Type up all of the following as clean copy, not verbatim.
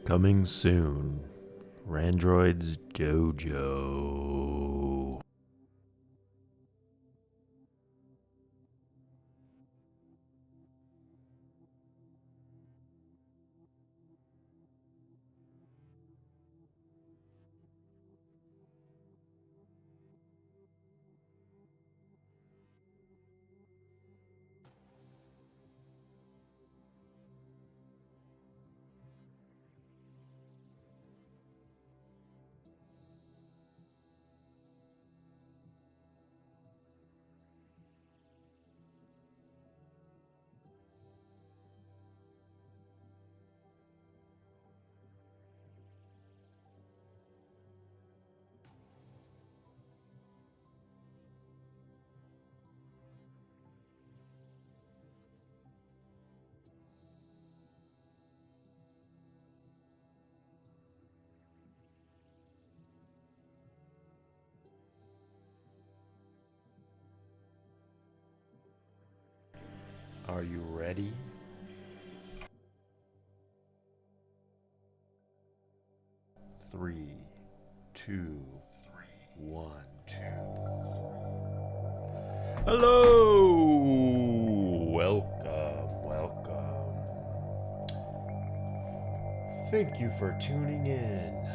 Coming soon, Randroid's Dojo. Are you ready? Three, two, one, two. Hello! Welcome. Thank you for tuning in.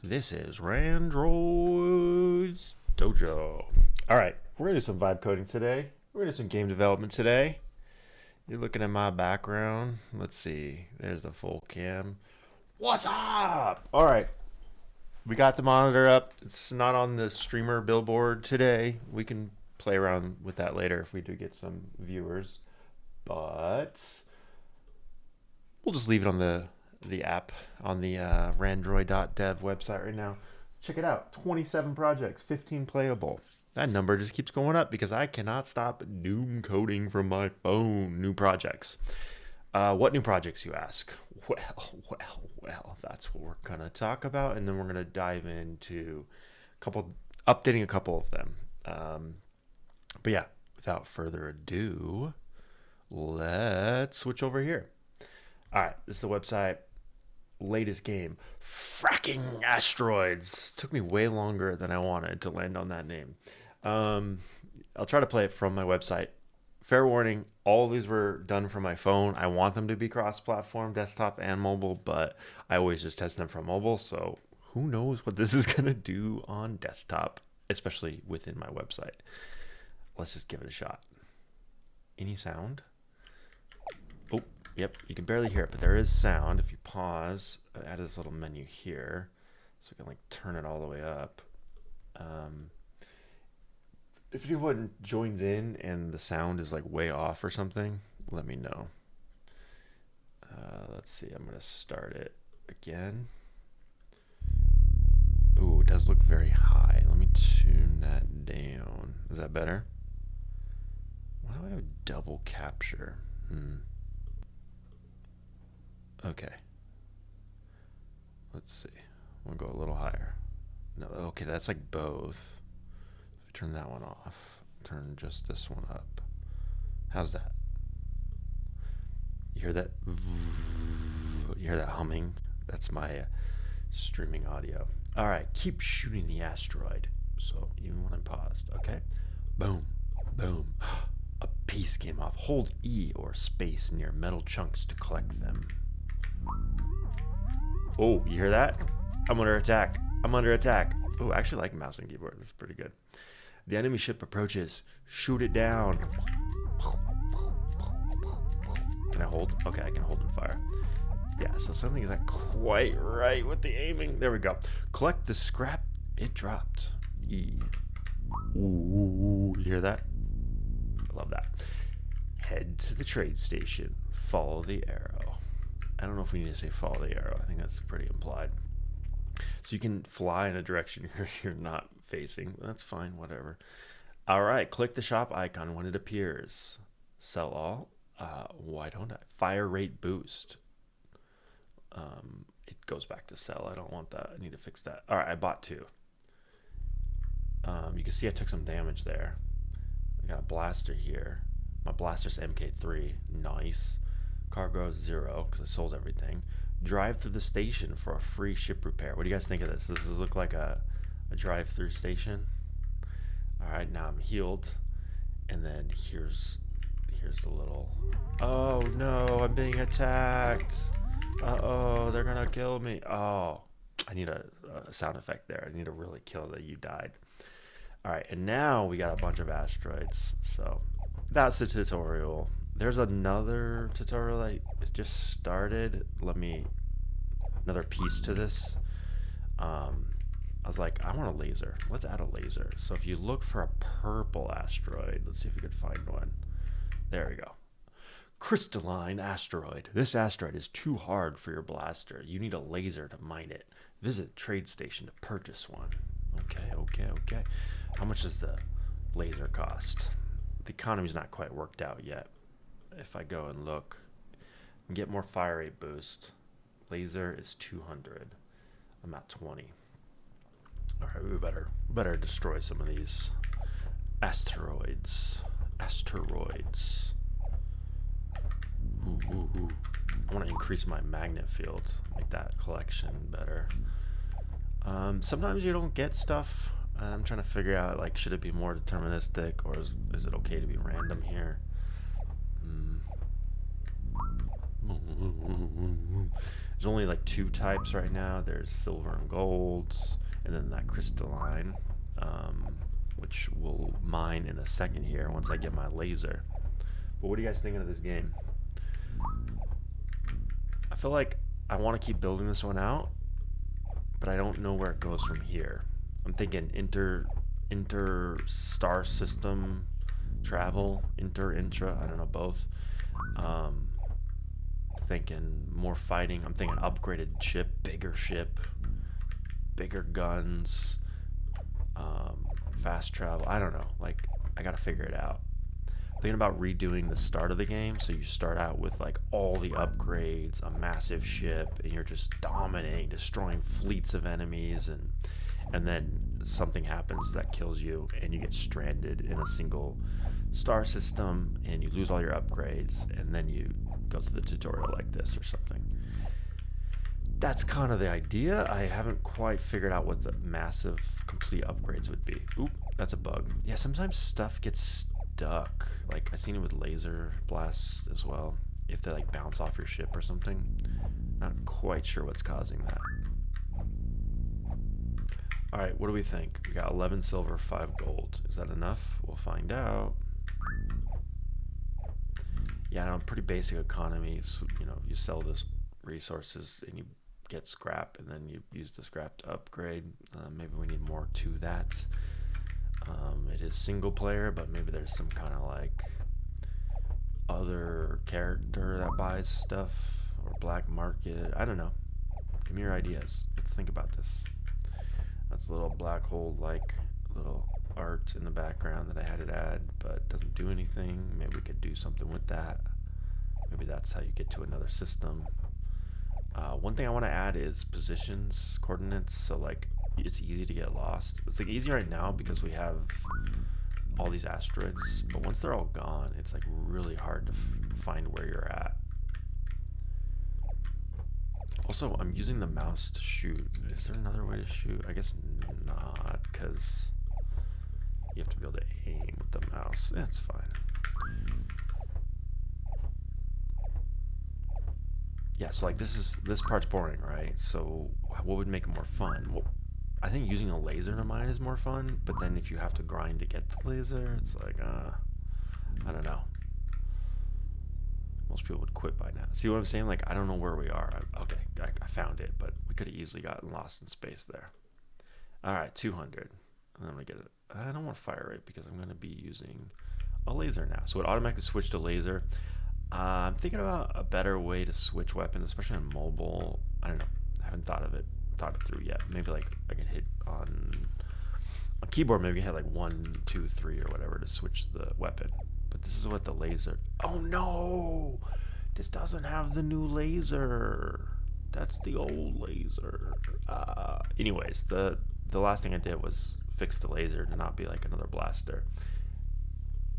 This is Randroid's Dojo. Alright, we're going to do some vibe coding today. We're going to do some game development today. You're looking at my background. Let's see. There's the full cam. What's up? All right. We got the monitor up. It's not on the streamer billboard today. We can play around with that later if we do get some viewers. But we'll just leave it on the app on the randroid.dev website right now. Check it out. 27 projects, 15 playable. That number just keeps going up because I cannot stop doom coding from my phone. New projects. What new projects, you ask? Well, that's what we're going to talk about. And then we're going to dive into updating a couple of them. But yeah, without further ado, let's switch over here. All right, this is the website. Latest game, Fracking Asteroids. Took me way longer than I wanted to land on that name. I'll try to play it from my website. Fair warning, all of these were done from my phone. I want them to be cross-platform, desktop and mobile, but I always just test them from mobile, so who knows what this is going to do on desktop, especially within my website. Let's just give it a shot. Any sound? Oh, yep, you can barely hear it, but there is sound. If you pause, add this little menu here, so you can like turn it all the way up. If anyone joins in and the sound is like way off or something, let me know. Let's see, I'm going to start it again. Ooh, it does look very high. Let me tune that down. Is that better? Why do I have double capture? Okay. Let's see. I'm going to go a little higher. No, okay, that's like both. Turn that one off. Turn just this one up. How's that? You hear that? You hear that humming? That's my streaming audio. All right, keep shooting the asteroid. So even when I'm paused, okay? Boom, boom. A piece came off. Hold E or space near metal chunks to collect them. Oh, you hear that? I'm under attack. I'm under attack. Oh, I actually like mouse and keyboard. That's pretty good. The enemy ship approaches. Shoot it down. Can I hold? Okay, I can hold and fire. Yeah, so something is not quite right with the aiming. There we go. Collect the scrap. It dropped. E. Ooh, you hear that? I love that. Head to the trade station. Follow the arrow. I don't know if we need to say follow the arrow. I think that's pretty implied. So you can fly in a direction you're not facing. That's fine, whatever. All right, click the shop icon when it appears. Sell all. Why don't I? Fire rate boost. It goes back to sell. I don't want that. I need to fix that. All right, I bought two. You can see I took some damage there. I got a blaster here. My blaster's MK3. Nice. Cargo 0 because I sold everything. Drive through the station for a free ship repair. What do you guys think of this? Does this look like a drive-through station? All right, now I'm healed, and then here's the little. Oh no, I'm being attacked. Uh-oh, they're gonna kill me. Oh, I need a sound effect there. I need to really kill that you died. All right, and now we got a bunch of asteroids. So that's the tutorial. There's another tutorial that just started. Another piece to this. I was like, I want a laser. Let's add a laser. So if you look for a purple asteroid, let's see if we could find one. There we go. Crystalline asteroid. This asteroid is too hard for your blaster. You need a laser to mine it. Visit trade station to purchase one. Okay. How much does the laser cost? The economy's not quite worked out yet. If I go and look and get more fire rate boost, laser is 200. I'm at 20. All right, we better destroy some of these asteroids. Ooh. I want to increase my magnet field, make that collection better. Sometimes you don't get stuff. I'm trying to figure out, like, should it be more deterministic, or is it okay to be random here? There's only like 2 types right now. There's silver and golds, and then that crystalline, which we'll mine in a second here once I get my laser. But what are you guys thinking of this game? I feel like I want to keep building this one out, but I don't know where it goes from here. I'm thinking inter star system travel, intra, I don't know, both. Thinking more fighting. I'm thinking upgraded ship, bigger guns, fast travel. I don't know. Like, I gotta figure it out. I'm thinking about redoing the start of the game, so you start out with like all the upgrades, a massive ship, and you're just dominating, destroying fleets of enemies, and then something happens that kills you, and you get stranded in a single star system, and you lose all your upgrades, and then you go through the tutorial like this or something. That's kind of the idea. I haven't quite figured out what the massive complete upgrades would be. Oop, that's a bug. Yeah, sometimes stuff gets stuck. Like, I've seen it with laser blasts as well. If they like bounce off your ship or something. Not quite sure what's causing that. Alright, what do we think? We got 11 silver, 5 gold. Is that enough? We'll find out. Yeah, I know, pretty basic economies. You know, you sell those resources and you get scrap, and then you use the scrap to upgrade. Maybe we need more to that. It is single player, but maybe there's some kind of like other character that buys stuff, or black market. I don't know. Give me your ideas. Let's think about this. That's a little black hole like little art in the background that I had it add, but doesn't do anything. Maybe we could do something with that. Maybe that's how you get to another system. One thing I want to add is positions, coordinates, so like it's easy to get lost. It's like easy right now because we have all these asteroids, but once they're all gone, it's like really hard to find where you're at. Also, I'm using the mouse to shoot. Is there another way to shoot? I guess not, because you have to be able to aim with the mouse. That's fine. Yeah, so like this part's boring, right? So what would make it more fun? Well, I think using a laser to mine is more fun, but then if you have to grind to get the laser, it's like, I don't know. Most people would quit by now. See what I'm saying? Like, I don't know where we are. Okay, I found it, but we could have easily gotten lost in space there. All right, 200. And then we get it. I don't want fire rate because I'm going to be using a laser now. So it automatically switched to laser. I'm thinking about a better way to switch weapons, especially on mobile. I don't know. I haven't thought it through yet. Maybe like I can hit on a keyboard. Maybe hit like 1, 2, 3 or whatever to switch the weapon. But this is what the laser. Oh no! This doesn't have the new laser. That's the old laser. Anyways, the last thing I did was fix the laser to not be like another blaster.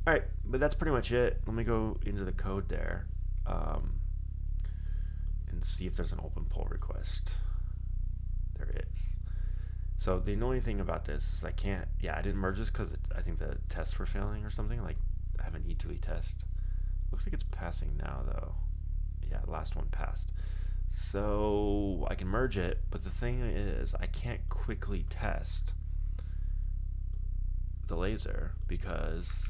Alright, but that's pretty much it. Let me go into the code there. And and see if there's an open pull request. There is. So the annoying thing about this is I can't, I didn't merge this because I think the tests were failing or something. Like, I have an E2E test. Looks like it's passing now, though. Yeah, the last one passed. So I can merge it, but the thing is I can't quickly test the laser because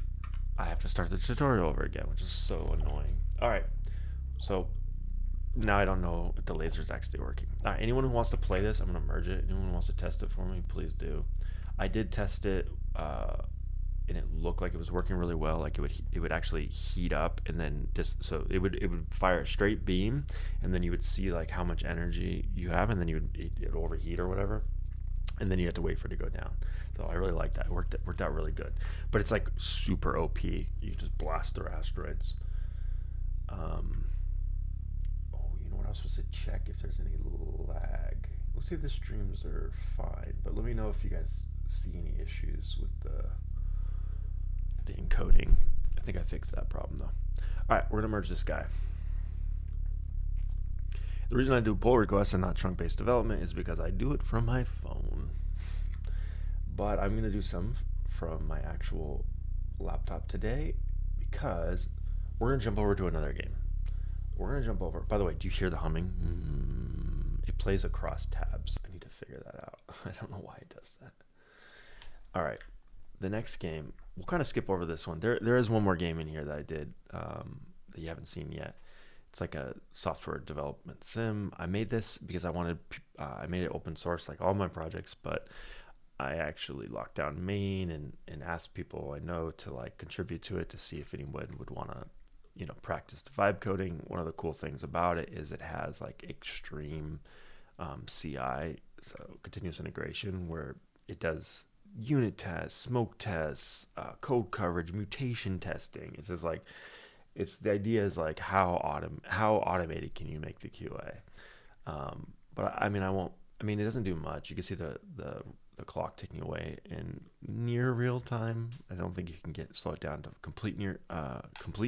I have to start the tutorial over again, which is so annoying. All right, so now I don't know if the laser is actually working. All right, anyone who wants to play this, I'm gonna merge it. Anyone who wants to test it for me, please do. I did test it, and it looked like it was working really well. Like it would actually heat up, and then just so it would fire a straight beam, and then you would see like how much energy you have, and then it would overheat or whatever, and then you had to wait for it to go down. So I really like that. It worked out really good. But it's like super OP. You can just blast through asteroids. You know what I was supposed to check if there's any lag. Looks like the streams are fine, but let me know if you guys see any issues with the encoding. I think I fixed that problem though. All right, we're gonna merge this guy. The reason I do pull requests and not trunk-based development is because I do it from my phone. But I'm gonna do some from my actual laptop today because we're gonna jump over to another game. We're gonna jump over. By the way, do you hear the humming? It plays across tabs. I need to figure that out. I don't know why it does that. All right, the next game, we'll kind of skip over this one. There is one more game in here that I did that you haven't seen yet. It's like a software development sim. I made this because I made it open source like all my projects, but I actually locked down main and asked people I know to like contribute to it to see if anyone would want to practice the vibe coding. One of the cool things about it is it has like extreme CI, so continuous integration, where it does unit tests, smoke tests, code coverage, mutation testing. It's just like, the idea is like how automated can you make the QA? But I mean, it doesn't do much. You can see the clock ticking away in near real time. I don't think you can slow it down to complete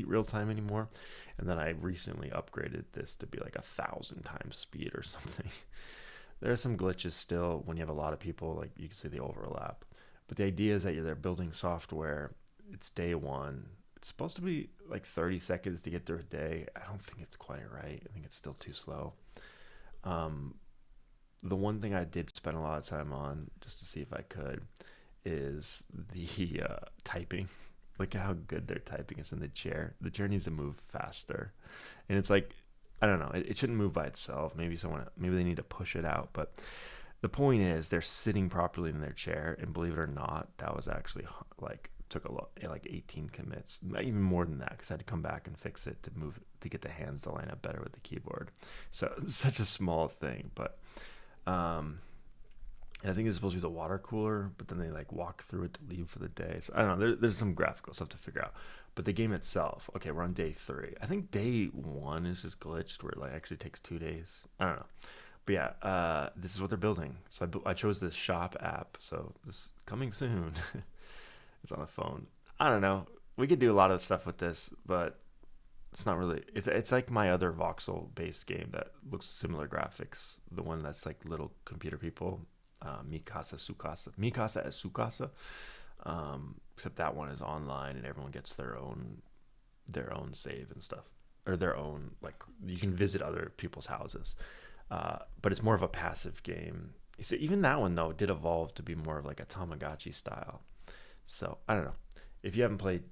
real time anymore. And then I recently upgraded this to be like 1,000 times speed or something. There are some glitches still when you have a lot of people, like you can see the overlap. But the idea is that they're building software. It's day one. It's supposed to be like 30 seconds to get through a day. I don't think it's quite right. I think it's still too slow. The one thing I did spend a lot of time on, just to see if I could, is the typing. Look at how good their typing is in the chair. The chair needs to move faster. And it's like, I don't know, it shouldn't move by itself. Maybe they need to push it out. But the point is they're sitting properly in their chair. And believe it or not, that was actually took a lot, like 18 commits, even more than that, because I had to come back and fix it to get the hands to line up better with the keyboard. So it's such a small thing, but and I think it's supposed to be the water cooler, but then they like walk through it to leave for the day. So I don't know. There's some graphical stuff to figure out. But the game itself, okay, we're on day 3. I think day 1 is just glitched, where it like actually takes 2 days. I don't know. But yeah, this is what they're building. So I chose this shop app. So this is coming soon. It's on the phone. I don't know. We could do a lot of stuff with this, but it's not really. It's like my other voxel-based game that looks similar graphics. The one that's like little computer people, Mikasa es Sukasa. Except that one is online and everyone gets their own save and stuff, or their own, like, you can visit other people's houses. But it's more of a passive game. So even that one though did evolve to be more of like a Tamagotchi style. So I don't know. If you haven't played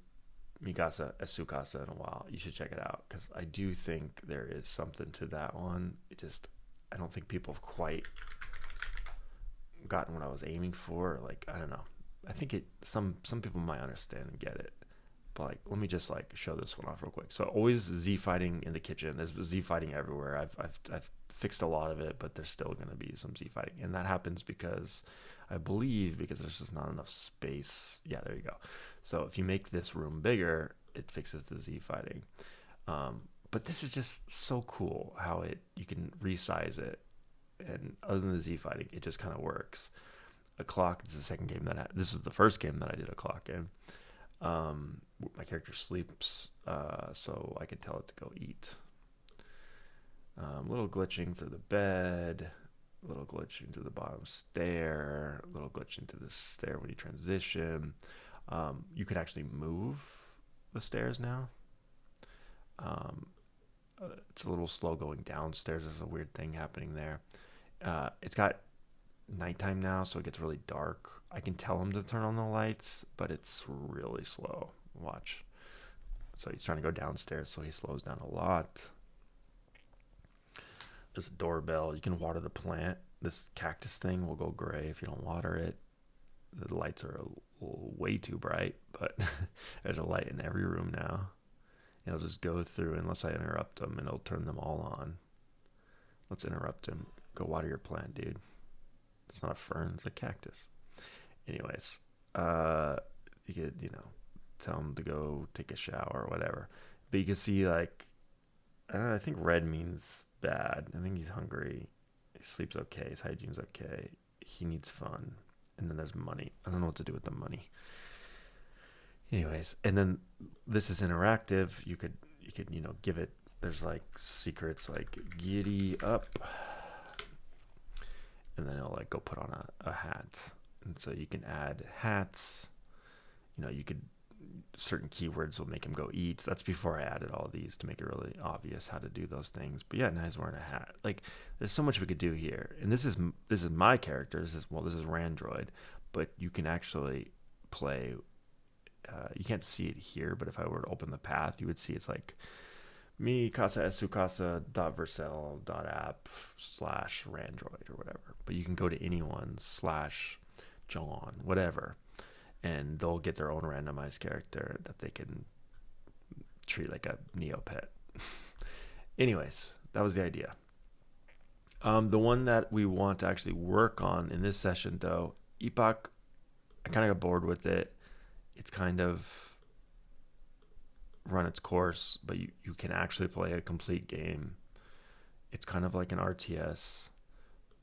Mikasa es Sukasa in a while, you should check it out, because I do think there is something to that one. I don't think people have quite gotten what I was aiming for. Like, I don't know. I think some people might understand and get it. But like, let me just like show this one off real quick. So always Z fighting in the kitchen. There's Z fighting everywhere. I've fixed a lot of it, but there's still going to be some Z fighting, and that happens because there's just not enough space. Yeah, there you go. So if you make this room bigger, it fixes the Z fighting. But this is just so cool how you can resize it, and other than the Z fighting, it just kind of works. A clock is the second game this is the first game that I did a clock in. My character sleeps, so I can tell it to go eat. A little glitching through the bed, a little glitching to the bottom stair, a little glitching to the stair when you transition. You could actually move the stairs now. Um, it's a little slow going downstairs. There's a weird thing happening there. It's got nighttime now, so it gets really dark. I can tell him to turn on the lights, but it's really slow. Watch. So he's trying to go downstairs, so he slows down a lot. There's a doorbell. You can water the plant. This cactus thing will go gray if you don't water it. The lights are way too bright, but there's a light in every room now. It'll just go through unless I interrupt them, and it'll turn them all on. Let's interrupt him. Go water your plant, dude. It's not a fern, it's a cactus. Anyways, you could, tell him to go take a shower or whatever. But you can see, like, I don't know, I think red means bad. I think he's hungry. He sleeps okay. His hygiene's okay. He needs fun. And then there's money. I don't know what to do with the money. Anyways, and then this is interactive. You could give it. There's like secrets like giddy up, and then it'll like go put on a hat. And so you can add hats. You could certain keywords will make him go eat. That's before I added all these to make it really obvious how to do those things. But yeah, now he's wearing a hat. Like, there's so much we could do here. And this is my character. This is Randroid, but you can actually play. You can't see it here, but if I were to open the path, you would see it's like me casa esukasa dot versel dot app / Randroid or whatever. But you can go to anyone / John, whatever, and they'll get their own randomized character that they can treat like a Neopet. Anyways, that was the idea. The one that we want to actually work on in this session, though, Epoch, I kind of got bored with it. It's kind of run its course, but you can actually play a complete game. It's kind of like an RTS,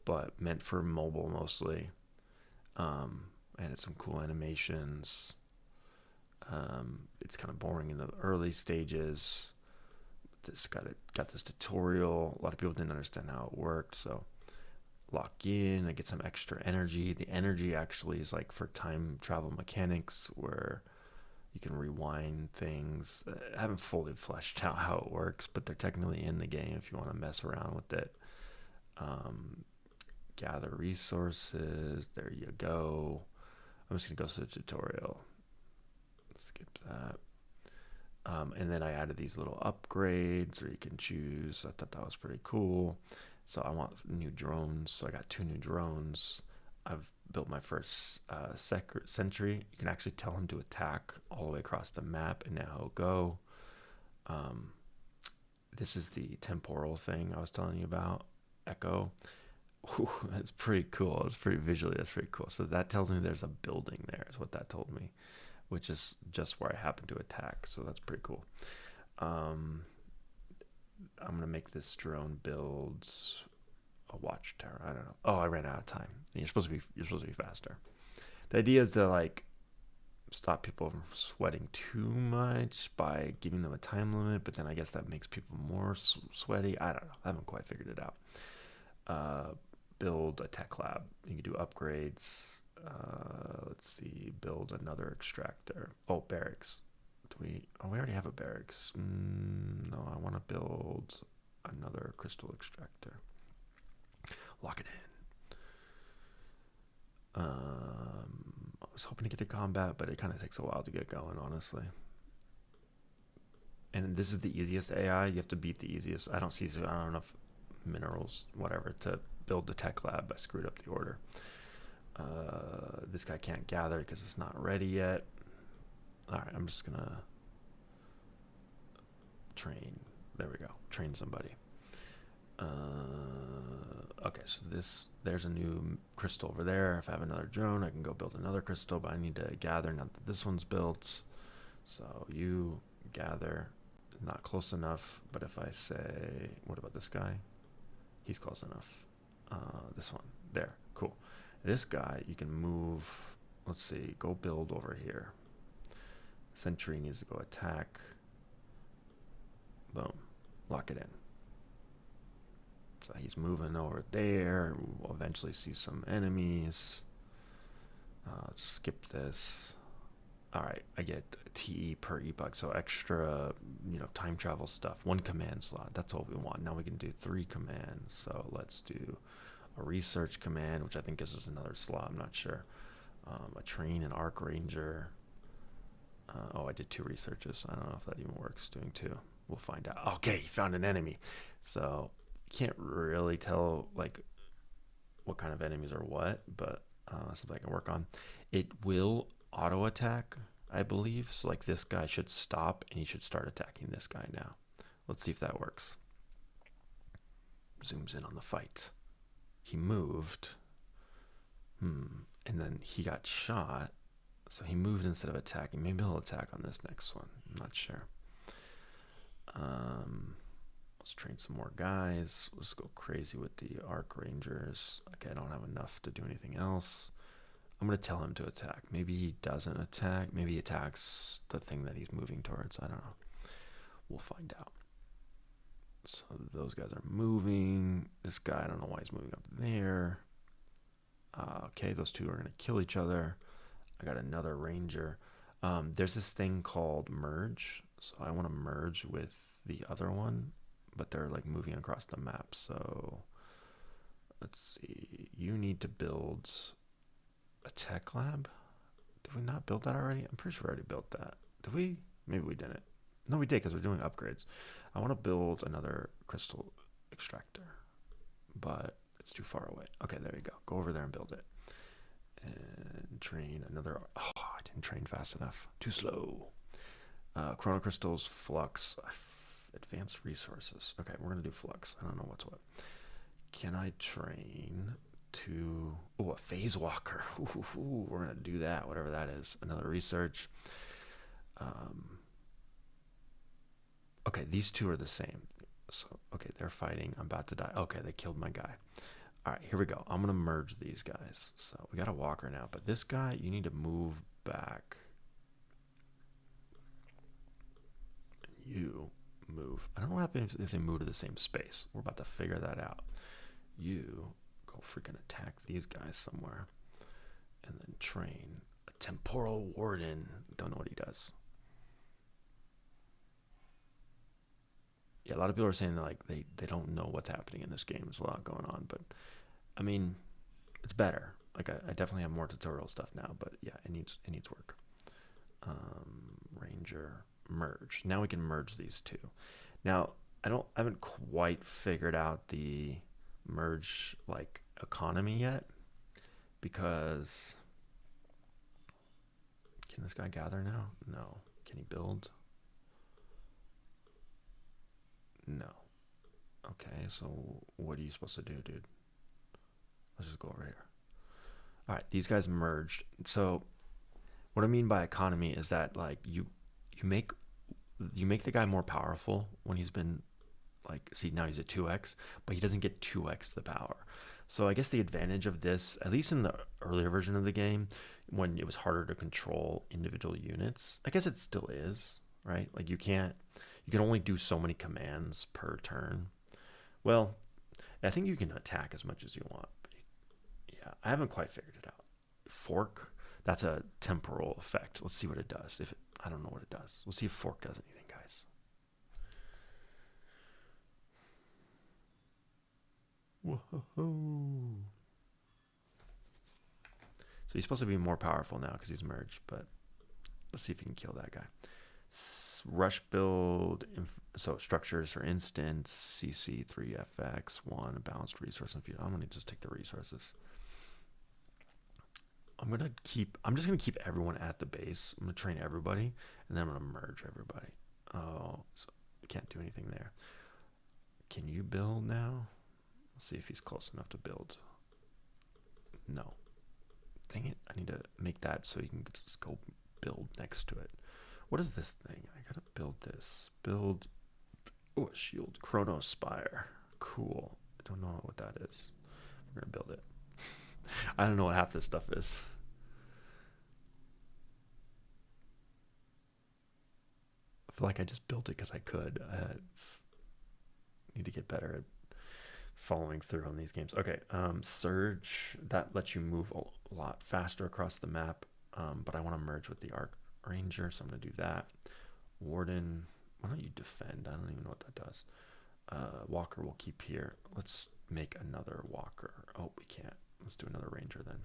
but meant for mobile mostly. And it's some cool animations. It's kind of boring in the early stages. Just got this tutorial. A lot of people didn't understand how it worked, so lock in. I get some extra energy. The energy actually is like for time travel mechanics, where you can rewind things. I haven't fully fleshed out how it works, but they're technically in the game if you want to mess around with it. Gather resources. There you go. I'm just going to go to the tutorial. Skip that. And then I added these little upgrades where you can choose. I thought that was pretty cool. So I want new drones. So I got 2 new drones. I've built my first sentry. You can actually tell him to attack all the way across the map, and now he'll go. This is the temporal thing I was telling you about. Echo. Ooh, that's pretty cool. It's pretty visually. That's pretty cool. So that tells me there's a building there, is what that told me, which is just where I happen to attack. So that's pretty cool. I'm gonna make this drone builds a watchtower. I don't know. Oh, I ran out of time. You're supposed to be faster. The idea is to like stop people from sweating too much by giving them a time limit, but then I guess that makes people more sweaty. I don't know. I haven't quite figured it out. Build a tech lab. You can do upgrades. Let's see. Build another extractor. Oh, barracks. We already have a barracks. No, I want to build another crystal extractor. Lock it in. I was hoping to get to combat, but it kind of takes a while to get going, honestly. And this is the easiest AI. You have to beat the easiest. I don't have enough minerals, whatever, to build the tech lab. I screwed up the order. This guy can't gather because it's not ready yet. All right, I'm just gonna train. There we go. Train somebody. Okay, so there's a new crystal over there. If I have another drone, I can go build another crystal, but I need to gather now that this one's built. So you gather. Not close enough, but if I say, what about this guy? He's close enough. This one. There. Cool. This guy, you can move. Let's see. Go build over here. Sentry needs to go attack. Boom. Lock it in. So he's moving over there. We'll eventually see some enemies. Skip this. All right, I get TE per epoch, so extra, time travel stuff. One command slot. That's all we want. Now we can do 3 commands. So let's do a research command, which I think gives us another slot. I'm not sure. A train and arc ranger. I did 2 researches. I don't know if that even works. Doing 2. We'll find out. Okay, he found an enemy. So can't really tell like what kind of enemies are what, but something I can work on. It will auto attack, I believe. So like this guy should stop and he should start attacking this guy now. Let's see if that works. Zooms in on the fight. He moved. And then he got shot. So he moved instead of attacking. Maybe he'll attack on this next one. I'm not sure. Let's train some more guys. Let's go crazy with the arc rangers. Okay, I don't have enough to do anything else. I'm going to tell him to attack. Maybe he doesn't attack. Maybe he attacks the thing that he's moving towards. I don't know. We'll find out. So those guys are moving. This guy, I don't know why he's moving up there. Okay, those 2 are going to kill each other. I got another ranger. There's this thing called merge. So I want to merge with the other one, but they're like moving across the map. So let's see. You need to build a tech lab. Did we not build that already? I'm pretty sure we already built that. Did we? Maybe we didn't. No, we did because we're doing upgrades. I want to build another crystal extractor, but it's too far away. Okay, there you go. Go over there and build it. And train another. Oh, I didn't train fast enough. Too slow. Chrono crystals, flux, advanced resources. Okay, we're going to do flux. I don't know what's what. Can I train to... Oh, a phase walker. Ooh, we're going to do that, whatever that is. Another research. Okay, these 2 are the same. So, okay, they're fighting. I'm about to die. Okay, they killed my guy. All right, here we go. I'm going to merge these guys. So we got a walker now, but this guy, you need to move back. You move. I don't know what happens if they move to the same space. We're about to figure that out. You go freaking attack these guys somewhere. And then train a temporal warden. Don't know what he does. Yeah, a lot of people are saying that like they don't know what's happening in this game. There's a lot going on, but I mean, it's better. Like I definitely have more tutorial stuff now, but yeah, it needs work. Ranger merge. Now we can merge these 2. Now I haven't quite figured out the merge like economy yet, because can this guy gather now? No. Can he build? No. Okay, so what are you supposed to do, dude? Let's just go over here. All right, these guys merged. So what I mean by economy is that like you make the guy more powerful when he's been like, see, now he's at 2x, but he doesn't get 2x the power. So I guess the advantage of this, at least in the earlier version of the game, when it was harder to control individual units, I guess it still is, right? Like you can only do so many commands per turn. Well, I think you can attack as much as you want. But yeah, I haven't quite figured it out. Fork, that's a temporal effect. Let's see what it does. I don't know what it does. We'll see if fork does anything, guys. Whoa. So he's supposed to be more powerful now because he's merged, but let's see if he can kill that guy. Rush build, so structures are instant, CC 3FX 1, balanced resource and feed. I'm gonna just take the resources. I'm just gonna keep everyone at the base. I'm gonna train everybody, and then I'm gonna merge everybody. Oh, so I can't do anything there. Can you build now? Let's see if he's close enough to build. No. Dang it, I need to make that so you can just go build next to it. What is this thing? I gotta build this. Build, oh, a shield. Chrono Spire. Cool. I don't know what that is. We're gonna build it. I don't know what half this stuff is. I feel like I just built it because I could. Need to get better at following through on these games. Okay, Surge, that lets you move a lot faster across the map, but I want to merge with the Arc Ranger, so I'm going to do that. Warden, why don't you defend? I don't even know what that does. Walker will keep here. Let's make another Walker. Oh, we can't. Let's do another Ranger then.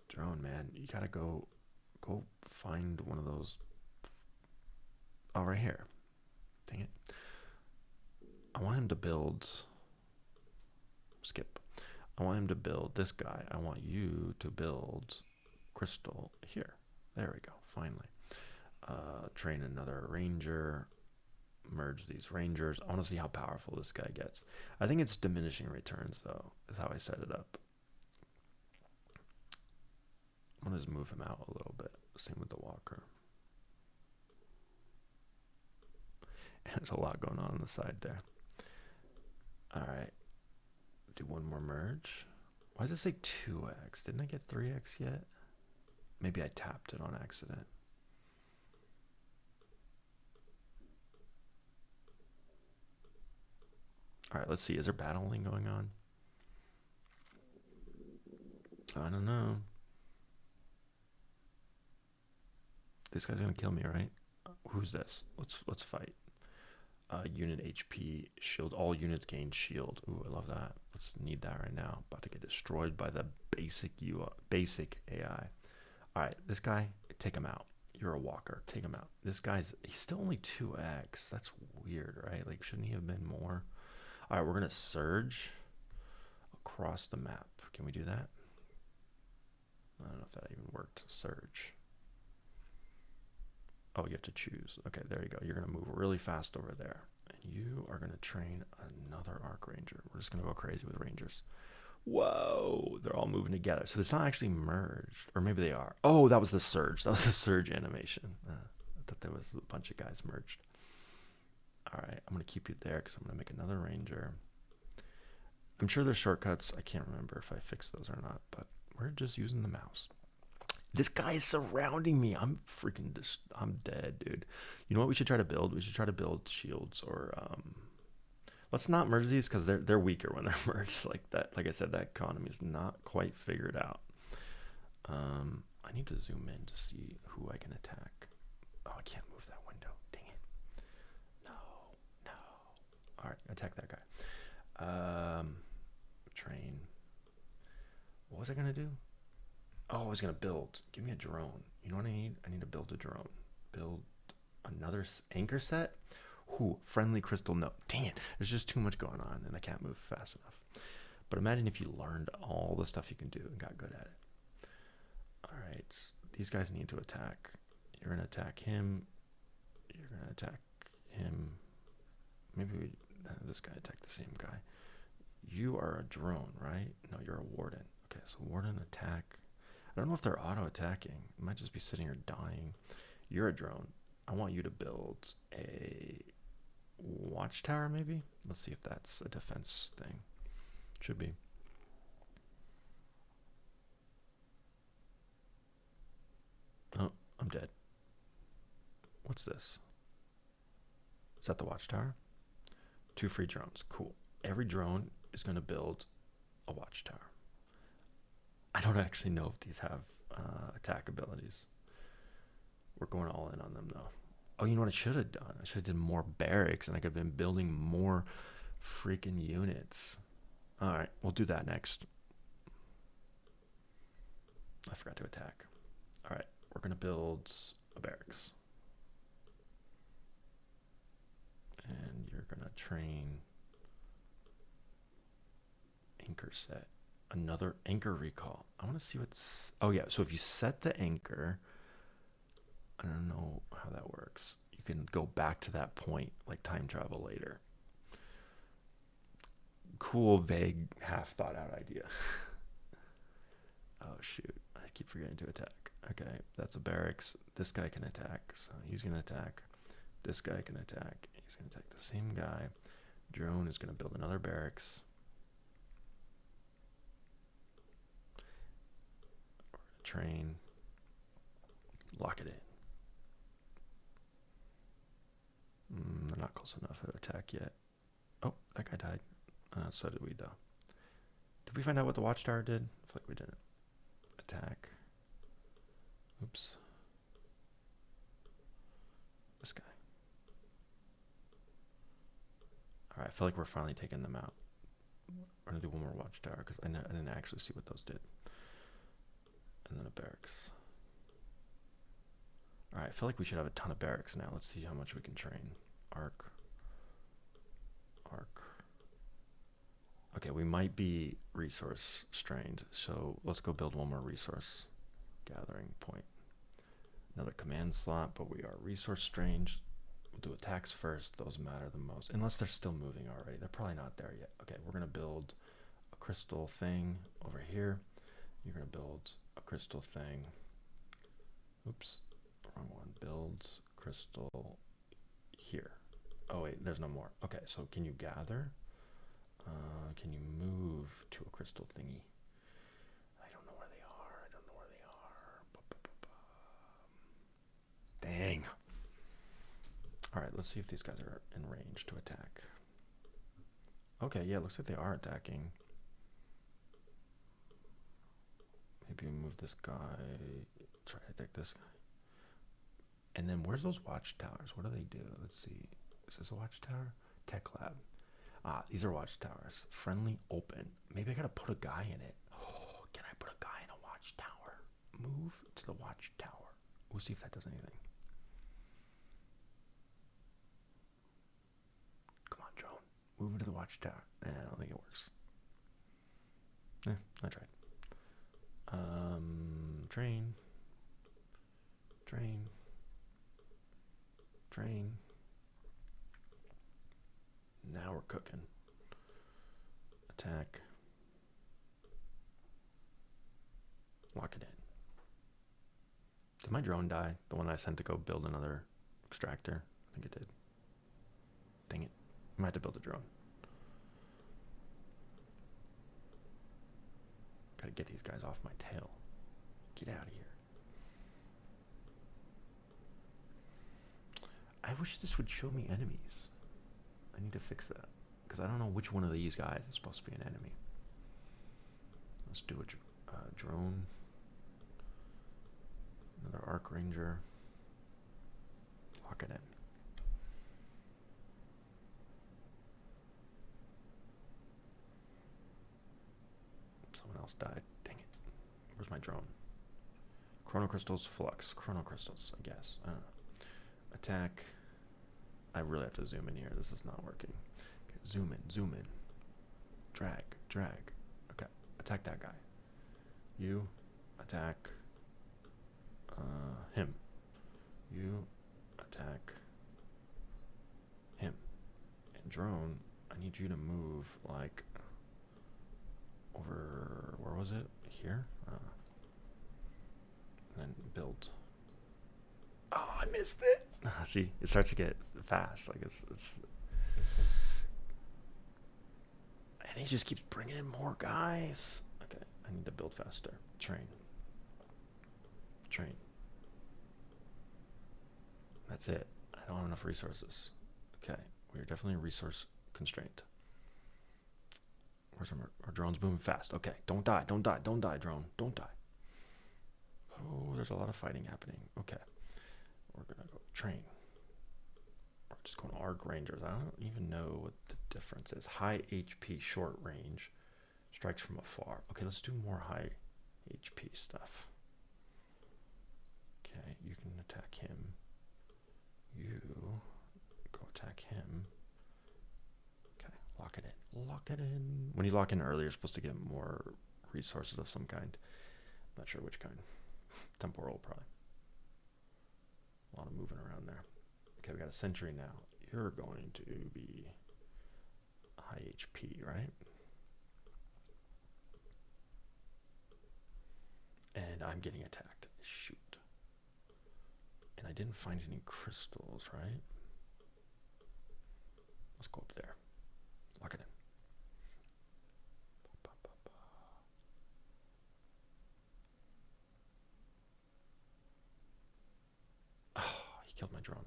Drone, man, you gotta go find one of those. Oh, right here. Dang it. I want him to build. Skip. I want him to build this guy. I want you to build Crystal here. There we go. Finally. Train another Ranger. Merge these Rangers. I want to see how powerful this guy gets. I think it's diminishing returns, though, is how I set it up. I'm going to just move him out a little bit. Same with the Walker. And there's a lot going on the side there. All right. Do one more merge. Why does it say 2x? Didn't I get 3x yet? Maybe I tapped it on accident. All right, let's see. Is there battling going on? I don't know. This guy's gonna kill me, right? Who's this? Let's fight. Unit HP, shield. All units gain shield. Ooh, I love that. Let's need that right now. About to get destroyed by the basic AI. All right, this guy, take him out. You're a Walker. Take him out. This guy's, he's still only 2x. That's weird, right? Like, shouldn't he have been more? All right, we're gonna surge across the map. Can we do that? I don't know if that even worked. Surge. Oh, you have to choose. Okay, there you go. You're gonna move really fast over there. And you are gonna train another Arc Ranger. We're just gonna go crazy with Rangers. Whoa, they're all moving together. So it's not actually merged, or maybe they are. Oh, that was the surge. That was the surge animation. I thought there was a bunch of guys merged. All right, I'm gonna keep you there because I'm gonna make another Ranger. I'm sure there's shortcuts. I can't remember if I fixed those or not, but we're just using the mouse. This guy is surrounding me. I'm freaking I'm dead, dude. You know what we should try to build? We should try to build shields, or let's not merge these because they're weaker when they're merged like that. Like I said, that economy is not quite figured out. I need to zoom in to see who I can attack. Oh, I can't move that window. Dang it. No. All right, attack that guy. Train. What was I gonna do? Oh, I was gonna build. Give me a drone. You know what I need? I need to build a drone. Build another anchor set. Ooh, friendly crystal. No, dang it. There's just too much going on, and I can't move fast enough. But imagine if you learned all the stuff you can do and got good at it. All right, these guys need to attack. You're gonna attack him. You're gonna attack him. Maybe this guy attacked the same guy. You are a drone, right? No, you're a warden. Okay, so warden attack. I don't know if they're auto-attacking. It might just be sitting here dying. You're a drone. I want you to build a watchtower, maybe? Let's see if that's a defense thing. Should be. Oh, I'm dead. What's this? Is that the watchtower? 2 free drones. Cool. Every drone is going to build a watchtower. I don't actually know if these have attack abilities. We're going all in on them, though. Oh, you know what I should have done? I should have done more barracks, and I could have been building more freaking units. All right, we'll do that next. I forgot to attack. All right, we're going to build a barracks. And you're going to train anchor set. Another anchor recall. I want to see what's... Oh, yeah. So if you set the anchor... I don't know how that works. You can go back to that point, like time travel later. Cool, vague, half-thought-out idea. Oh, shoot. I keep forgetting to attack. Okay, that's a barracks. This guy can attack, so he's going to attack. This guy can attack. He's going to attack the same guy. Drone is going to build another barracks. Train, lock it in. They're not close enough to attack yet. Oh, that guy died. So did we, though. Did we find out what the watchtower did? I feel like we didn't. Attack. Oops. This guy. Alright, I feel like we're finally taking them out. We're going to do one more watchtower because I didn't actually see what those did. And then a barracks. Alright, I feel like we should have a ton of barracks now. Let's see how much we can train. Arc. Okay, we might be resource strained, so let's go build one more resource gathering point. Another command slot, but we are resource strained. We'll do attacks first. Those matter the most, unless they're still moving already. They're probably not there yet. Okay, we're gonna build a crystal thing over here. You're gonna build a crystal thing. Oops, wrong one. Builds crystal here. Oh wait, there's no more. Okay, so can you gather? Can you move to a crystal thingy? I don't know where they are. Dang. Alright, let's see if these guys are in range to attack. Okay, yeah, looks like they are attacking. Maybe move this guy. Try to attack this guy. And then where's those watchtowers? What do they do? Let's see. Is this a watchtower? Tech lab. Ah, these are watchtowers. Friendly open. Maybe I gotta put a guy in it. Oh, can I put a guy in a watchtower? Move to the watchtower. We'll see if that does anything. Come on, drone. Move into the watchtower. I don't think it works. I tried. Train. Now we're cooking. Attack. Lock it in. Did my drone die? The one I sent to go build another extractor? I think it did. Dang it. I might have to build a drone. Gotta get these guys off my tail. Get out of here. I wish this would show me enemies. I need to fix that. Because I don't know which one of these guys is supposed to be an enemy. Let's do a drone. Another arc ranger. Lock it in. Someone else died. Dang it. Where's my drone? Chrono crystals, flux. Chrono crystals, I guess. I don't know. Attack. I really have to zoom in here. This is not working. Okay, zoom in. Drag. Okay, attack that guy. You attack him. You attack him. And drone, I need you to move like over, where was it? Here? And then build. Oh, I missed it. See, it starts to get fast. Like it's and he just keeps bringing in more guys. Okay, I need to build faster. Train. That's it. I don't have enough resources. Okay, we're definitely resource constrained. Where's our drone's moving fast? Okay, don't die, drone. Don't die. Oh, there's a lot of fighting happening. Okay. We're gonna go train. We're just going arc rangers. I don't even know what the difference is. High HP, short range, strikes from afar. Okay, let's do more high HP stuff. Okay, you can attack him. You go attack him. Okay, lock it in. When you lock in early, you're supposed to get more resources of some kind. Not sure which kind. Temporal, probably. A lot of moving around there. Okay, we got a sentry now. You're going to be high HP, right? And I'm getting attacked. Shoot. And I didn't find any crystals, right? Let's go up there. Lock it in. Killed my drone.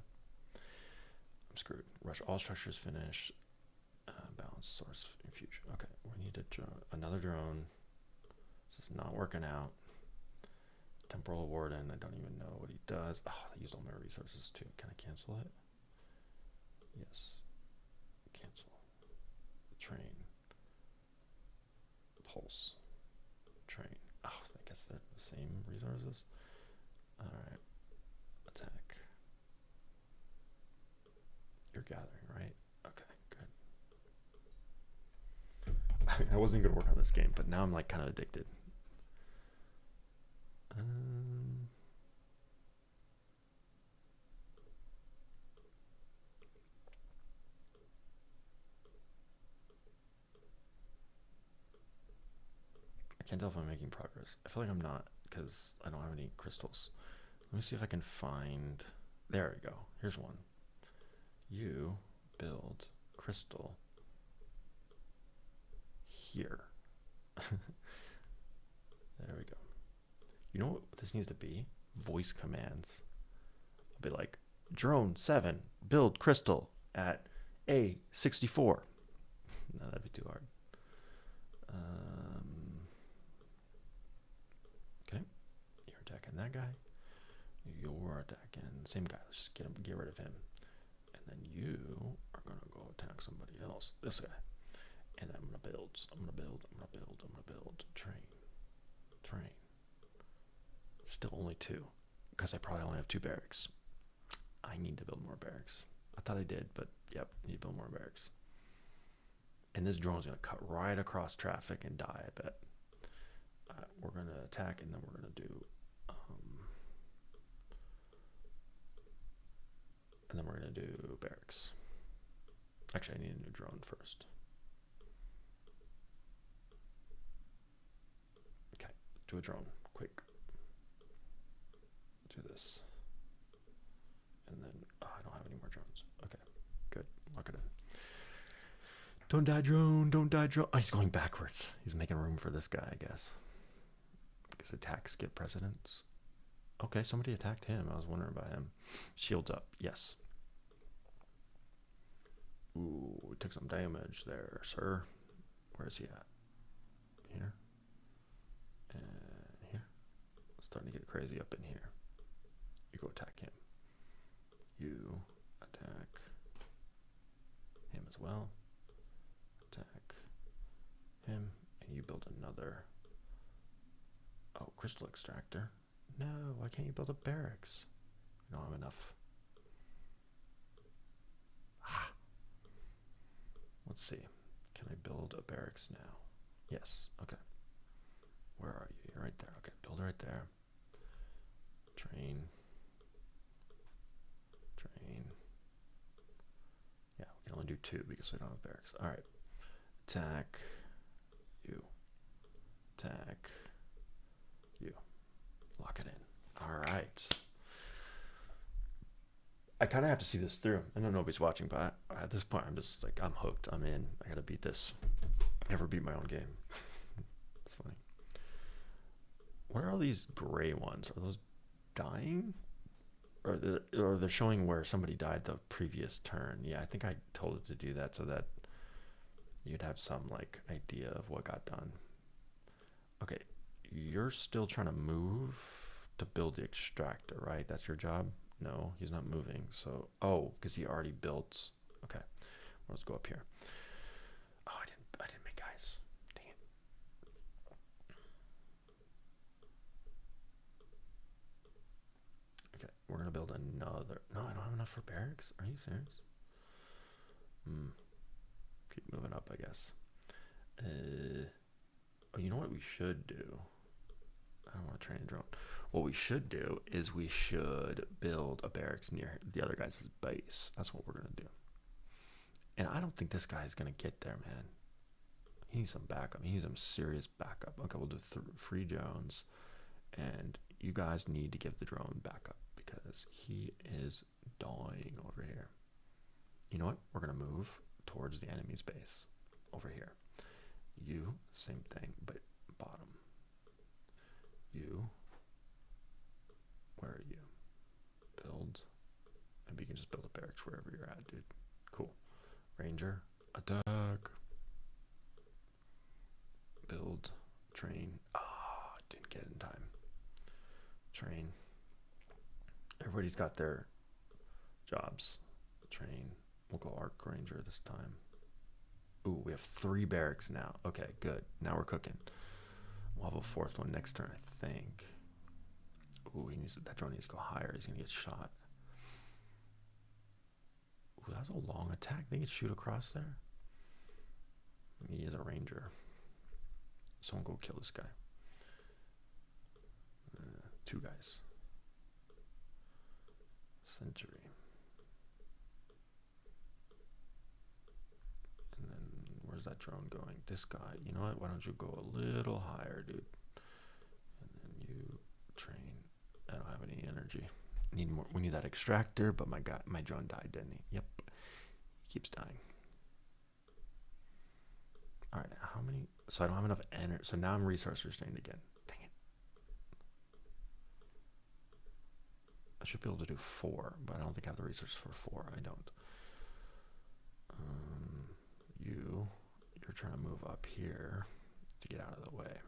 I'm screwed. Rush all structures finished. Balance source infusion. Okay, we need another drone. This is not working out. Temporal warden, I don't even know what he does. Oh, I used all my resources too. Can I cancel it? Yes. Cancel. Train. Pulse. Train. Oh, I guess they're the same resources. Alright. Attack. You're gathering, right? Okay, good. I wasn't gonna work on this game, but now I'm like kind of addicted. I can't tell if I'm making progress. I feel like I'm not because I don't have any crystals. Let me see if I can find. There we go. Here's one. You build crystal here. There we go. You know what this needs to be? Voice commands. I'll be like, drone 7, build crystal at A64. No, that'd be too hard. Okay, you're attacking that guy. You're attacking same guy. Let's just get rid of him. And then you are gonna go attack somebody else. This guy. And I'm gonna build. Train. Still only 2, because I probably only have 2 barracks. I need to build more barracks. I thought I did, but yep, need to build more barracks. And this drone's gonna cut right across traffic and die, I bet. We're gonna attack, and then we're gonna do, barracks. Actually, I need a new drone first. Okay, do a drone, quick. Do this. And then, I don't have any more drones. Okay, good, lock it in. Don't die, drone, don't die, drone. Oh, he's going backwards. He's making room for this guy, I guess. Because attacks get precedence. Okay, somebody attacked him. I was wondering about him. Shields up, yes. Ooh, we took some damage there, sir. Where is he at? Here. And here. It's starting to get crazy up in here. You go attack him. You attack him as well. Attack him. And you build another. Oh, crystal extractor. No, why can't you build a barracks? You don't have enough. Ah. Let's see. Can I build a barracks now? Yes. Okay. Where are you? You're right there. Okay, build right there. Train. Yeah, we can only do 2 because we don't have barracks. All right. Attack you. Attack you. Lock it in. All right. I kind of have to see this through. I know nobody's watching, but at this point, I'm just like, I'm hooked. I'm in. I got to beat this. I never beat my own game. It's funny. What are all these gray ones? Are those dying? Or they're showing where somebody died the previous turn. Yeah, I think I told it to do that so that you'd have some like idea of what got done. Okay, you're still trying to move to build the extractor, right? That's your job? No, he's not moving. So, oh, because he already built. Okay, let's go up here. Oh, I didn't make guys. Dang it. Okay, we're gonna build another. No, I don't have enough for barracks. Are you serious? Keep moving up, I guess. Oh, you know what we should do? I don't want to train a drone. What we should do is we should build a barracks near the other guy's base. That's what we're going to do. And I don't think this guy is going to get there, man. He needs some backup. He needs some serious backup. Okay, we'll do 3 drones. And you guys need to give the drone backup because he is dying over here. You know what? We're going to move towards the enemy's base over here. You, same thing, but bottom. You, where are you? Build. Maybe you can just build a barracks wherever you're at, dude. Cool. Ranger, attack. build, train. Ah, didn't get it in time. Train. Everybody's got their jobs. Train. We'll go Arc Ranger this time. Ooh, we have 3 barracks now. Okay, good. Now we're cooking. We'll have a 4th one next turn, I think. Ooh, that drone needs to go higher. He's going to get shot. Ooh, that's a long attack. They can shoot across there. He is a ranger. Someone go kill this guy. 2 guys. Sentry. And then where's that drone going? This guy. You know what? Why don't you go a little higher, dude? And then you train. I don't have any energy. Need more. We need that extractor, but my drone died, didn't he? Yep. He keeps dying. All right, how many? So I don't have enough energy. So now I'm resource restrained again. Dang it. I should be able to do 4, but I don't think I have the resources for 4. I don't. You're trying to move up here to get out of the way.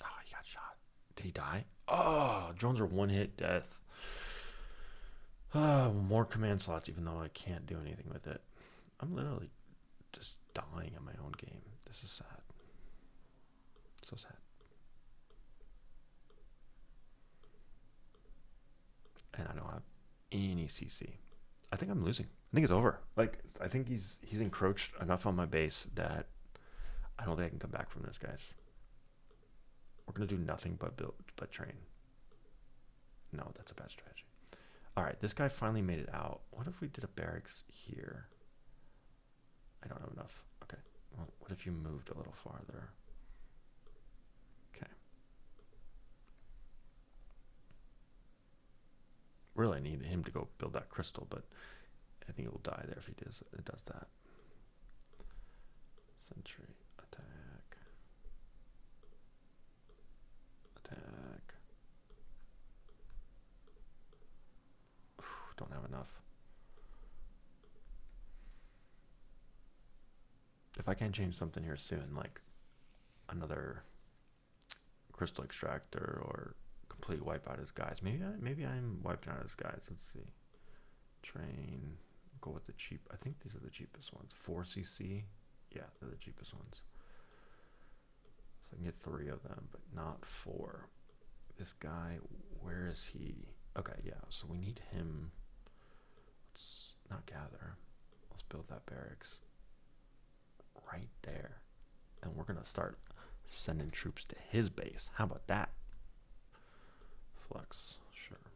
Oh, he got shot. Did he die? Oh, drones are 1-hit death. More command slots, even though I can't do anything with it. I'm literally just dying in my own game. This is sad. So sad. And I don't have any CC. I think I'm losing. I think it's over. Like, I think he's encroached enough on my base that I don't think I can come back from this, guys. We're gonna do nothing but build, but train. No, that's a bad strategy. All right, this guy finally made it out. What if we did a barracks here? I don't have enough. Okay. Well, what if you moved a little farther? Okay. Really, I need him to go build that crystal, but I think it will die there if he does. It does that. Sentry attack. Attack. Don't have enough. If I can't change something here soon, like another crystal extractor or completely wipe out his guys. Maybe I'm wiping out his guys. Let's see. Train. Go with the cheap. I think these are the cheapest ones. 4 CC. Yeah, they're the cheapest ones. So I can get 3 of them, but not 4. This guy, where is he? Okay, yeah. So we need him. Let's not gather. Let's build that barracks right there. And we're going to start sending troops to his base. How about that? Flex. Sure.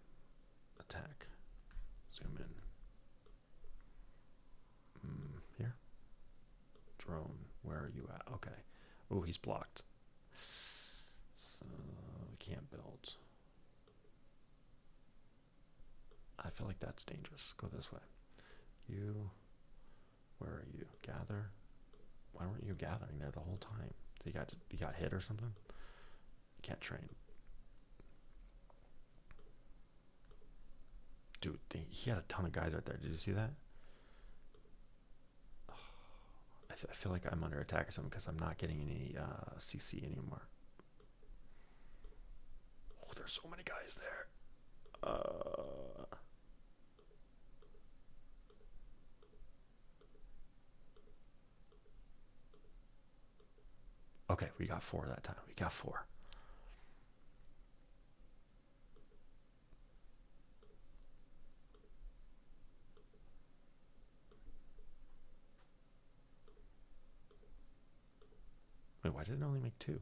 Attack. Zoom in. Here. Drone. Where are you at? Okay. Oh, he's blocked. So we can't build. I feel like that's dangerous. Go this way. You. Where are you? Gather. Why weren't you gathering there the whole time? You got hit or something? You can't train. Dude, he had a ton of guys right there. Did you see that? I feel like I'm under attack or something because I'm not getting any CC anymore. Oh, there's so many guys there. Okay, we got 4 that time. We got 4. Wait, why did it only make 2?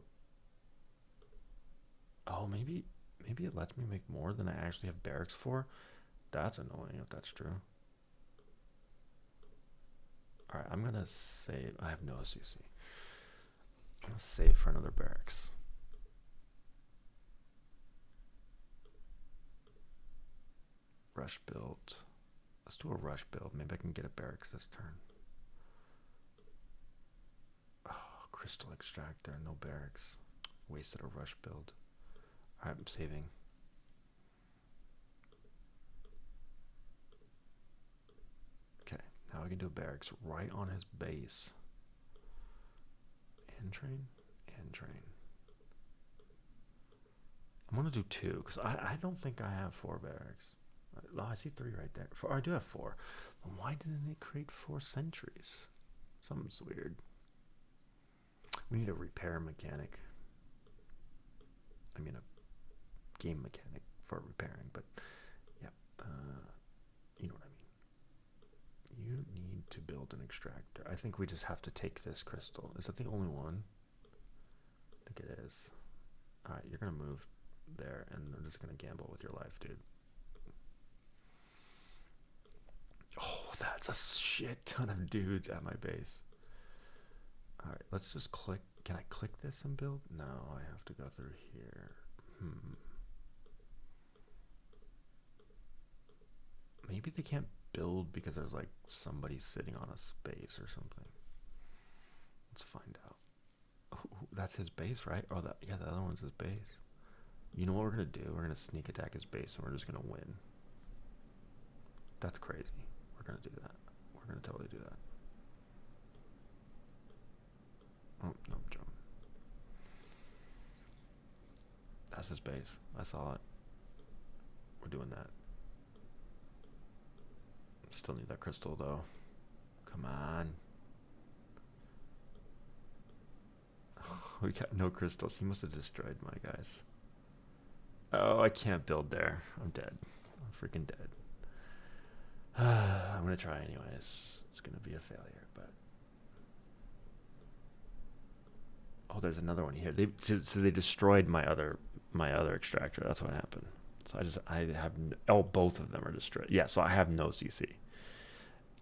Oh, maybe it lets me make more than I actually have barracks for. That's annoying if that's true. All right, I'm gonna save. I have no CC. I'm gonna save for another barracks. Rush build. Let's do a rush build. Maybe I can get a barracks this turn. Oh, crystal extractor, no barracks. Wasted a rush build. Alright, I'm saving. Now I can do a barracks right on his base. End train? End train. I'm going to do 2, because I don't think I have 4 barracks. Oh, I see 3 right there. I do have 4. Then why didn't it create 4 sentries? Something's weird. We need a repair mechanic. I mean, a game mechanic for repairing, but yeah, you know what I mean. You need to build an extractor. I think we just have to take this crystal. Is that the only one? I think it is. Alright, you're going to move there, and I'm just going to gamble with your life, dude. Oh, that's a shit ton of dudes at my base. Alright, let's just click. Can I click this and build? No, I have to go through here. Maybe they can't build because there's like somebody sitting on a space or something. Let's find out. Oh, that's his base, right? Oh, yeah, the other one's his base. You know what we're gonna do? We're gonna sneak attack his base, and we're just gonna win. That's crazy. We're gonna do that. We're gonna totally do that. Oh, no, jump. That's his base. I saw it. We're doing that. Still need that crystal, though. Come on. Oh, we got no crystals. He must have destroyed my guys. Oh, I can't build there. I'm dead. I'm freaking dead. I'm going to try anyways. It's going to be a failure, but... Oh, there's another one here. So they destroyed my other extractor. That's what happened. So I have both of them are destroyed. Yeah, so I have no CC.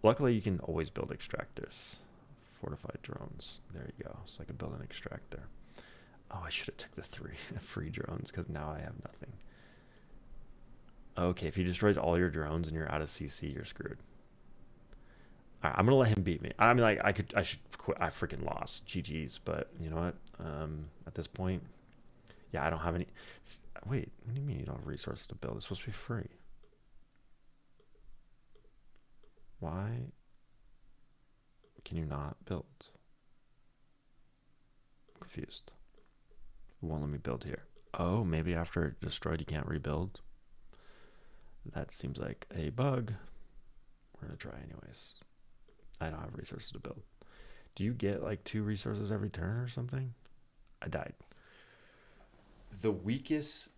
Luckily, you can always build extractors. Fortified drones. There you go. So I can build an extractor. Oh, I should have took the 3 free drones because now I have nothing. Okay, if he destroys all your drones and you're out of CC, you're screwed. All right, I'm gonna let him beat me. I mean, like I should quit. I freaking lost. GG's. But you know what? At this point, yeah, I don't have any. Wait, what do you mean you don't have resources to build? It's supposed to be free. Why can you not build? I'm confused. It won't let me build here. Oh, maybe after it's destroyed you can't rebuild. That seems like a bug. We're gonna try anyways. I don't have resources to build. Do you get like 2 resources every turn or something? I died. The weakest...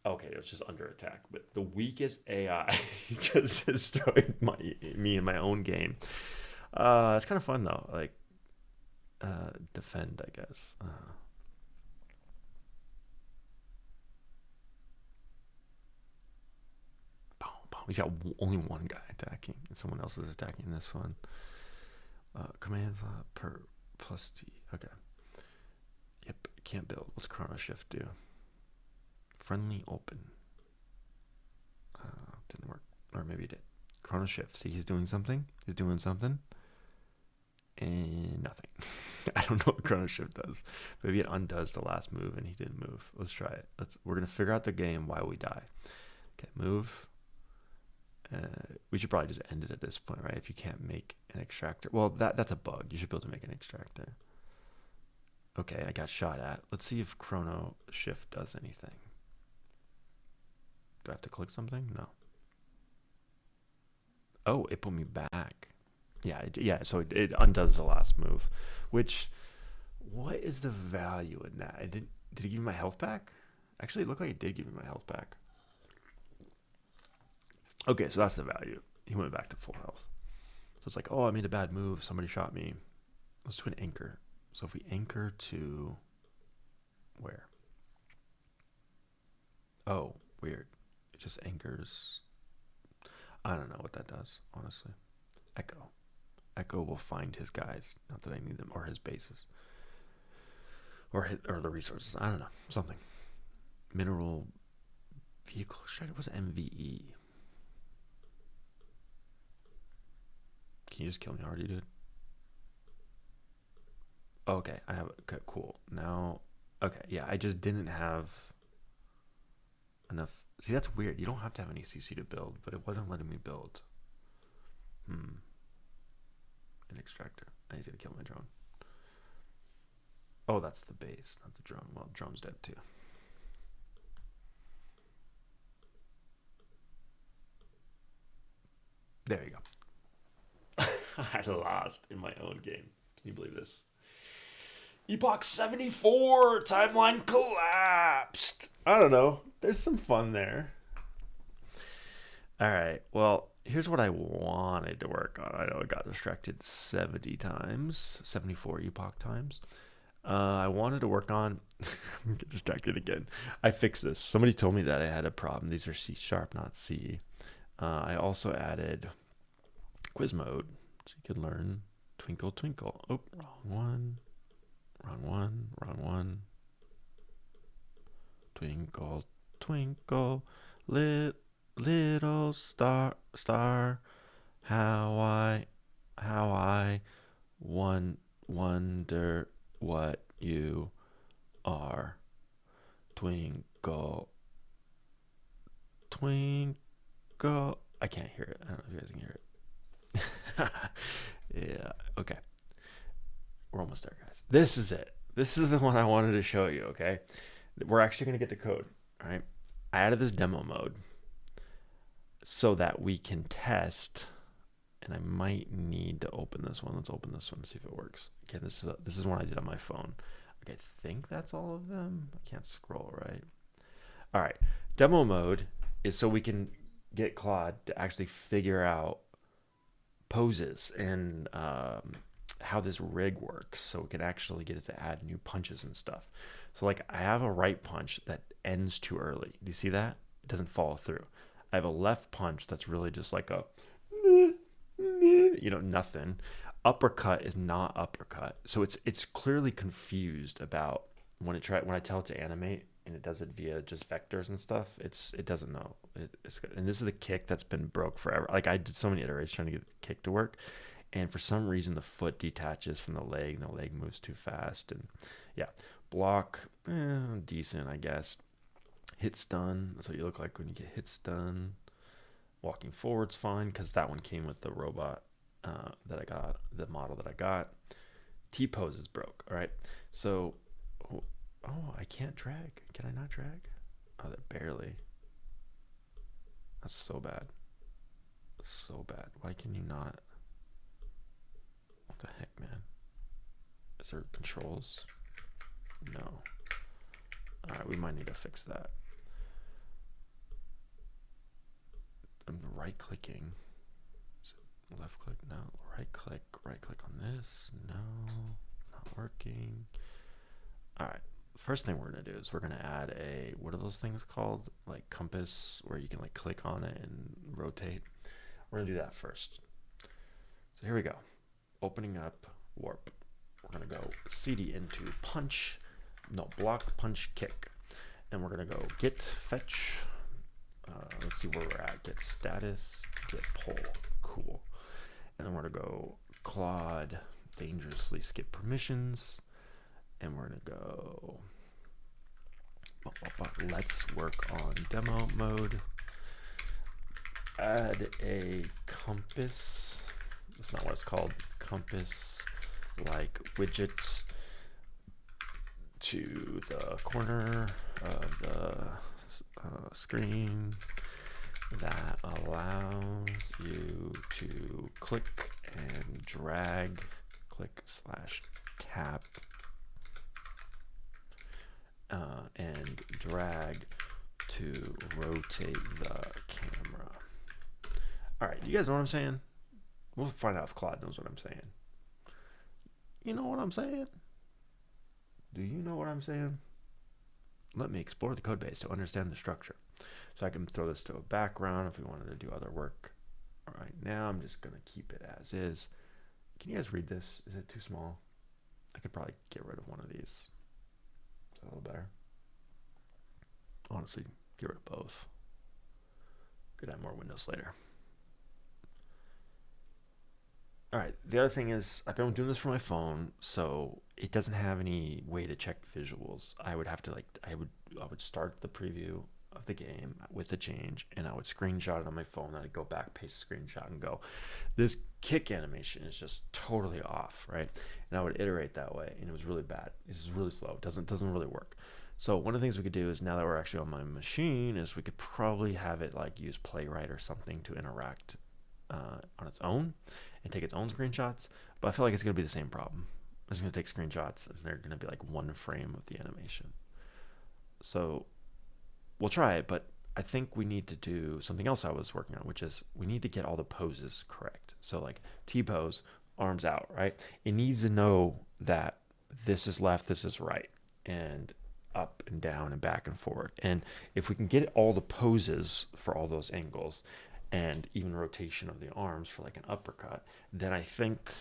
Okay, it was just under attack, but the weakest AI just destroyed me in my own game. It's kind of fun though. Like, defend, I guess. Boom, boom. He's got only one guy attacking, and someone else is attacking this one. Commands per plus T. Okay. Yep, can't build. What's Chrono Shift do? Friendly open. Didn't work. Or maybe it did. Chrono Shift. See, he's doing something. He's doing something. And nothing. I don't know what Chrono Shift does. Maybe it undoes the last move and he didn't move. Let's try it. We're going to figure out the game while we die. Okay, move. We should probably just end it at this point, right? If you can't make an extractor. Well, that's a bug. You should be able to make an extractor. Okay, I got shot at. Let's see if Chrono Shift does anything. Do I have to click something? No. Oh, it put me back. Yeah, so it undoes the last move. Which, what is the value in that? Did it give me my health back? Actually, it looked like it did give me my health back. Okay, so that's the value. He went back to full health. So it's like, oh, I made a bad move. Somebody shot me. Let's do an anchor. So if we anchor to where? Oh, weird. It just anchors. I don't know what that does, honestly. Echo. Echo will find his guys. Not that I need them, or his bases. Or the resources. I don't know. Something. Mineral vehicle. Shit, what's MVE? Can you just kill me already, dude? Okay, I have. Okay, cool. Now, okay, yeah, I just didn't have enough. See, that's weird. You don't have to have any CC to build, but it wasn't letting me build. An extractor. He's gonna kill my drone. Oh, that's the base, not the drone. Well, the drone's dead too. There you go. I lost in my own game. Can you believe this? Epoch 74 timeline collapsed. I don't know. There's some fun there. All right. Well, here's what I wanted to work on. I know I got distracted 70 times, 74 epoch times. I wanted to work on. Get distracted again. I fixed this. Somebody told me that I had a problem. These are C sharp, not C. I also added quiz mode, so you can learn Twinkle Twinkle. Oh, wrong one. Wrong one. Wrong one. Twinkle Twinkle, little star, how I wonder what you are. Twinkle, twinkle. I can't hear it. I don't know if you guys can hear it. Yeah, okay. We're almost there, guys. This is it. This is the one I wanted to show you, okay? We're actually going to get to code, all right? I added this demo mode so that we can test, and I might need to open this one. Let's open this one and see if it works. Okay, this is one I did on my phone. Okay, I think that's all of them. I can't scroll, right? All right, demo mode is so we can get Claude to actually figure out poses and how this rig works, so we can actually get it to add new punches and stuff. So like I have a right punch that ends too early. Do you see that? It doesn't follow through. I have a left punch that's really just like a, nothing. Uppercut is not uppercut. So it's clearly confused about when I tell it to animate and it does it via just vectors and stuff. It doesn't know. And this is the kick that's been broke forever. Like I did so many iterations trying to get the kick to work, and for some reason the foot detaches from the leg and the leg moves too fast. And yeah, block, decent, I guess. Hit stun, that's what you look like when you get hit stun. Walking forward's fine because that one came with the robot that I got, the model that I got. T-pose is broke. All right, so I can't drag. Can I not drag? Oh, they're barely. That's so bad. So bad. Why can you not? What the heck, man? Is there controls? No. All right, we might need to fix that. I'm right clicking. Left click, no. Right click on this. No, not working. All right. First thing we're gonna do is we're gonna add a, what are those things called? Like compass, where you can like click on it and rotate. We're gonna do that first. So here we go. Opening up warp. We're gonna go CD into punch. No, block, punch, kick. And we're gonna go get fetch. Let's see where we're at. Get status, get pull. Cool. And then we're gonna go Claude, dangerously skip permissions. And we're gonna go, let's work on demo mode. Add a compass. That's not what it's called. Compass like widget to the corner of the screen that allows you to click and drag, click / tap, and drag to rotate the camera. All right, you guys know what I'm saying? We'll find out if Claude knows what I'm saying. You know what I'm saying? Do you know what I'm saying? Let me explore the code base to understand the structure. So I can throw this to a background if we wanted to do other work. All right, now I'm just going to keep it as is. Can you guys read this? Is it too small? I could probably get rid of one of these. Is that a little better? Honestly, get rid of both. Could add more windows later. All right, the other thing is I've been doing this for my phone, so it doesn't have any way to check visuals. I would have to I would start the preview of the game with the change, and I would screenshot it on my phone. I'd go back, paste the screenshot, and go, this kick animation is just totally off, right? And I would iterate that way, and it was really bad. It's just really slow. It doesn't really work. So one of the things we could do is, now that we're actually on my machine, is we could probably have it like use Playwright or something to interact on its own and take its own screenshots. But I feel like it's going to be the same problem. It's going to take screenshots, and they're going to be like one frame of the animation. So we'll try it, but I think we need to do something else I was working on, which is we need to get all the poses correct. So like T-pose, arms out, right? It needs to know that this is left, this is right, and up and down and back and forward. And if we can get all the poses for all those angles, and even rotation of the arms for like an uppercut, then I think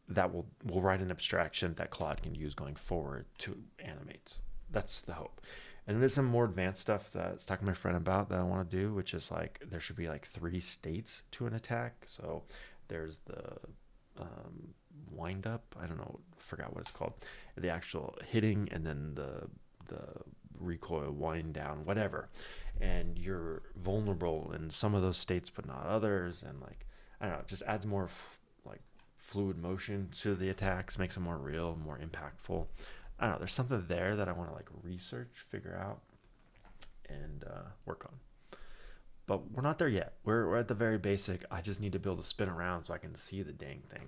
that we'll write an abstraction that Claude can use going forward to animate. That's the hope. And there's some more advanced stuff that I was talking to my friend about that I want to do, which is like there should be like 3 states to an attack. So there's the wind up, I don't know, forgot what it's called, the actual hitting, and then the recoil, wind down, whatever. And you're vulnerable in some of those states but not others, and like I don't know, it just adds more like fluid motion to the attacks, makes them more real, more impactful. I don't know, there's something there that I want to like research, figure out, and work on. But we're not there yet. We're at the very basic. I just need to be able to spin around so I can see the dang thing.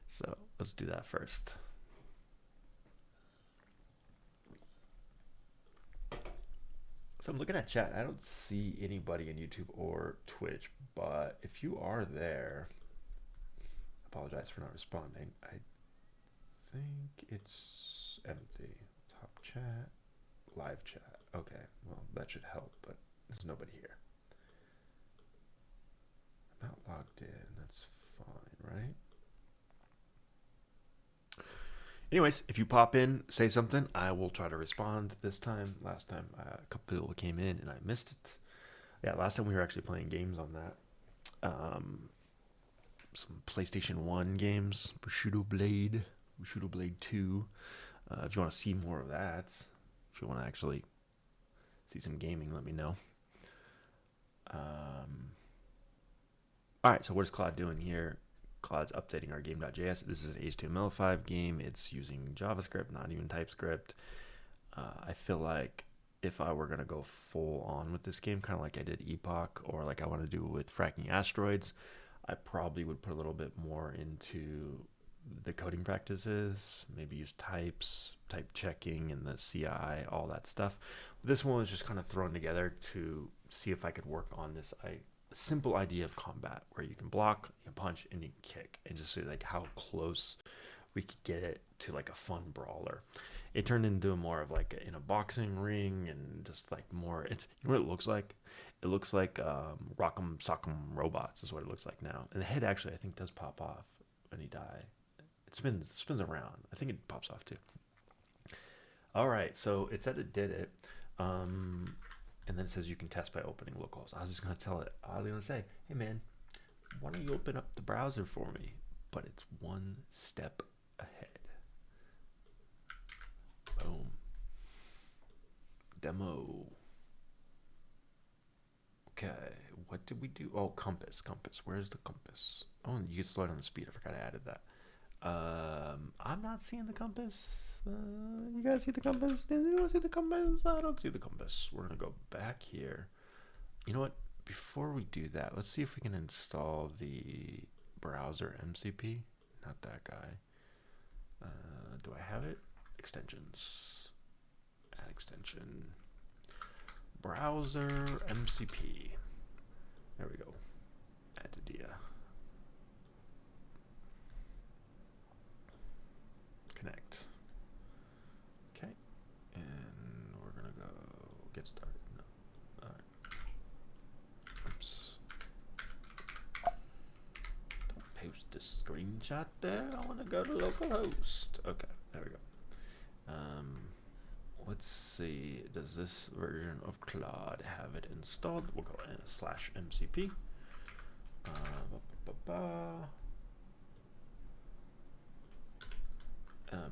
So let's do that first. So I'm looking at chat. I don't see anybody in YouTube or Twitch, but if you are there, I apologize for not responding. I think it's empty. Top chat, live chat. Okay, well, that should help, but there's nobody here. I'm not logged in. That's fine, right? Anyways, if you pop in, say something, I will try to respond this time. Last time, a couple people came in and I missed it. Yeah, last time we were actually playing games on that. Some PlayStation 1 games, Bushido Blade 2. If you want to see more of that, if you want to actually see some gaming, let me know. All right, so what is Claude doing here? Claude's updating our game.js. This is an HTML5 game. It's using JavaScript, not even TypeScript. I feel like if I were going to go full on with this game, kind of like I did Epoch, or like I want to do with Fracking Asteroids, I probably would put a little bit more into the coding practices, maybe use types, type checking, and the CI, all that stuff. This one was just kind of thrown together to see if I could work on this simple idea of combat where you can block, you can punch, and you can kick, and just see like how close we could get it to like a fun brawler. It turned into more of like in a boxing ring, and just like more, it's, you know what it looks like? It looks like Rock'em Sock'em Robots is what it looks like now. And the head actually I think does pop off when he dies. It spins around. I think it pops off too. All right, so it said it did it. And then it says you can test by opening localhost. I was just going to tell it, I was going to say, hey man, why don't you open up the browser for me? But it's one step ahead. Boom. Demo. Okay, what did we do? Oh, compass. Where's the compass? Oh, you can slow down the speed. I forgot I added that. I'm not seeing the compass. You guys see the compass? Does anyone see the compass? I don't see the compass. We're gonna go back here. You know what? Before we do that, let's see if we can install the browser MCP. Not that guy. Do I have it? Extensions. Add extension. Browser MCP. There we go. Add to dia. Connect. Okay, and we're gonna go get started. No. All right. Oops. Don't post the screenshot there. I want to go to localhost. Okay, there we go. Let's see. Does this version of Claude have it installed? We'll go in /mcp.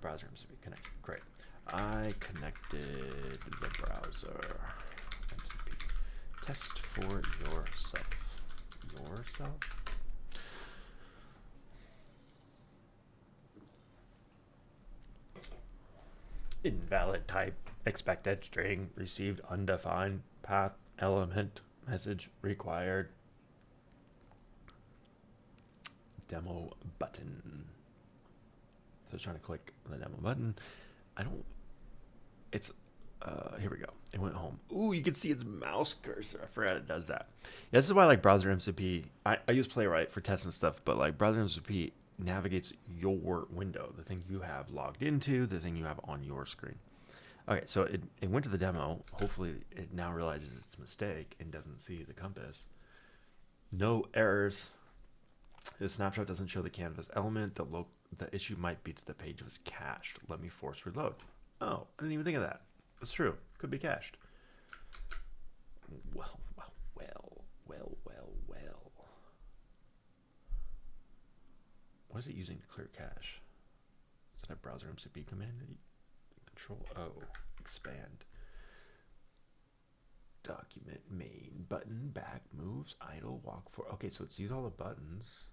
Browser MCP connect. Great. I connected the browser. Test for yourself. Yourself? Invalid type. Expected string. Received undefined path element. Message required. Demo button. So I was trying to click the demo button. I don't. It's. Here we go. It went home. Ooh, you can see its mouse cursor. I forgot it does that. Yeah, this is why I like Browser MCP. I use Playwright for testing stuff, but like Browser MCP navigates your window, the thing you have logged into, the thing you have on your screen. Okay, so it went to the demo. Hopefully, it now realizes its mistake and doesn't see the compass. No errors. The snapshot doesn't show the canvas element. The issue might be that the page was cached. Let me force reload. Oh, I didn't even think of that. It's true. Could be cached. Well. What is it using to clear cache? Is that a browser MCP command? Control O. Expand. Document main button back moves idle walk for. Okay, so it sees all the buttons.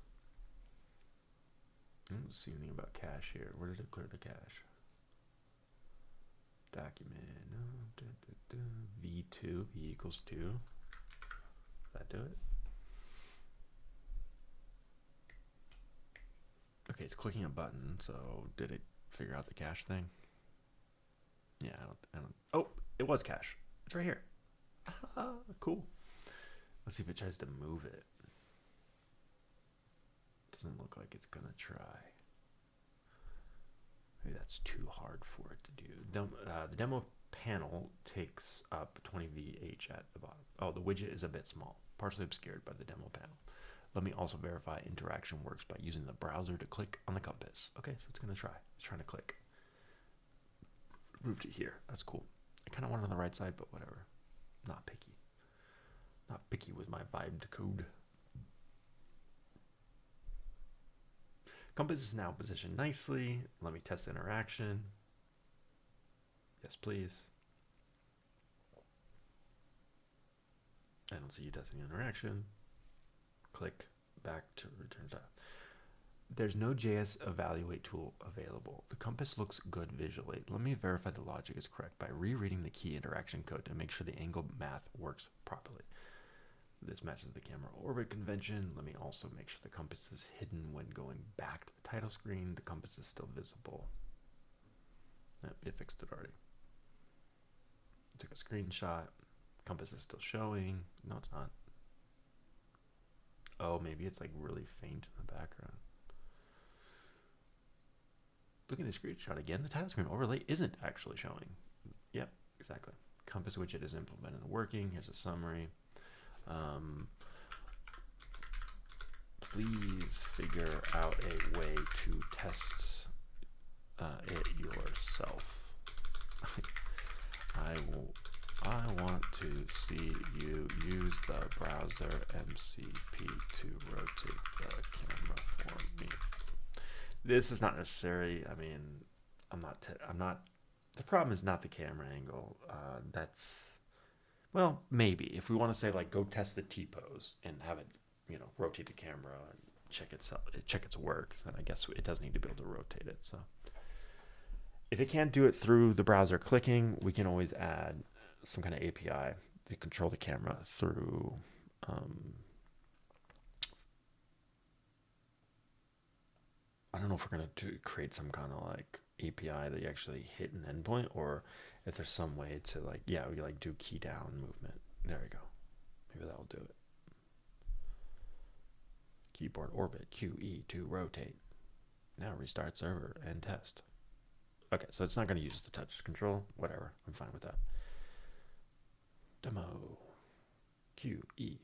I don't see anything about cache here. Where did it clear the cache? Document v2 v equals 2. Does that do it? Okay, it's clicking a button. So did it figure out the cache thing? Yeah, I don't. Oh, it was cache. It's right here. Cool. Let's see if it tries to move it. Doesn't look like it's gonna try. Maybe that's too hard for it to do. The demo panel takes up 20 VH at the bottom. Oh, the widget is a bit small, partially obscured by the demo panel. Let me also verify interaction works by using the browser to click on the compass. Okay, so it's gonna try. It's trying to click. Moved it here. That's cool. I kind of want it on the right side, but whatever. Not picky. Not picky with my vibed code. Compass is now positioned nicely. Let me test interaction. Yes, please. I don't see you testing interaction. Click back to return to. There's no JS evaluate tool available. The compass looks good visually. Let me verify the logic is correct by rereading the key interaction code to make sure the angle math works properly. This matches the camera orbit convention. Let me also make sure the compass is hidden when going back to the title screen. The compass is still visible. It fixed it already. Took a screenshot. Compass is still showing. No, it's not. Oh, maybe it's like really faint in the background. Looking at the screenshot again, the title screen overlay isn't actually showing. Yep, exactly. Compass widget is implemented and working. Here's a summary. Please figure out a way to test it yourself. I want to see you use the browser MCP to rotate the camera for me. This is not necessary. I mean, I'm not. The problem is not the camera angle. Well, maybe if we want to say like go test the T-pose and have it, rotate the camera and check its work, then I guess it does need to be able to rotate it. So if it can't do it through the browser clicking, we can always add some kind of API to control the camera through. I don't know if we're going to create some kind of like API that you actually hit an endpoint, or if there's some way to we like do key down movement. There we go. Maybe that'll do it. Keyboard orbit QE to rotate. Now restart server and test. Okay, so it's not going to use the touch control. Whatever. I'm fine with that. Demo. QE.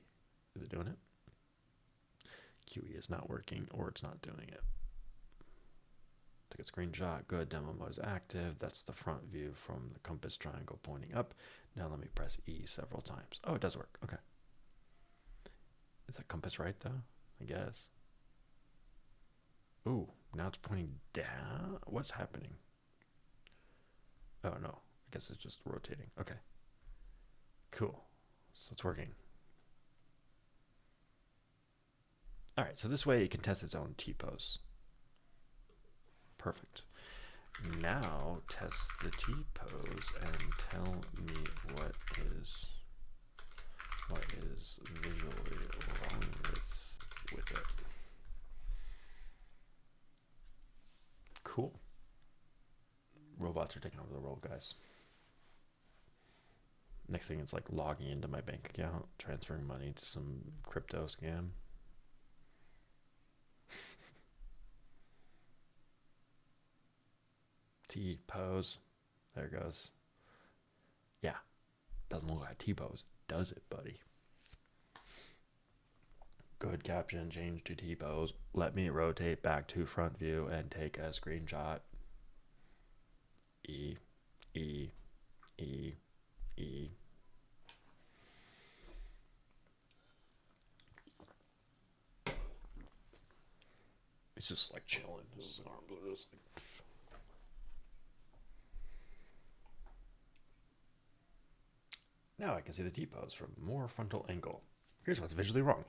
Is it doing it? QE is not working, or it's not doing it. Took a screenshot. Good. Demo mode is active. That's the front view from the compass triangle pointing up. Now let me press E several times. Oh, it does work. Okay. Is that compass right, though? I guess. Ooh, now it's pointing down. What's happening? Oh, no. I guess it's just rotating. Okay. Cool. So it's working. All right, so this way it can test its own T-pose. Perfect. Now test the T-pose and tell me what is visually wrong with it. Cool. Robots are taking over the world, guys. Next thing, it's like logging into my bank account, transferring money to some crypto scam. T-pose. There it goes. Yeah. Doesn't look like T-pose. Does it, buddy? Good caption. Change to T-pose. Let me rotate back to front view and take a screenshot. E. E. E. E. It's just like chilling. His arms are just like. Now I can see the T-pose from more frontal angle. Here's what's visually wrong.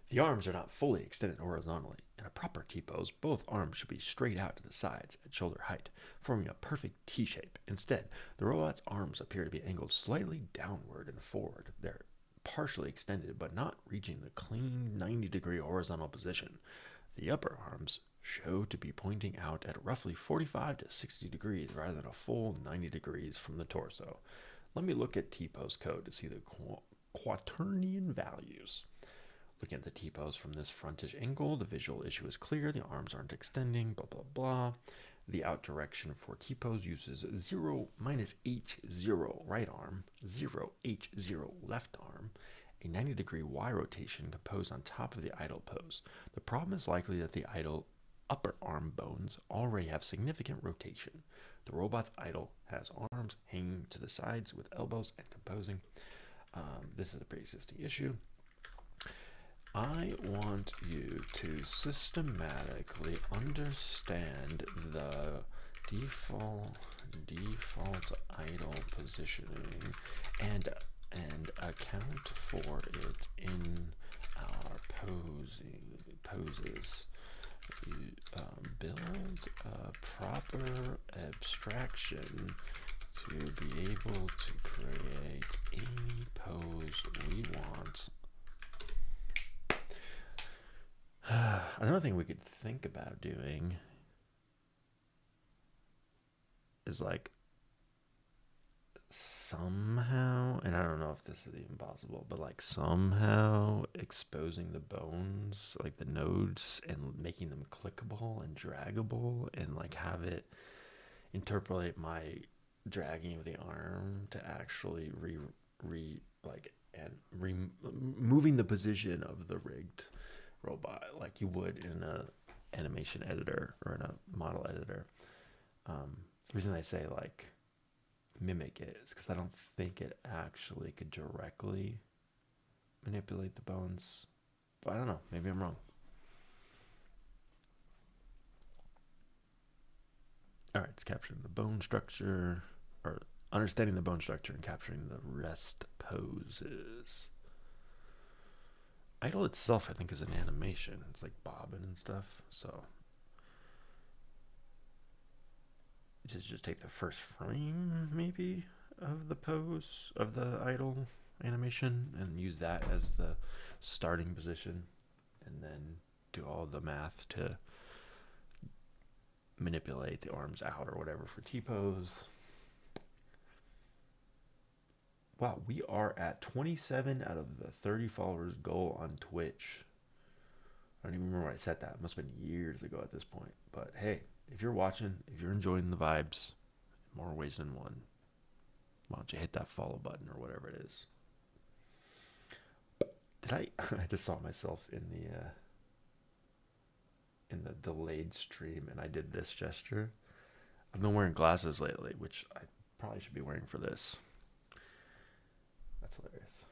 The arms are not fully extended horizontally. In a proper T-pose, both arms should be straight out to the sides at shoulder height, forming a perfect T-shape. Instead, the robot's arms appear to be angled slightly downward and forward. They're partially extended, but not reaching the clean 90-degree horizontal position. The upper arms show to be pointing out at roughly 45 to 60 degrees rather than a full 90 degrees from the torso. Let me look at T-pose code to see the quaternion values. Looking at the T-pose from this frontish angle, the visual issue is clear. The arms aren't extending, blah, blah, blah. The out direction for T-pose uses 0 minus H0 right arm, 0 H0 left arm, a 90-degree Y rotation composed on top of the idle pose. The problem is likely that the idle upper arm bones already have significant rotation. The robot's idle has arms hanging to the sides with elbows and composing. This is a pre-existing issue. I want you to systematically understand the default idle positioning and account for it in our poses. Build a proper abstraction to be able to create any pose we want. Another thing we could think about doing is like somehow, and I don't know if this is even possible, but like somehow exposing the bones, like the nodes, and making them clickable and draggable, and like have it interpolate my dragging of the arm to actually moving the position of the rigged robot like you would in a animation editor or in a model editor. The reason I say like mimic it is because I don't think it actually could directly manipulate the bones, but I don't know, maybe I'm wrong. All right, it's capturing the bone structure, or understanding the bone structure and capturing the rest poses. Idle itself, I think, is an animation. It's like bobbing and stuff. So just take the first frame, maybe, of the pose of the idle animation and use that as the starting position, and then do all the math to manipulate the arms out or whatever for T-pose. Wow, we are at 27 out of the 30 followers goal on Twitch. I don't even remember when I set that. It must have been years ago at this point. But hey, if you're watching, if you're enjoying the vibes, more ways than one, why don't you hit that follow button or whatever it is. Did I just saw myself in the delayed stream, and I did this gesture. I've been wearing glasses lately, which I probably should be wearing for this. That's hilarious.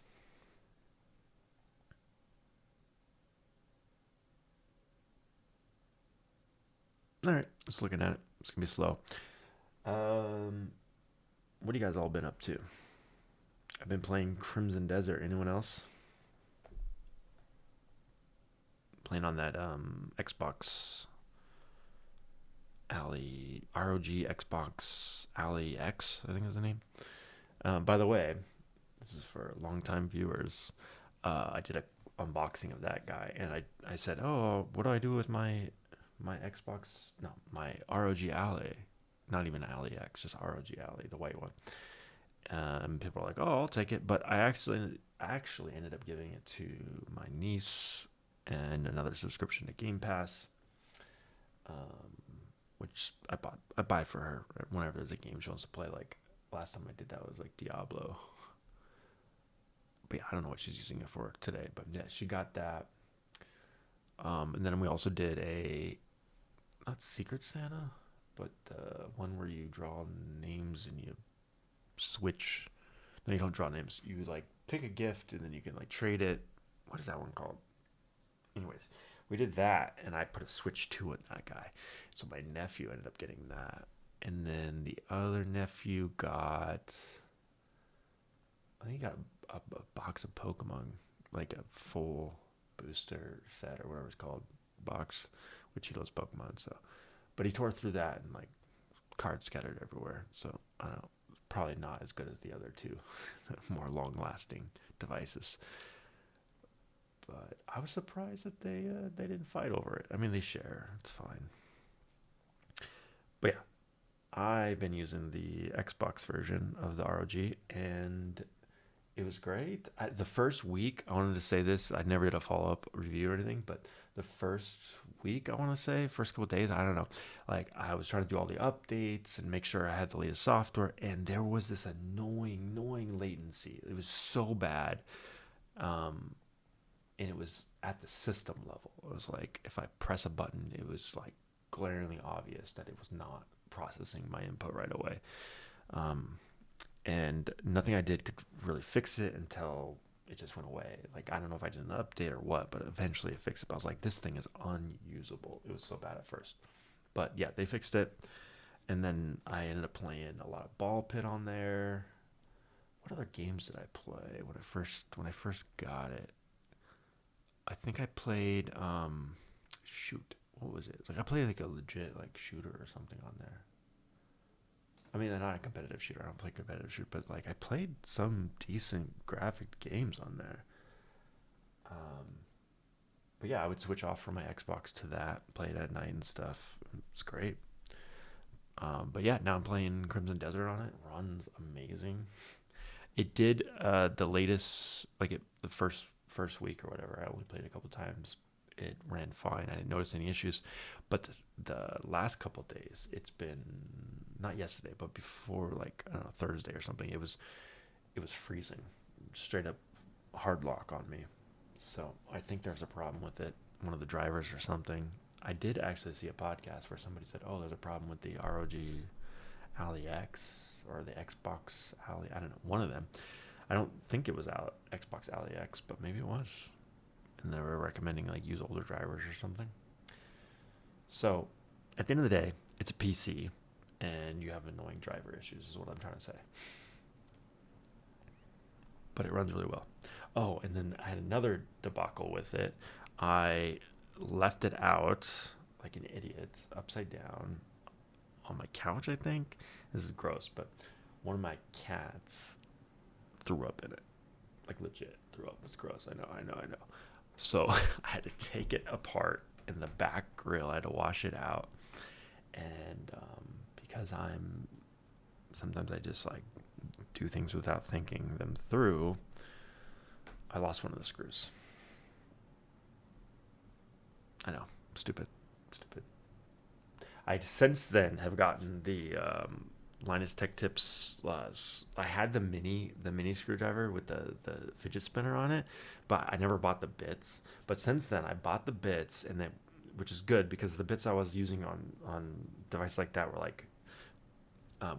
All right, just looking at it. It's gonna be slow. What have you guys all been up to? I've been playing Crimson Desert. Anyone else? playing on that Xbox Alley ROG Xbox Alley X, I think is the name. By the way, this is for longtime viewers. I did a unboxing of that guy, and I said, "Oh, what do I do with my Xbox? No, my ROG Ally, not even Ally X, just ROG Ally, the white one." People are like, "Oh, I'll take it," but I actually ended up giving it to my niece and another subscription to Game Pass, um, which I buy for her whenever there's a game she wants to play. Like last time I did that was like Diablo. But yeah, I don't know what she's using it for today. But yeah, she got that. And then we also did a not Secret Santa, but one where you draw names and you switch. No, you don't draw names. You like pick a gift and then you can like trade it. What is that one called? Anyways, we did that, and I put a Switch 2 in that guy. So my nephew ended up getting that. And then the other nephew got, I think he got a box of Pokemon, like a full booster set or whatever it's called, box, which he loves Pokemon. So, but he tore through that and like cards scattered everywhere. So I don't know, probably not as good as the other two, more long-lasting devices. But I was surprised that they didn't fight over it. I mean, they share; it's fine. But yeah, I've been using the Xbox version of the ROG, and it was great. The first week, I wanted to say this. I never did a follow up review or anything, but the first week, I want to say, first couple of days, I don't know. Like I was trying to do all the updates and make sure I had the latest software, and there was this annoying latency. It was so bad. Um, and it was at the system level. It was like if I press a button, it was like glaringly obvious that it was not processing my input right away. Um, and nothing I did could really fix it until it just went away. Like I don't know if I did an update or what, but eventually it fixed it. But I was like, this thing is unusable. It was so bad at first, but yeah, they fixed it. And then I ended up playing a lot of Ball Pit on there. What other games did I play when I first got it? I think I played shoot, what was it? It's like I played like a legit like shooter or something on there. I mean, they're not a competitive shooter. I don't play competitive shoot, but like I played some decent graphic games on there. Um, but yeah, I would switch off from my Xbox to that, play it at night and stuff. It's great. But yeah, now I'm playing Crimson Desert on it. Runs amazing. It did the latest like the first week or whatever. I only played it a couple times. It ran fine. I didn't notice any issues. But the last couple days, it's been not yesterday, but before like I don't know Thursday or something. It was freezing, straight up hard lock on me. So I think there's a problem with it. One of the drivers or something. I did actually see a podcast where somebody said, "Oh, there's a problem with the ROG Ally X or the Xbox Ally." I don't know, one of them. I don't think it was Xbox Ally X, but maybe it was. And they were recommending like use older drivers or something. So at the end of the day, it's a PC, and you have annoying driver issues, is what I'm trying to say. But it runs really well. Oh, and then I had another debacle with it. I left it out like an idiot, upside down on my couch, I think. This is gross, but one of my cats threw up in it. Like legit threw up. It's gross. I know. So I had to take it apart in the back grill. I had to wash it out. And because sometimes I just like do things without thinking them through, I lost one of the screws. I know. Stupid. I since then have gotten the Linus Tech Tips. I had the mini screwdriver with the fidget spinner on it, but I never bought the bits. But since then, I bought the bits, and then which is good because the bits I was using on devices like that were like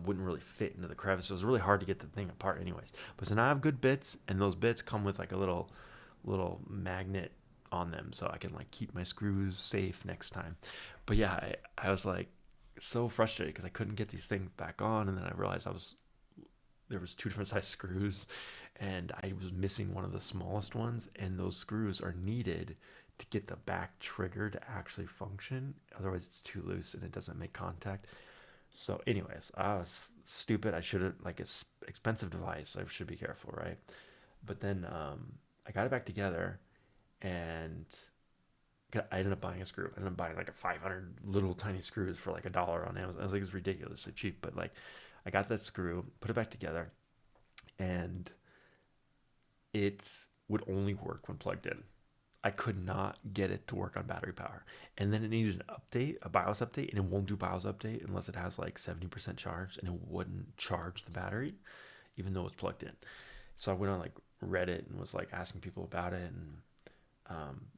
wouldn't really fit into the crevice. So it was really hard to get the thing apart, anyways. But so now I have good bits, and those bits come with like a little magnet on them, so I can like keep my screws safe next time. But yeah, I was like so frustrated because I couldn't get these things back on, and then I realized there was two different size screws, and I was missing one of the smallest ones, and those screws are needed to get the back trigger to actually function. Otherwise, it's too loose and it doesn't make contact. So, anyways, I was stupid. I should have, like, it's expensive device. I should be careful, right? But then I got it back together, and I ended up buying a screw. I ended up buying like a 500 little tiny screws for like $1 on Amazon. I was like, it's ridiculously cheap. But like, I got that screw, put it back together, and it would only work when plugged in. I could not get it to work on battery power. And then it needed an update, a BIOS update, and it won't do BIOS update unless it has like 70% charged, and it wouldn't charge the battery, even though it's plugged in. So I went on like Reddit and was like asking people about it, and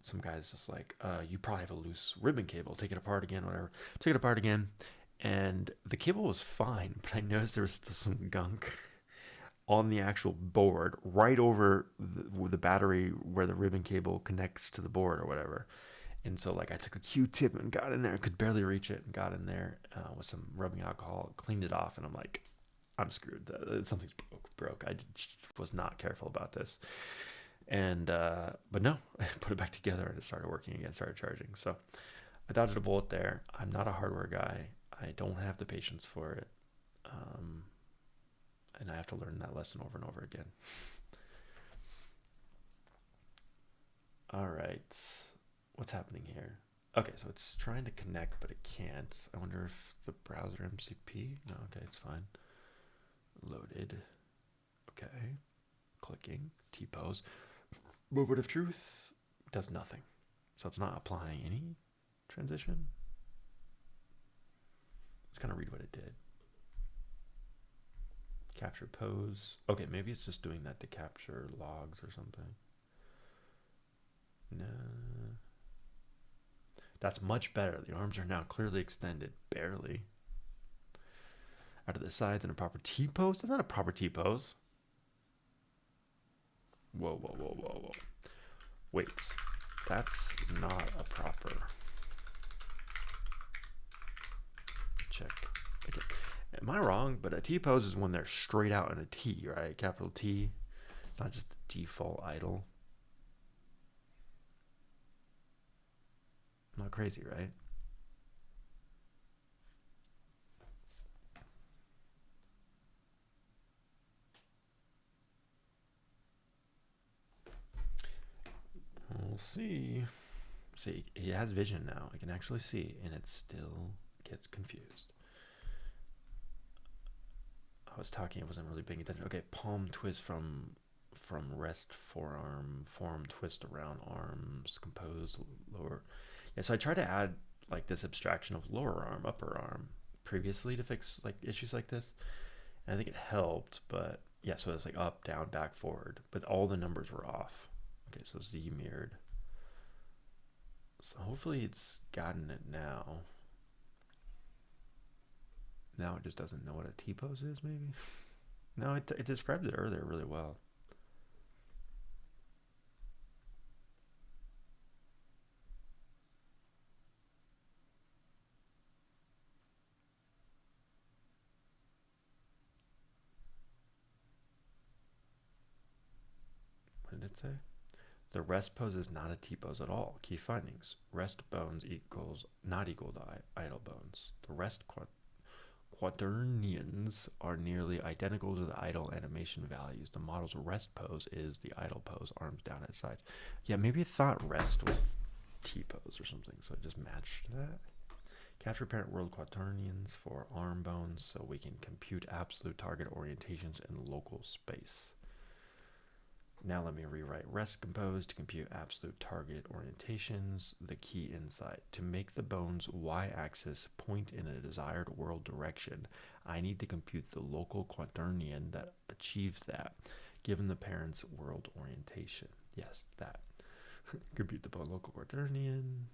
some guys just like, you probably have a loose ribbon cable. Take it apart again, whatever. Took it apart again, and the cable was fine, but I noticed there was still some gunk on the actual board, right over the battery where the ribbon cable connects to the board or whatever. And so like I took a Q-tip and got in there, could barely reach it, and got in there with some rubbing alcohol, cleaned it off, and I'm like, I'm screwed. Something's broke. I just was not careful about this. And but no, I put it back together and it started working again, started charging. So I dodged a bullet there. I'm not a hardware guy. I don't have the patience for it. And I have to learn that lesson over and over again. All right. What's happening here? Okay, so it's trying to connect, but it can't. I wonder if the browser MCP? No, okay, it's fine. Loaded. Okay. Clicking. T-pose. Moment of truth does nothing. So it's not applying any transition. Let's kind of read what it did. Capture pose. Okay, maybe it's just doing that to capture logs or something. No. That's much better. The arms are now clearly extended. Barely. Out of the sides in a proper T-pose? That's not a proper T-pose. Whoa, whoa, whoa, whoa, whoa. Wait. That's not a proper. Check. Okay. Am I wrong? But a T-pose is when they're straight out in a T, right? Capital T. It's not just the default idle. Not crazy, right? We'll see. See, he has vision now. I can actually see, and it still gets confused. I was talking, I wasn't really paying attention. Okay, palm twist from rest forearm, forearm twist around arms, compose lower. Yeah, so I tried to add like this abstraction of lower arm, upper arm previously to fix like issues like this. And I think it helped, but yeah, so it's like up, down, back, forward, but all the numbers were off. Okay, so Z mirrored. So hopefully it's gotten it now. Now it just doesn't know what a T-pose is, maybe? No, it described it earlier really well. What did it say? The rest pose is not a T-pose at all. Key findings. Rest bones equals not equal to idle bones. The rest quaternions are nearly identical to the idle animation values. The model's rest pose is the idle pose, arms down at sides. Yeah, maybe it thought rest was T-pose or something, so it just matched that. Capture parent world quaternions for arm bones so we can compute absolute target orientations in local space. Now let me rewrite rest compose to compute absolute target orientations, the key insight. To make the bone's y-axis point in a desired world direction, I need to compute the local quaternion that achieves that, given the parent's world orientation. Yes, that. Compute the bone local quaternion.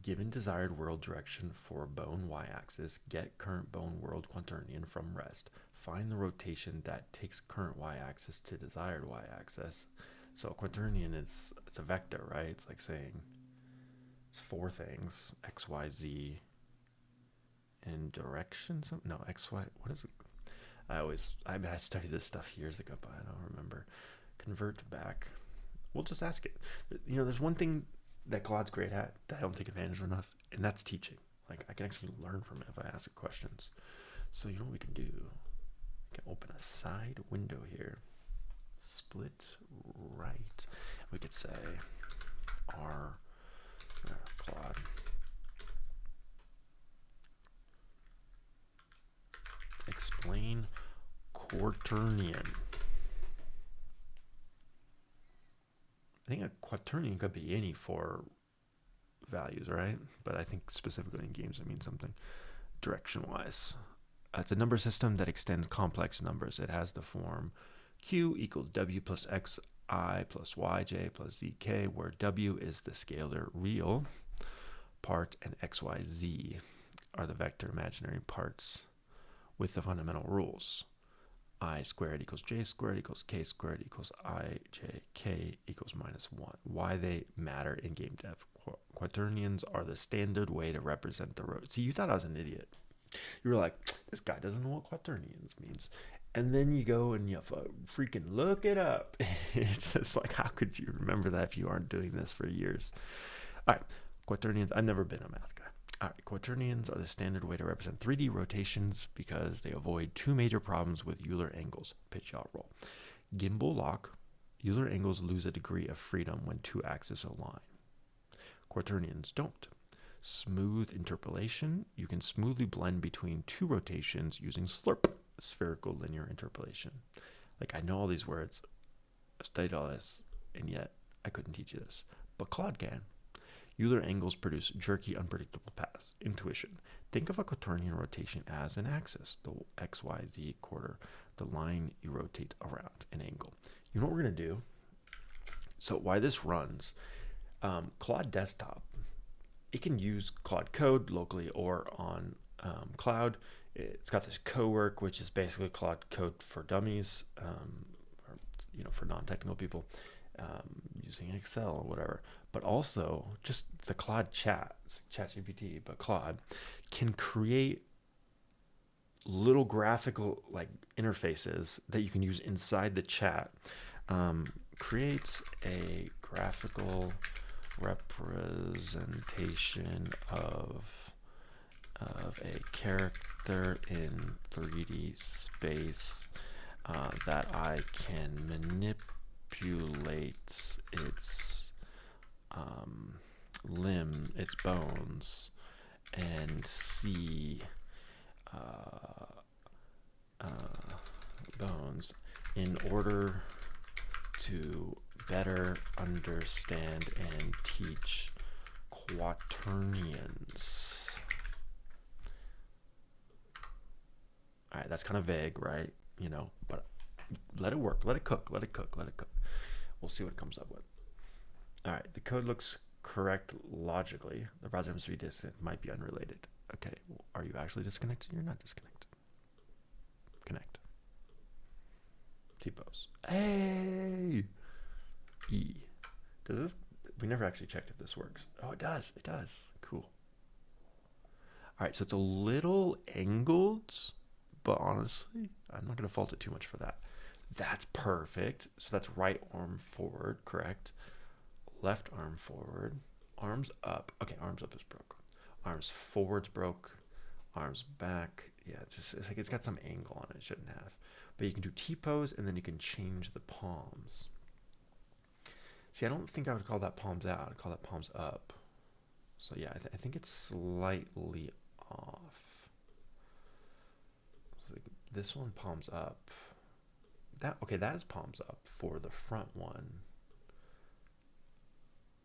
Given desired world direction for bone y-axis, get current bone world quaternion from rest. Find the rotation that takes current y-axis to desired y-axis. So quaternion is, it's a vector, right? It's like saying it's four things, x, y, z, and direction. No, x, y. What is it? I studied this stuff years ago, but I don't remember. Convert back. We'll just ask it. You know, there's one thing that Claude's great at that I don't take advantage of enough, and that's teaching. Like, I can actually learn from it if I ask it questions. So you know what we can do? We can open a side window here. Split right. We could say R Claude. Explain quaternion. I think a quaternion could be any four values, right? But I think specifically in games it means something direction-wise. It's a number system that extends complex numbers. It has the form Q equals W plus XI plus YJ plus ZK, where W is the scalar real part and XYZ are the vector imaginary parts with the fundamental rules. I squared equals J squared equals K squared equals IJK equals -1. Why they matter in game dev. Quaternions are the standard way to represent the road. See, you thought I was an idiot. You were like, this guy doesn't know what quaternions means. And then you go and you freaking look it up. It's just like, how could you remember that if you aren't doing this for years? All right, quaternions. I've never been a math guy. All right, quaternions are the standard way to represent 3D rotations because they avoid two major problems with Euler angles. Pitch, yaw, roll. Gimbal lock. Euler angles lose a degree of freedom when two axes align. Quaternions don't. Smooth interpolation. You can smoothly blend between two rotations using SLRP, spherical linear interpolation. Like, I know all these words. I've studied all this, and yet I couldn't teach you this. But Claude can. Euler angles produce jerky, unpredictable paths. Intuition. Think of a quaternion rotation as an axis, the XYZ quarter, the line you rotate around an angle. You know what we're going to do? So why this runs, Claude Desktop, it can use Claude Code locally or on cloud. It's got this cowork, which is basically Claude Code for dummies, or, you know, for non-technical people. Using Excel or whatever, but also just the Claude chat, ChatGPT, but Claude can create little graphical like interfaces that you can use inside the chat. Creates a graphical representation of a character in 3D space that I can manipulate its limb, its bones, and see bones in order to better understand and teach quaternions. All right, that's kind of vague, right? You know, but let it work, let it cook, let it cook, let it cook. We'll see what it comes up with. All right, the code looks correct logically. The browser happens to be disconnected, might be unrelated. Okay, well, are you actually disconnected? You're not disconnected. Connect. T-pose. Hey! E. Does this, we never actually checked if this works. Oh, it does, it does. Cool. All right, so it's a little angled, but honestly, I'm not gonna fault it too much for that. That's perfect. So that's right arm forward, correct? Left arm forward, arms up. Okay, arms up is broke. Arms forward's broke. Arms back. Yeah, it's like it's got some angle on it. It shouldn't have. But you can do T-pose, and then you can change the palms. See, I don't think I would call that palms out. I'd call that palms up. So yeah, I think it's slightly off. So like this one palms up. Okay, that is palms up for the front one.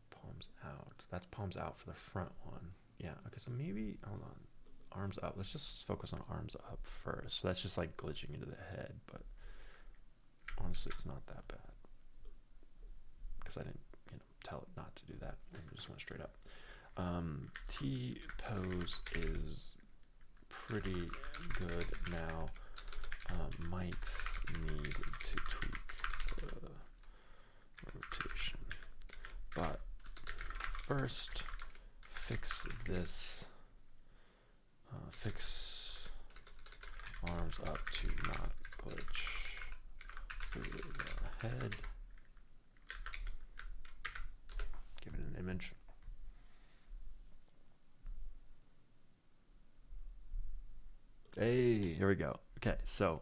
Palms out. That's palms out for the front one. Yeah, okay, so maybe, hold on. Arms up. Let's just focus on arms up first. So that's just like glitching into the head, but honestly, it's not that bad. Because I didn't, tell it not to do that. I just went straight up. T-pose is pretty good now. Might need to tweak the rotation. But first, fix this. Fix arms up to not glitch through the head. Hey, here we go. Okay, so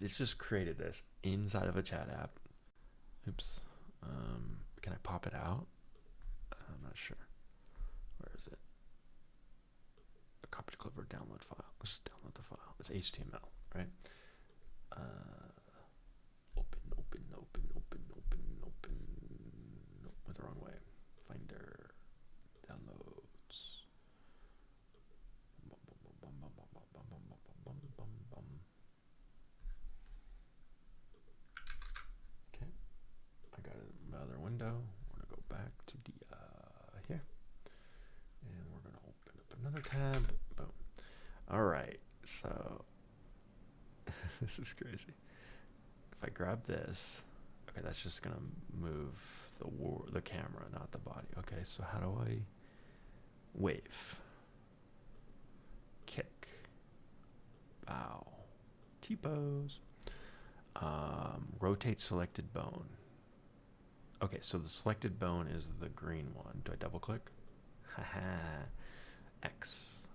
this just created this inside of a chat app. Oops. Can I pop it out? I'm not sure. Where is it? A copy to clipboard download file. Let's just download the file. It's HTML, right? Open, open, open, open, open, open. Nope, went the wrong way. Finder, downloads. Bum, bum, bum, bum, bum, bum, bum, bum, bum, bum, bum, bum. Okay, I got it in my other window. We're gonna go back to the here, and we're gonna open up another tab. Boom. All right, so this is crazy. If I grab this, okay, that's just gonna move the camera, not the body. Okay, so how do I wave, kick, bow, T-pose, rotate selected bone. Okay, so the selected bone is the green one. Do I double click? Haha. X.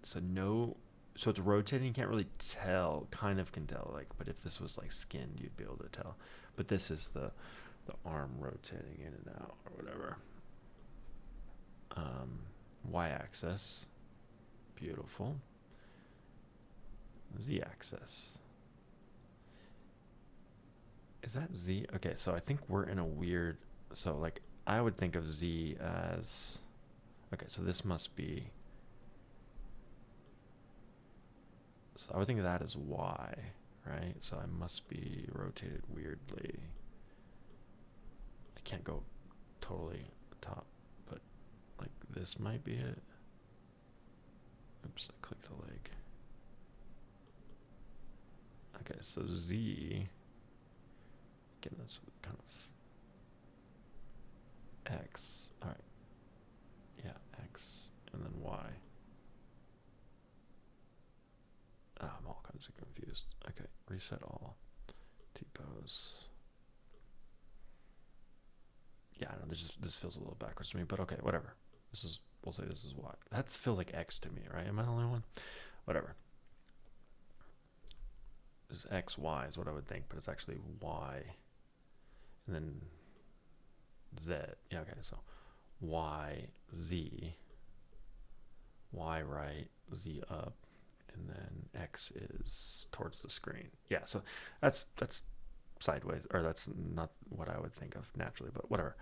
So no, so it's rotating. You can't really tell. Kind of can tell, like, but if this was like skinned, you'd be able to tell. But this is the arm rotating in and out or whatever. Y-axis. Beautiful. Z-axis. Is that Z? Okay, so I think we're in a weird, so like I would think of Z as, okay, so this must be, so I would think of that as Y, right? So I must be rotated weirdly. I can't go totally top, but like this might be it. Oops, I clicked a leg. Okay, so Z, again, that's kind of X. All right. Yeah, X and then Y. Oh, I'm all kinds of confused. Okay, reset all. T-pose. Yeah, I know this feels a little backwards to me, but okay, whatever. We'll say this is Y. That feels like X to me, right? Am I the only one? Whatever. This X, Y is what I would think, but it's actually Y. And then Z. Yeah, okay, so Y, Z, Y right, Z up, and then X is towards the screen. Yeah, so that's sideways, or that's not what I would think of naturally, but whatever.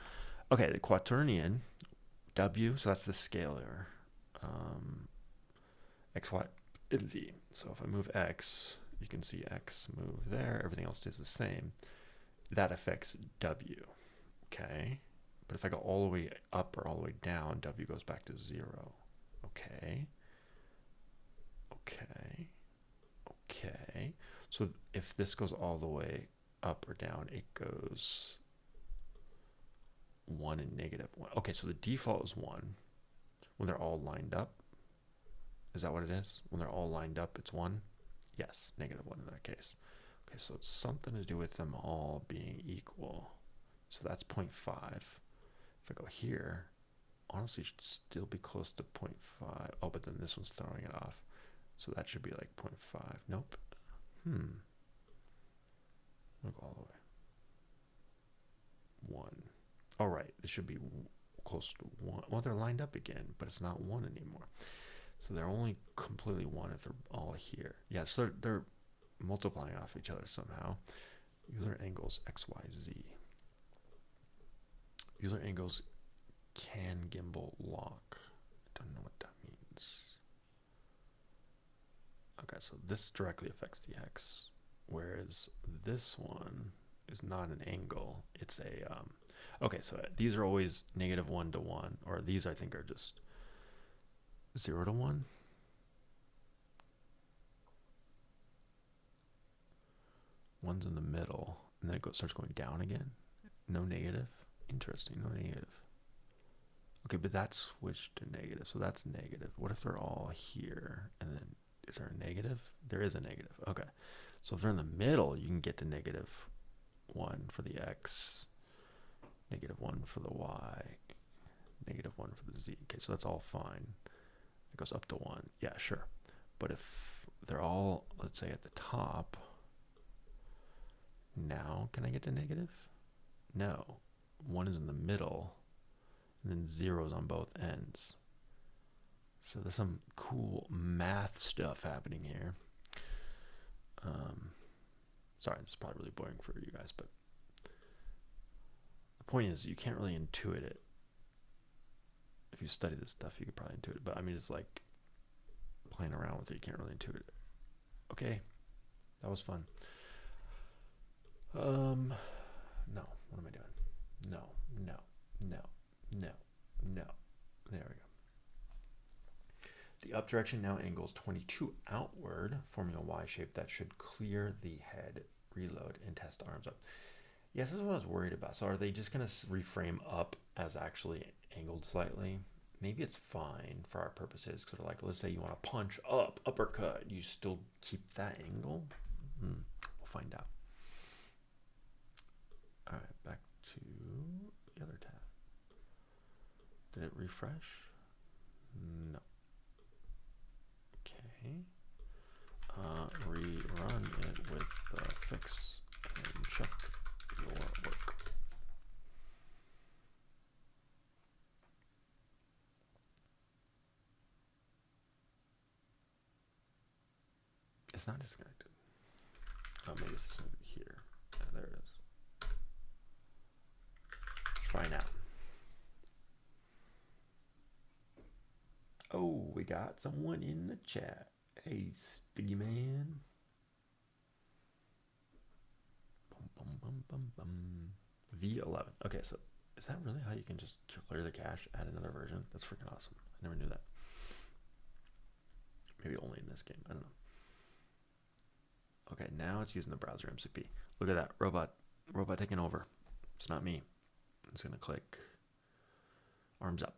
Okay, the quaternion, W, so that's the scalar, X, Y, and Z. So if I move X, you can see X move there, everything else stays the same. That affects W, okay? But if I go all the way up or all the way down, W goes back to 0. Okay. Okay. Okay. So if this goes all the way up or down, it goes 1 and -1. Okay, so the default is 1 when they're all lined up. Is that what it is? When they're all lined up, it's 1? Yes, -1 in that case. Okay, so it's something to do with them all being equal. So that's 0.5. If I go here, honestly, it should still be close to 0.5. Oh, but then this one's throwing it off. So that should be like 0.5. Nope. Look all the way. 1. All right, this should be close to 1. Well, they're lined up again, but it's not 1 anymore. So they're only completely 1 if they're all here. Yeah, so they're multiplying off each other somehow. Euler angles X, Y, Z. Euler angles can gimbal lock. I don't know what that means. Okay, so this directly affects the X, whereas this one is not an angle. It's a, okay, so these are always -1 to 1, or these I think are just 0 to 1. One's in the middle, and then it starts going down again. No negative. Interesting, no negative. Okay, but that switched to negative, so that's negative. What if they're all here, and then is there a negative? There is a negative. Okay, so if they're in the middle, you can get to -1 for the X, -1 for the Y, -1 for the Z. Okay, so that's all fine. It goes up to 1. Yeah, sure. But if they're all, let's say, at the top, now can I get to negative? No. 1 is in the middle, and then 0 is on both ends. So there's some cool math stuff happening here. Sorry, this is probably really boring for you guys, but the point is you can't really intuit it. If you study this stuff, you could probably intuit it. But I mean, it's like playing around with it. You can't really intuit it. Okay, that was fun. No, what am I doing? No. There we go. The up direction now angles 22 outward, forming a Y shape that should clear the head, reload, and test arms up. Yes, this is what I was worried about. So are they just going to reframe up as actually angled slightly? Maybe it's fine for our purposes. Because like, let's say you want to punch up, uppercut. You still keep that angle? We'll find out. All right, back to the other tab. Did it refresh? No. Okay. Rerun it with the fix and check your work. It's not disconnected. Oh, maybe it's here. Yeah, there it is. Try now. Oh, we got someone in the chat. Hey, Sticky Man. V11. Okay, so is that really how you can just clear the cache, add another version? That's freaking awesome. I never knew that. Maybe only in this game. I don't know. Okay, now it's using the browser MCP. Look at that. Robot taking over. It's not me. I'm just going to click arms up.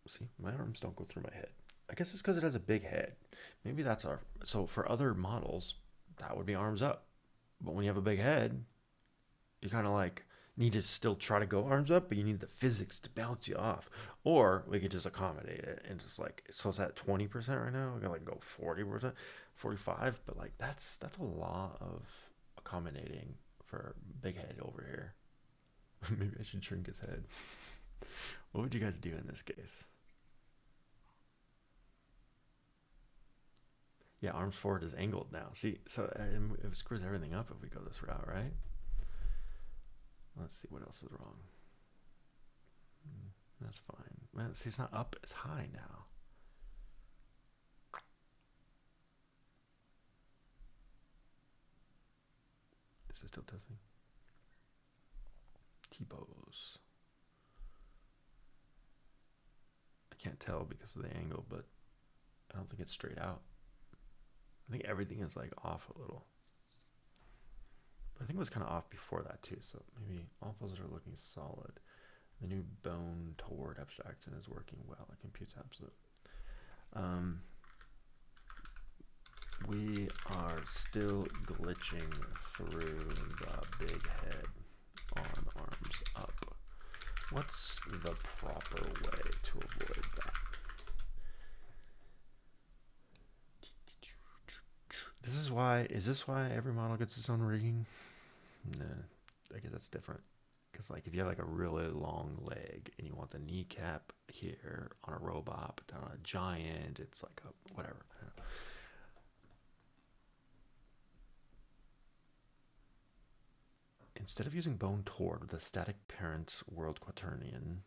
See, my arms don't go through my head. I guess it's because it has a big head. Maybe that's our... So for other models, that would be arms up. But when you have a big head, you kind of like need to still try to go arms up, but you need the physics to bounce you off. Or we could just accommodate it and just like... So it's at 20% right now. We got like go 40%, 45%. But like that's a lot of accommodating for big head over here. Maybe I should shrink his head. What would you guys do in this case? Yeah, arms forward is angled now. See, so it screws everything up if we go this route, right? Let's see what else is wrong. That's fine. Man, see, it's not up, it's high now. Is it still testing? T-pose. I can't tell because of the angle, but I don't think it's straight out. I think everything is like off a little. But I think it was kind of off before that too, so maybe all those are looking solid. The new bone toward abstraction is working well. It computes absolute. We are still glitching through the big head on arms up. What's the proper way to avoid that? Is this why every model gets its own rigging? Nah, I guess that's different. Because like if you have like a really long leg and you want the kneecap here on a robot, but then on a giant, it's like a whatever. Instead of using bone toward with a static parent world quaternion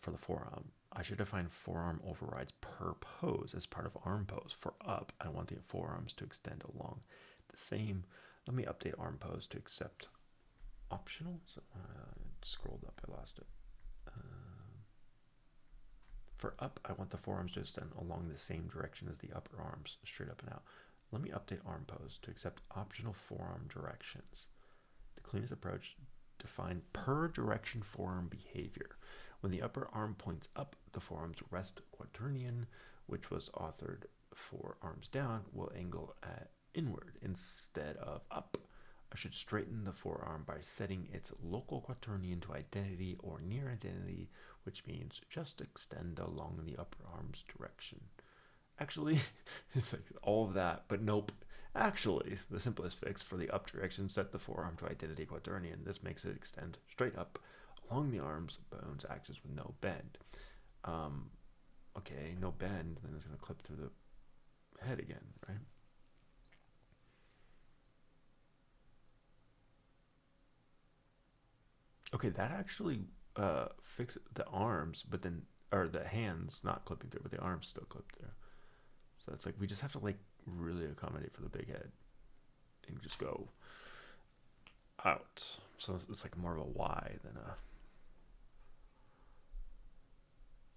for the forearm, I should define forearm overrides per pose as part of arm pose. For up, I want the forearms to extend along the same. Let me update arm pose to accept optional. So scrolled up, I lost it. For up, I want the forearms to extend along the same direction as the upper arms, straight up and out. Let me update arm pose to accept optional forearm directions. The cleanest approach, define per direction forearm behavior. When the upper arm points up, the forearm's rest quaternion, which was authored for arms down, will angle at inward instead of up. I should straighten the forearm by setting its local quaternion to identity or near identity which means just extend along the upper arm's direction. Actually, it's like all of that, but nope. Actually, the simplest fix for the up direction, set the forearm to identity quaternion. This makes it extend straight up along the arm's bones axis with no bend. Okay, no bend, then it's going to clip through the head again, right? Okay, that actually fixed the arms, but then, or the hands not clipping through, but the arms still clipped through. So it's like we just have to like really accommodate for the big head and just go out. So it's like more of a Y than a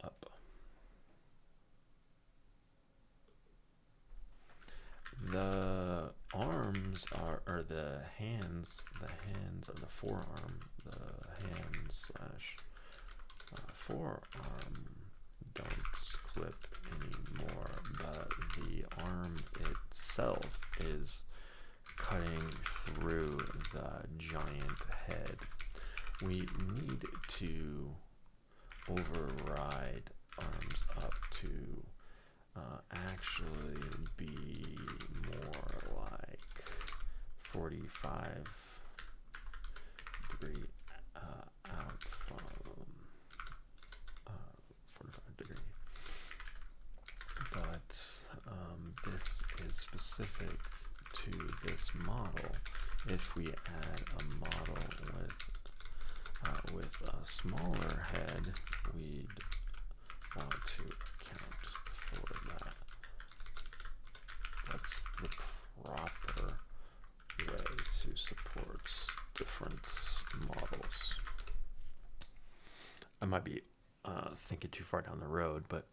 up. The arms are, or the hands of the forearm, the hand slash forearm don't clip anymore, but the arm itself is cutting through the giant head. We need to override arms up to actually be more like 45 degree out from 45 degree. But this is specific to this model. If we add a model with a smaller head, we'd want to account for that. What's the proper way to support different models? I might be thinking too far down the road, but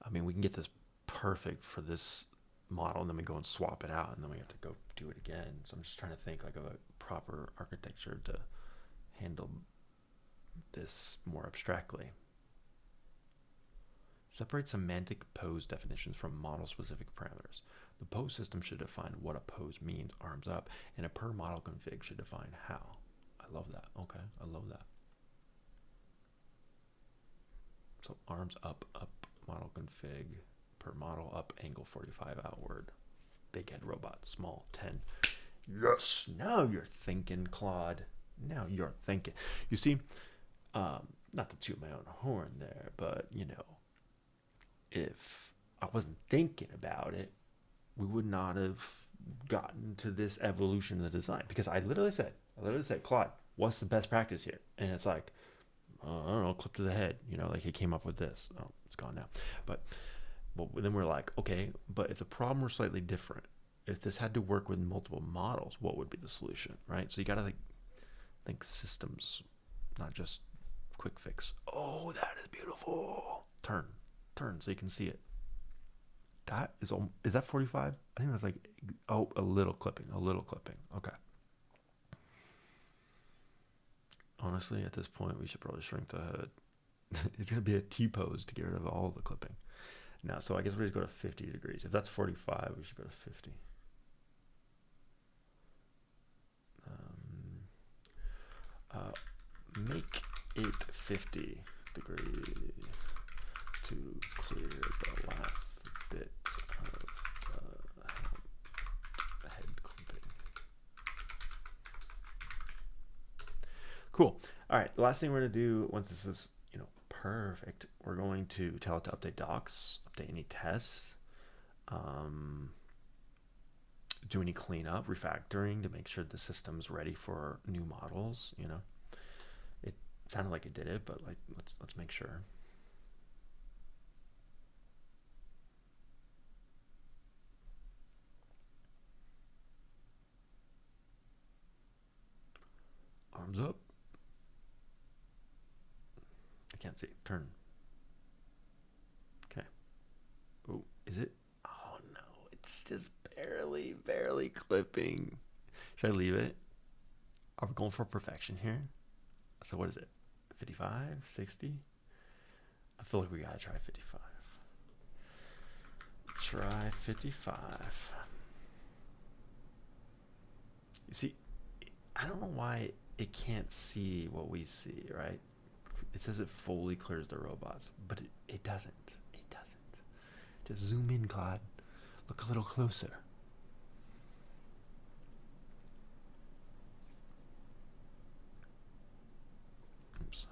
I mean, we can get this perfect for this model, and then we go and swap it out, and then we have to go do it again. So I'm just trying to think like of a proper architecture to handle this more abstractly. Separate semantic pose definitions from model-specific parameters. The pose system should define what a pose means, arms up, and a per model config should define how. I love that. Okay, I love that. So arms up, model config, per model up, angle 45 outward. Big head robot, small 10. Yes, now you're thinking, Claude. Now you're thinking. You see, not to toot my own horn there, but you know, if I wasn't thinking about it, we would not have gotten to this evolution of the design. Because I literally said, Claude, what's the best practice here? And it's like, I don't know, clip to the head. You know, like he came up with this. Oh, it's gone now. But then we're like, okay, but if the problem were slightly different, if this had to work with multiple models, what would be the solution, right? So you got to like think systems, not just quick fix. Oh, that is beautiful. Turn so you can see it. That is that 45? I think that's like, oh, a little clipping. Okay. Honestly, at this point, we should probably shrink the head. It's going to be a T-pose to get rid of all the clipping. Now, so I guess we just go to 50 degrees. If that's 45, we should go to 50. Make it 50 degrees to clear the last bit of the head clipping. Cool. All right, the last thing we're going to do once this is, you know, perfect, we're going to tell it to update docs, update any tests, do any cleanup, refactoring to make sure the system's ready for new models. You know, it sounded like it did it, but like let's make sure. Arms up. I can't see. Turn. Okay. Oh, is it? Oh no, it's just barely clipping. Should I leave it? Are we going for perfection here? So what is it? 55, 60? I feel like we gotta try 55. Try 55. You see, I don't know why it can't see what we see, right? It says it fully clears the robots, but it doesn't. It doesn't. Just zoom in, Claude. Look a little closer. Oops.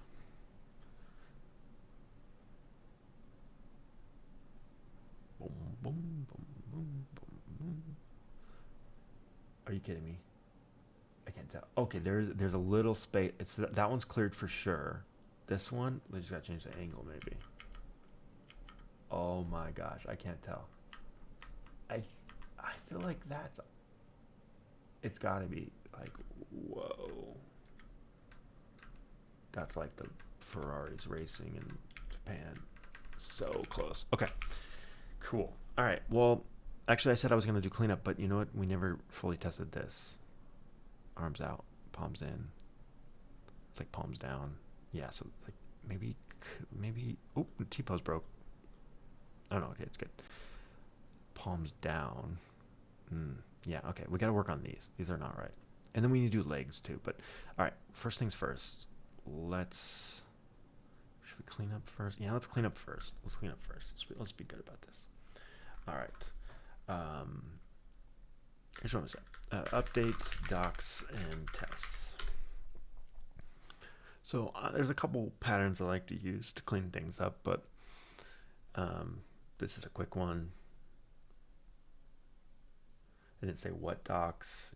Boom, boom, boom, boom, boom, boom. Are you kidding me? I can't tell. Okay, there's a little space. It's that one's cleared for sure. This one, we just gotta change the angle maybe. Oh my gosh, I can't tell. I feel like it's gotta be like, whoa. That's like the Ferraris racing in Japan. So close. Okay, cool. All right, well, actually I said I was gonna do cleanup, but you know what? We never fully tested this. Arms out, palms in. It's like palms down. Yeah, so like maybe, oh, T-pose broke. Oh no, okay, it's good. Palms down. Yeah, okay, we gotta work on these. These are not right. And then we need to do legs too, but all right, first things first. Should we clean up first? Yeah, let's clean up first. Let's be good about this. All right. Here's what I'm saying. Updates, docs, and tests. So there's a couple patterns I like to use to clean things up, but this is a quick one. I didn't say what docs,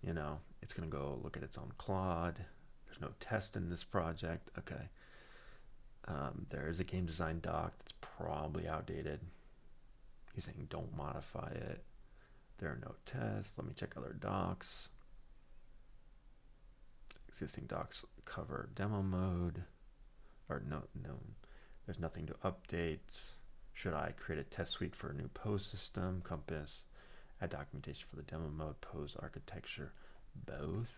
it's going to go look at its own Claude. There's no test in this project. Okay. There is a game design doc that's probably outdated. He's saying don't modify it. There are no tests. Let me check other docs. Existing docs cover demo mode. Or no, there's nothing to update. Should I create a test suite for a new pose system? Compass. Add documentation for the demo mode, pose architecture, both.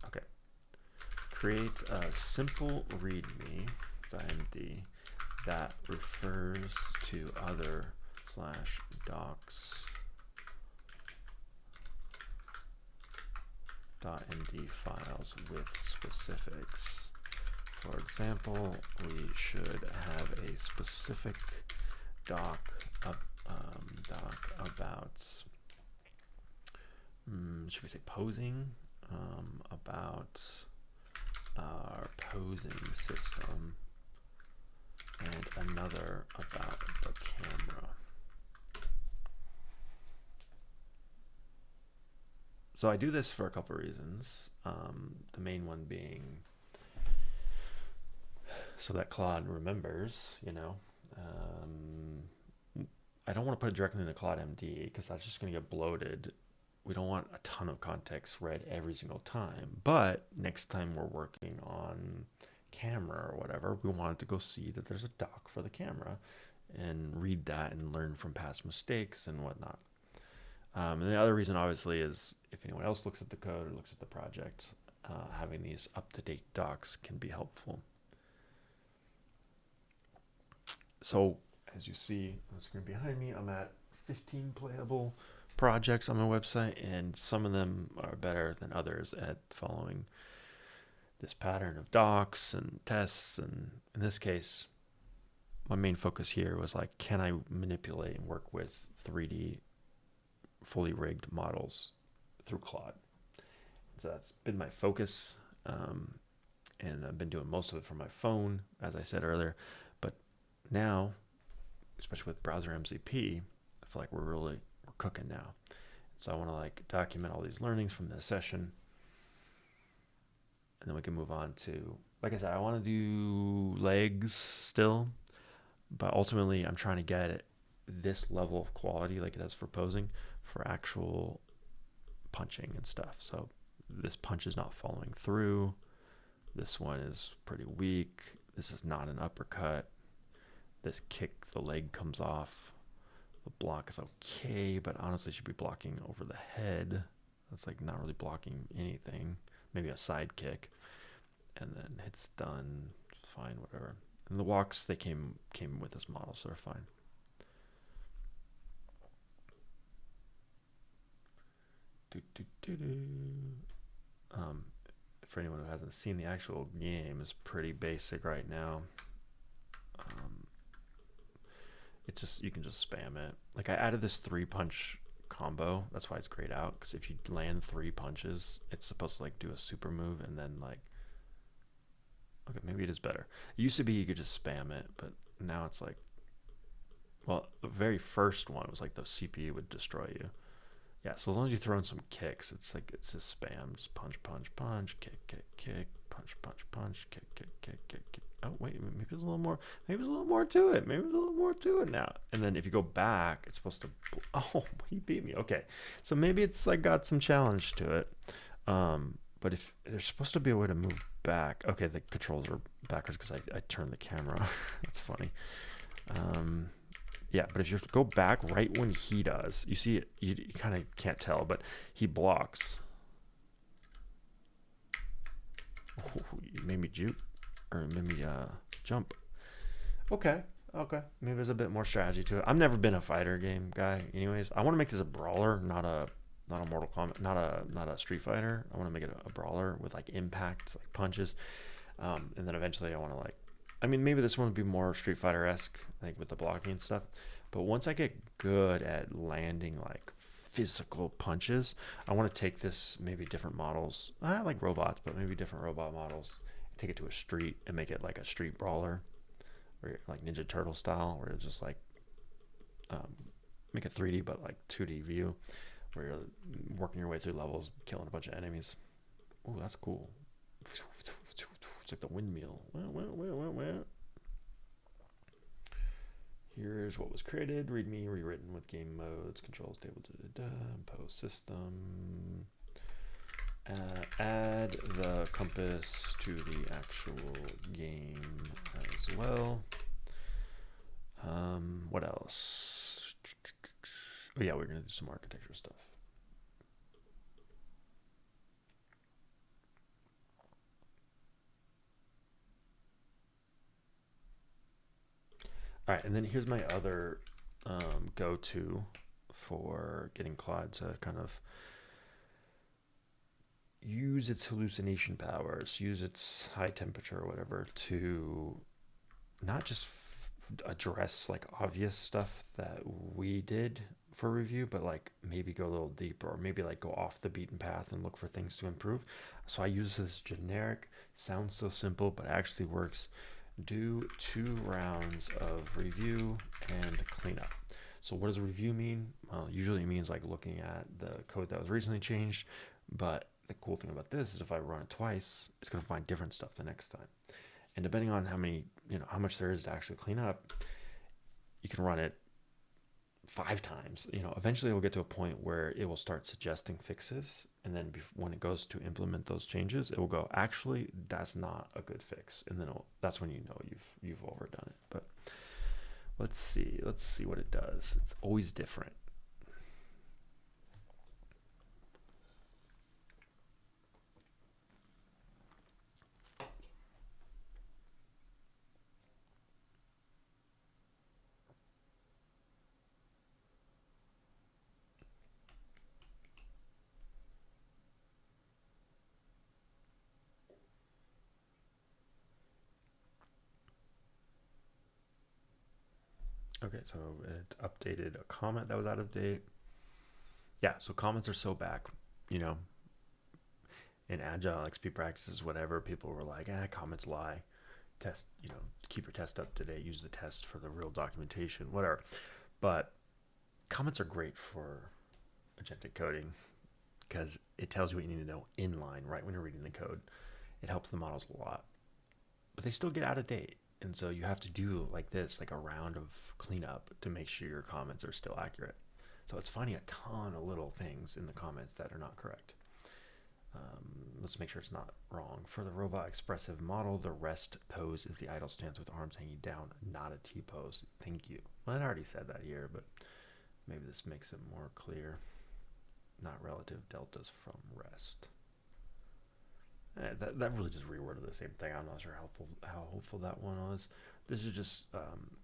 Okay. Create a simple readme.md that refers to other /docs.md files with specifics. For example, we should have a specific doc about, should we say posing, about our posing system, and another about the camera. So I do this for a couple of reasons. The main one being so that Claude remembers, I don't want to put it directly in the Claude MD because that's just going to get bloated. We don't want a ton of context read every single time. But next time we're working on camera or whatever, we want it to go see that there's a doc for the camera and read that and learn from past mistakes and whatnot. And the other reason, obviously, is if anyone else looks at the code or looks at the project, having these up-to-date docs can be helpful. So, as you see on the screen behind me, I'm at 15 playable projects on my website, and some of them are better than others at following this pattern of docs and tests. And in this case, my main focus here was like, can I manipulate and work with 3D fully rigged models through Claude? So that's been my focus, and I've been doing most of it from my phone, as I said earlier. But now, especially with browser MCP, I feel like we're cooking now. So I want to document all these learnings from this session, and then we can move on to, like I said, I want to do legs still, but ultimately I'm trying to get it this level of quality like it has for posing for actual punching and stuff. So this punch is not following through. This one is pretty weak. This is not an uppercut. This kick, the leg comes off. The block is okay, but honestly should be blocking over the head. That's not really blocking anything. Maybe a side kick. And then it's done. Fine, whatever. And the walks, they came with this model, so they're fine. Um, for anyone who hasn't seen, the actual game is pretty basic right now. It's just, you can just spam it. Like, I added this 3-punch combo. That's why it's grayed out, because if you land 3 punches, it's supposed to like do a super move and then like, okay, maybe it is better. It used to be you could just spam it, but now it's like, well, the very first one was like the CPU would destroy you. Yeah, so as long as you throw in some kicks, it's like, it's just spam. Just punch, punch, punch, kick, kick, kick, punch, punch, punch, kick, kick, kick, kick, kick. Oh, wait, maybe there's a little more. Maybe there's a little more to it. Maybe there's a little more to it now. And then if you go back, it's supposed to, oh, he beat me. Okay, so maybe it's like got some challenge to it. But if there's supposed to be a way to move back. Okay, the controls are backwards because I turned the camera. That's funny. Yeah, but if you go back right when he does, you see it, you kind of can't tell, but he blocks. Oh, you made me juke, or made me jump. Okay, okay. Maybe there's a bit more strategy to it. I've never been a fighter game guy. Anyways, I want to make this a brawler, not a Mortal Kombat, not a Street Fighter. I want to make it a brawler with like impact, like punches, and then eventually I want to like. I mean, maybe this one would be more Street Fighter-esque, like with the blocking and stuff. But once I get good at landing like physical punches, I want to take this maybe different models. I like robots, but maybe different robot models. Take it to a street and make it like a street brawler, or like Ninja Turtle style, where it's just like make it 3D but like 2D view, where you're working your way through levels, killing a bunch of enemies. Oh, that's cool. It's like the windmill. Well. Here's what was created. README rewritten with game modes, controls table, post system. Add the compass to the actual game as well. What else? Oh yeah, we're gonna do some architecture stuff. All right, and then here's my other go-to for getting Claude to kind of use its hallucination powers, use its high temperature or whatever to not just address like obvious stuff that we did for review, but like maybe go a little deeper, or maybe like go off the beaten path and look for things to improve. So I use this generic, sounds so simple, but actually works. Do 2 rounds of review and cleanup. So what does a review mean? Well, usually it means like looking at the code that was recently changed, but the cool thing about this is if I run it twice, it's going to find different stuff the next time. And depending on how much there is to actually clean up, you can run it 5 times. Eventually it will get to a point where it will start suggesting fixes, and then when it goes to implement those changes, it will go, actually that's not a good fix, and then that's when you've overdone it. But let's see what it does. It's always different. Okay, so it updated a comment that was out of date. Yeah, so comments are so back, you know, in Agile XP practices, whatever, people were like, comments lie. Test, keep your test up to date, use the test for the real documentation, whatever. But comments are great for agentic coding because it tells you what you need to know inline right when you're reading the code. It helps the models a lot, but they still get out of date. And so you have to do like this, like a round of cleanup to make sure your comments are still accurate. So it's finding a ton of little things in the comments that are not correct. Let's make sure it's not wrong. For the robot expressive model, the rest pose is the idle stance with arms hanging down, not a T pose. Thank you. Well, I already said that here, but maybe this makes it more clear. Not relative deltas from rest. That really just reworded the same thing. I'm not sure how hopeful that one was. This is just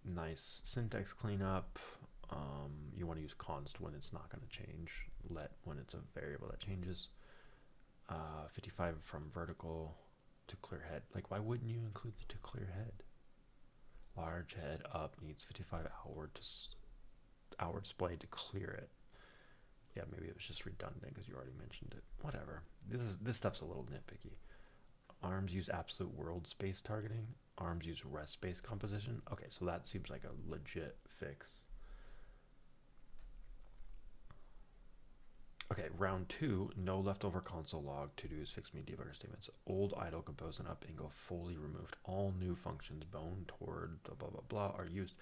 nice syntax cleanup. You want to use const when it's not going to change. let when it's a variable that changes. 55 from vertical to clear head. Like, why wouldn't you include the to clear head? Large head up needs 55 outward display to clear it. Yeah, maybe it was just redundant because you already mentioned it. Whatever. This stuff's a little nitpicky. Arms use absolute world space targeting. Arms use rest space composition. Okay, so that seems like a legit fix. Okay, round 2, no leftover console log, to-dos, fix me, debugger statements. Old idle compose and up and go fully removed. All new functions, bone, toward, blah, blah, blah, blah, are used.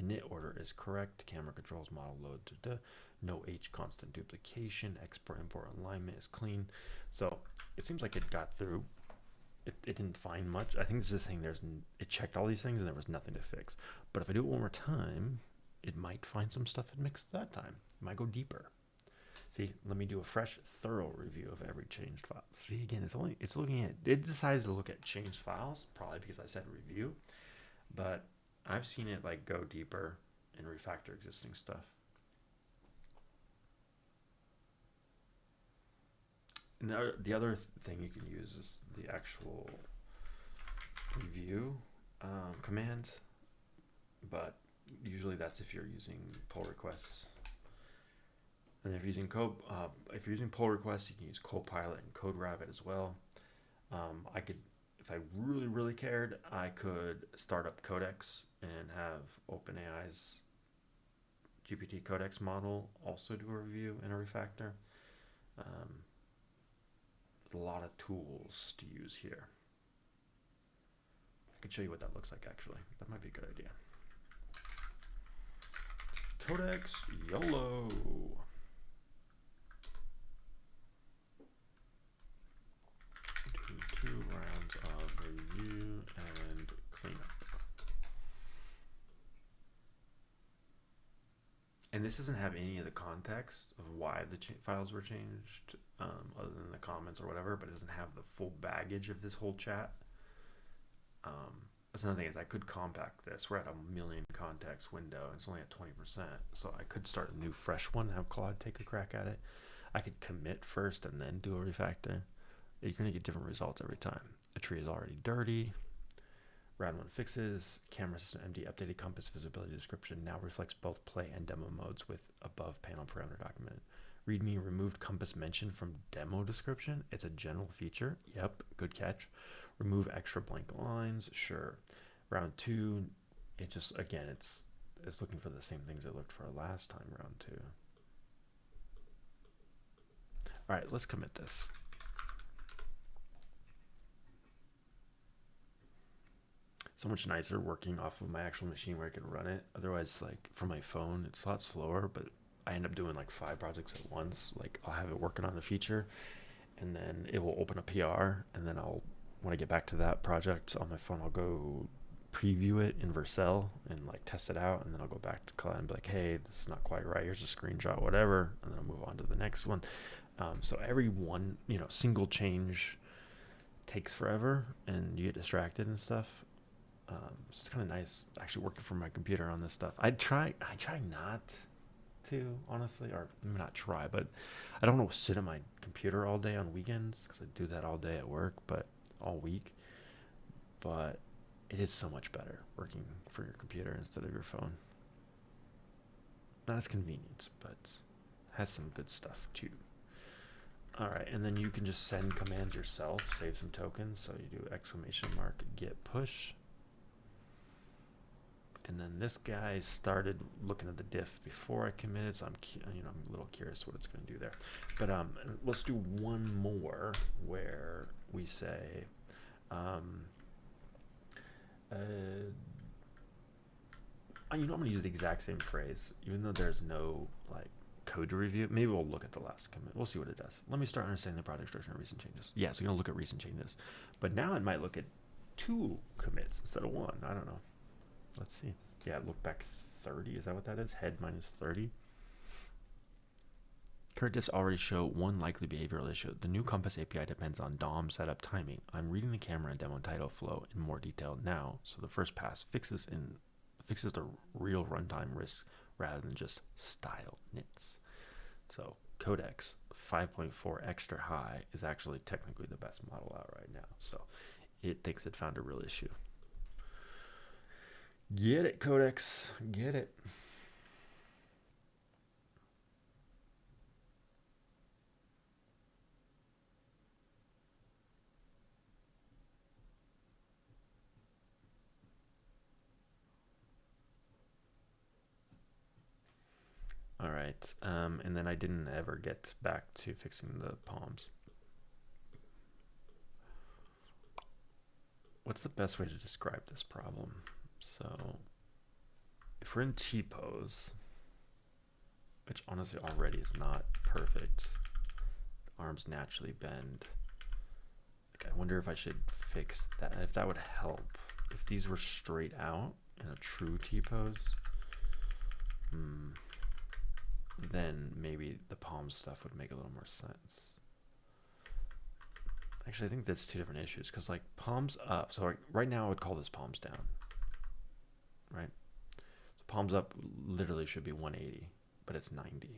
Init order is correct. Camera controls, model load, no H constant duplication. Export, import alignment is clean. So it seems like it got through. It didn't find much. I think this is saying it checked all these things and there was nothing to fix. But if I do it one more time, it might find some stuff it mixed that time. It might go deeper. See, let me do a fresh, thorough review of every changed file. See, again, it's looking at, it decided to look at changed files, probably because I said review, but I've seen it like go deeper and refactor existing stuff. And the other thing you can use is the actual review commands, but usually that's if you're using pull requests. And if you're using pull requests, you can use Copilot and CodeRabbit as well. I could, if I really, really cared, I could start up Codex and have OpenAI's GPT Codex model also do a review and a refactor. A lot of tools to use here. I could show you what that looks like actually. That might be a good idea. Codex YOLO. Two rounds of review and cleanup. And this doesn't have any of the context of why the files were changed, other than the comments or whatever, but it doesn't have the full baggage of this whole chat. That's another thing is I could compact this. We're at a million context window and it's only at 20%. So I could start a new fresh one and have Claude take a crack at it. I could commit first and then do a refactor. You're going to get different results every time. The tree is already dirty. Round 1 fixes. Camera system MD updated compass visibility description now reflects both play and demo modes with above panel parameter documented. README removed compass mention from demo description. It's a general feature. Yep, good catch. Remove extra blank lines. Sure. Round 2, it just, again, it's looking for the same things it looked for last time, round 2. All right, let's commit this. So much nicer working off of my actual machine where I can run it. Otherwise, like for my phone, it's a lot slower, but I end up doing like 5 projects at once. Like I'll have it working on the feature and then it will open a PR and then when I get back to that project on my phone, I'll go preview it in Vercel and like test it out. And then I'll go back to Claude and be like, hey, this is not quite right. Here's a screenshot, whatever. And then I'll move on to the next one. So every one, single change takes forever and you get distracted and stuff. It's kind of nice actually working from my computer on this stuff. I try not to, honestly, or maybe not try, but I don't want to sit at my computer all day on weekends because I do that all day at work, but all week. But it is so much better working for your computer instead of your phone. Not as convenient, but has some good stuff too. All right, and then you can just send commands yourself, save some tokens. So you do !get push. And then this guy started looking at the diff before I committed, so I'm a little curious what it's going to do there. But let's do one more where we say, I'm going to use the exact same phrase, even though there's no like code to review. Maybe we'll look at the last commit. We'll see what it does. Let me start understanding the project structure and recent changes. Yeah, so you're going to look at recent changes. But now it might look at 2 commits instead of 1. I don't know. Let's see. Yeah, look back 30. Is that what that is? Head minus 30. Current diffs already show one likely behavioral issue. The new Compass API depends on DOM setup timing. I'm reading the camera and demo title flow in more detail now, so the first pass fixes the real runtime risk rather than just style nits. So codecs 5.4 extra high is actually technically the best model out right now. So it thinks it found a real issue. Get it, codecs. Get it. All right. And then I didn't ever get back to fixing the palms. What's the best way to describe this problem? So if we're in T-pose, which honestly already is not perfect, the arms naturally bend. Like, I wonder if I should fix that, if that would help. If these were straight out in a true T-pose, then maybe the palm stuff would make a little more sense. Actually, I think that's two different issues, because like palms up, so right now I would call this palms down, right? So palms up literally should be 180, but it's 90. And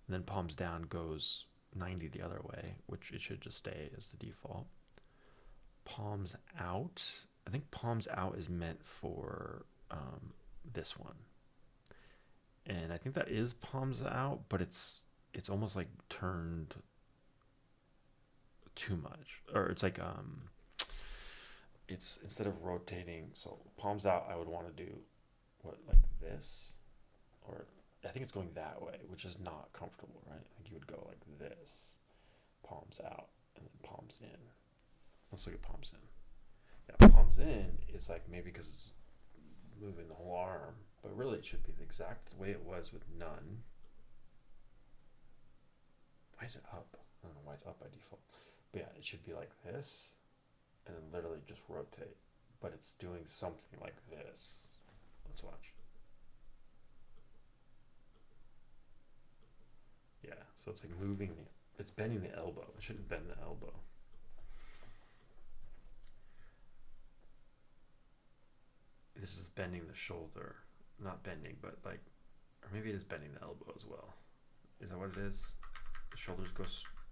then palms down goes 90 the other way, which it should just stay as the default. Palms out, I think palms out is meant for this one. And I think that is palms out, but it's almost like turned too much, or it's like it's instead of rotating, so palms out I would want to do what, like this, or I think it's going that way, which is not comfortable, right? I think you would go like this, palms out and then palms in. Let's look at palms in. Yeah, palms in is like, maybe because it's moving the whole arm, but really it should be the exact way it was with none. Why is it up? I don't know why it's up by default. But yeah, it should be like this, and then literally just rotate. But it's doing something like this. Let's watch. Yeah, so it's like moving, it's bending the elbow. It shouldn't bend the elbow. This is bending the shoulder. Not bending, but like, or maybe it is bending the elbow as well. Is that what it is? The shoulders go,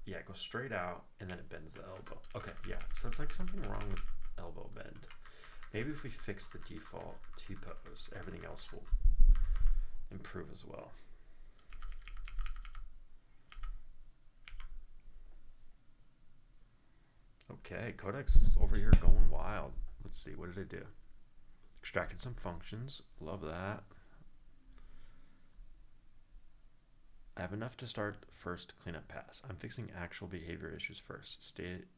yeah, it goes straight out, and then it bends the elbow. Okay, yeah, so it's like something wrong with elbow bend. Maybe if we fix the default T-pose, everything else will improve as well. Okay, Codec's over here going wild. Let's see, what did it do? Extracted some functions, love that. I have enough to start first cleanup pass. I'm fixing actual behavior issues first.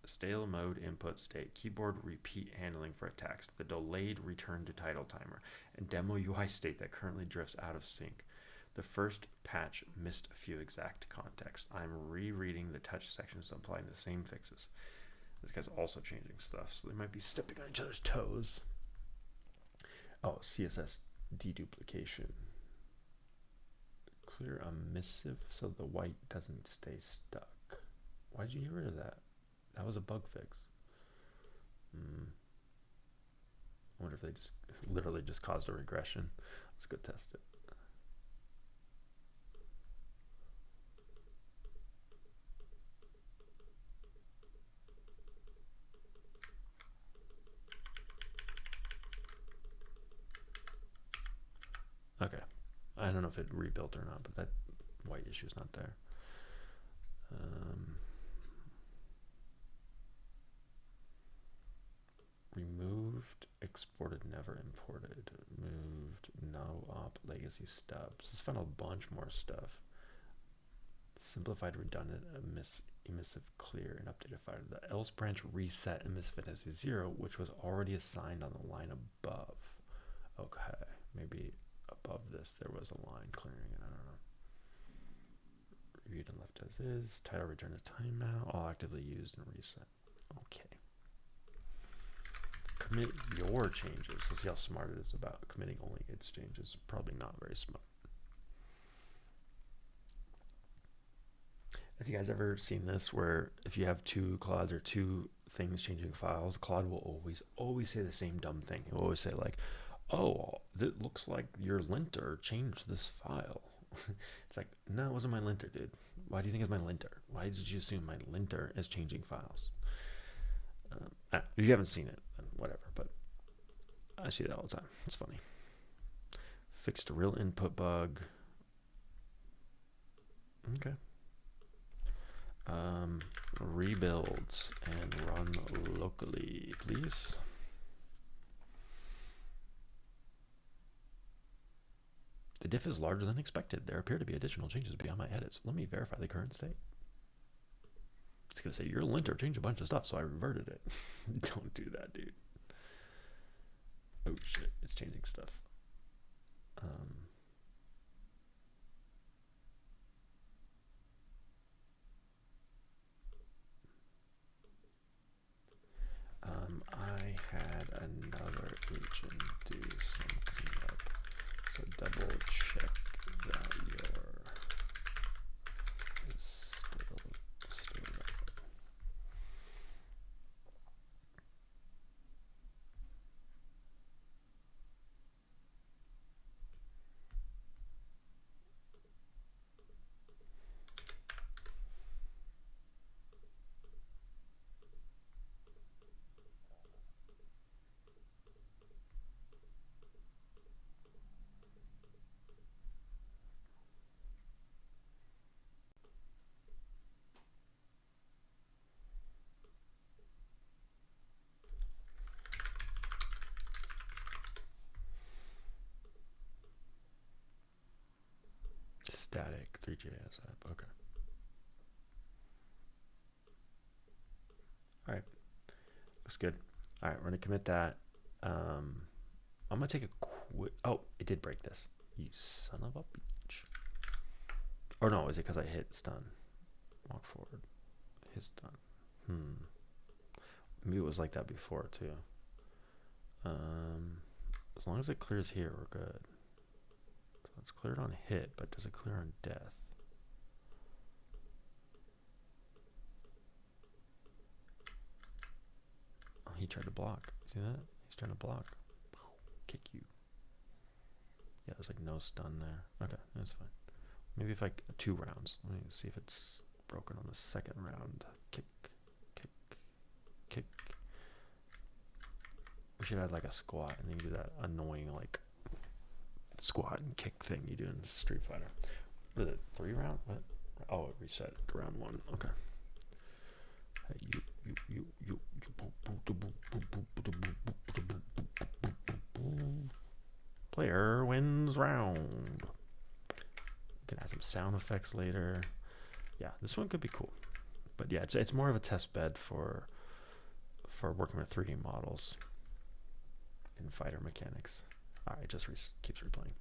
Stale mode input state, keyboard repeat handling for attacks, the delayed return to title timer, and demo UI state that currently drifts out of sync. The first patch missed a few exact context. I'm rereading the touch sections and applying the same fixes. This guy's also changing stuff, so they might be stepping on each other's toes. Oh, CSS deduplication. Clear emissive so the white doesn't stay stuck. Why'd you get rid of that? That was a bug fix. I wonder if they just literally just caused a regression. Let's go test it. Okay. I don't know if it rebuilt or not, but that white issue is not there. Removed, exported, never imported. Moved, no op, legacy stubs. Let's find a bunch more stuff. Simplified, redundant, emissive, clear, and updated file. The else branch reset emissive as 0, which was already assigned on the line above. Okay, maybe above this there was a line clearing it, I don't know. Reviewed and left as is. Title return to timeout. All actively used and reset. Okay. Commit your changes. Let's see how smart it is about committing only its changes. Probably not very smart. Have you guys ever seen this where if you have two Claudes or two things changing files, Claude will always say the same dumb thing. He'll always say like, oh, it looks like your linter changed this file. It's like, no, it wasn't my linter, dude. Why do you think it's my linter? Why did you assume my linter is changing files? If you haven't seen it, then whatever. But I see that all the time. It's funny. Fixed a real input bug. Okay. Rebuilds and run locally, please. The diff is larger than expected. There appear to be additional changes beyond my edits. Let me verify the current state. It's going to say, your linter changed a bunch of stuff, so I reverted it. Don't do that, dude. Oh, shit. It's changing stuff. I had another agent do some cleanup, so double check that your is still up. Static 3JS app. Okay. All right. Looks good. All right, we're gonna commit that. I'm gonna take a quick. Oh, it did break this. You son of a bitch. Or no, is it because I hit stun? Walk forward. Hit stun. Maybe it was like that before too. As long as it clears here, we're good. So it's cleared on hit, but does it clear on death? Oh, he tried to block. See that? He's trying to block. Kick you. Yeah, there's like no stun there. Okay, that's fine. Maybe if like 2 rounds. Let me see if it's broken on the second round. Kick, kick, kick. We should add like a squat and then you do that annoying like squat and kick thing you do in Street Fighter. Was it 3 round? What? Oh, it reset to round 1. Okay. Hey, you. Player wins round. We can add some sound effects later. Yeah, this one could be cool. But yeah, it's more of a test bed for working with 3D models and fighter mechanics. All right, just keeps replaying.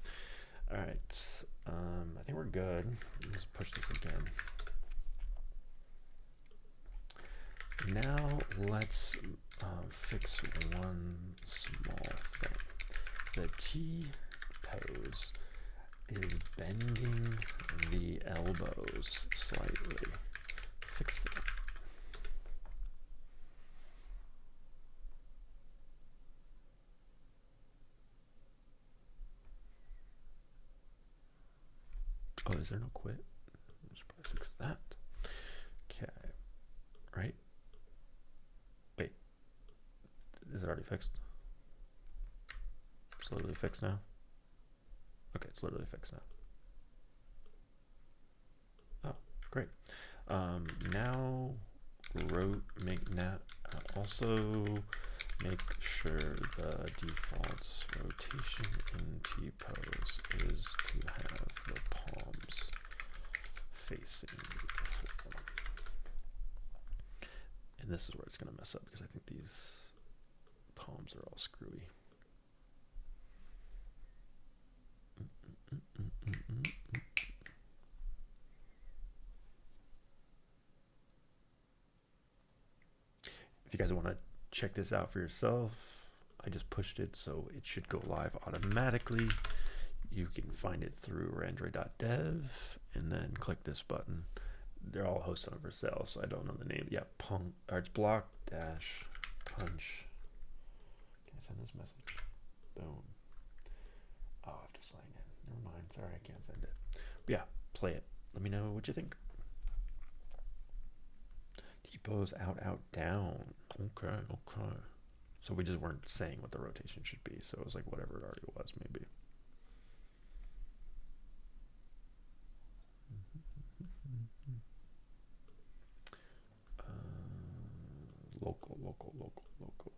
All right, I think we're good. Let's push this again. Now let's fix one small thing. The T pose is bending the elbows slightly. Fix that. Oh, is there no quit? I should probably fix that. Okay. Right? Wait. Is it already fixed? It's literally fixed now? Okay, it's literally fixed now. Oh, great. Now also make sure the default rotation in T-pose is to have the palms facing the floor. And this is where it's going to mess up because I think these palms are all screwy. If you guys want to check this out for yourself, I just pushed it, so it should go live automatically. You can find it through Android.dev and then click this button. They're all hosted on Vercel, so I don't know the name. Yeah, it's block dash punch. Can I send this message? Boom. Oh, I have to sign in. Never mind. Sorry, I can't send it. yeah, play it. Let me know what you think. T-pose, out, out, down. Okay, okay. So we just weren't saying what the rotation should be, so it was like whatever it already was, maybe. Local, local, local, local.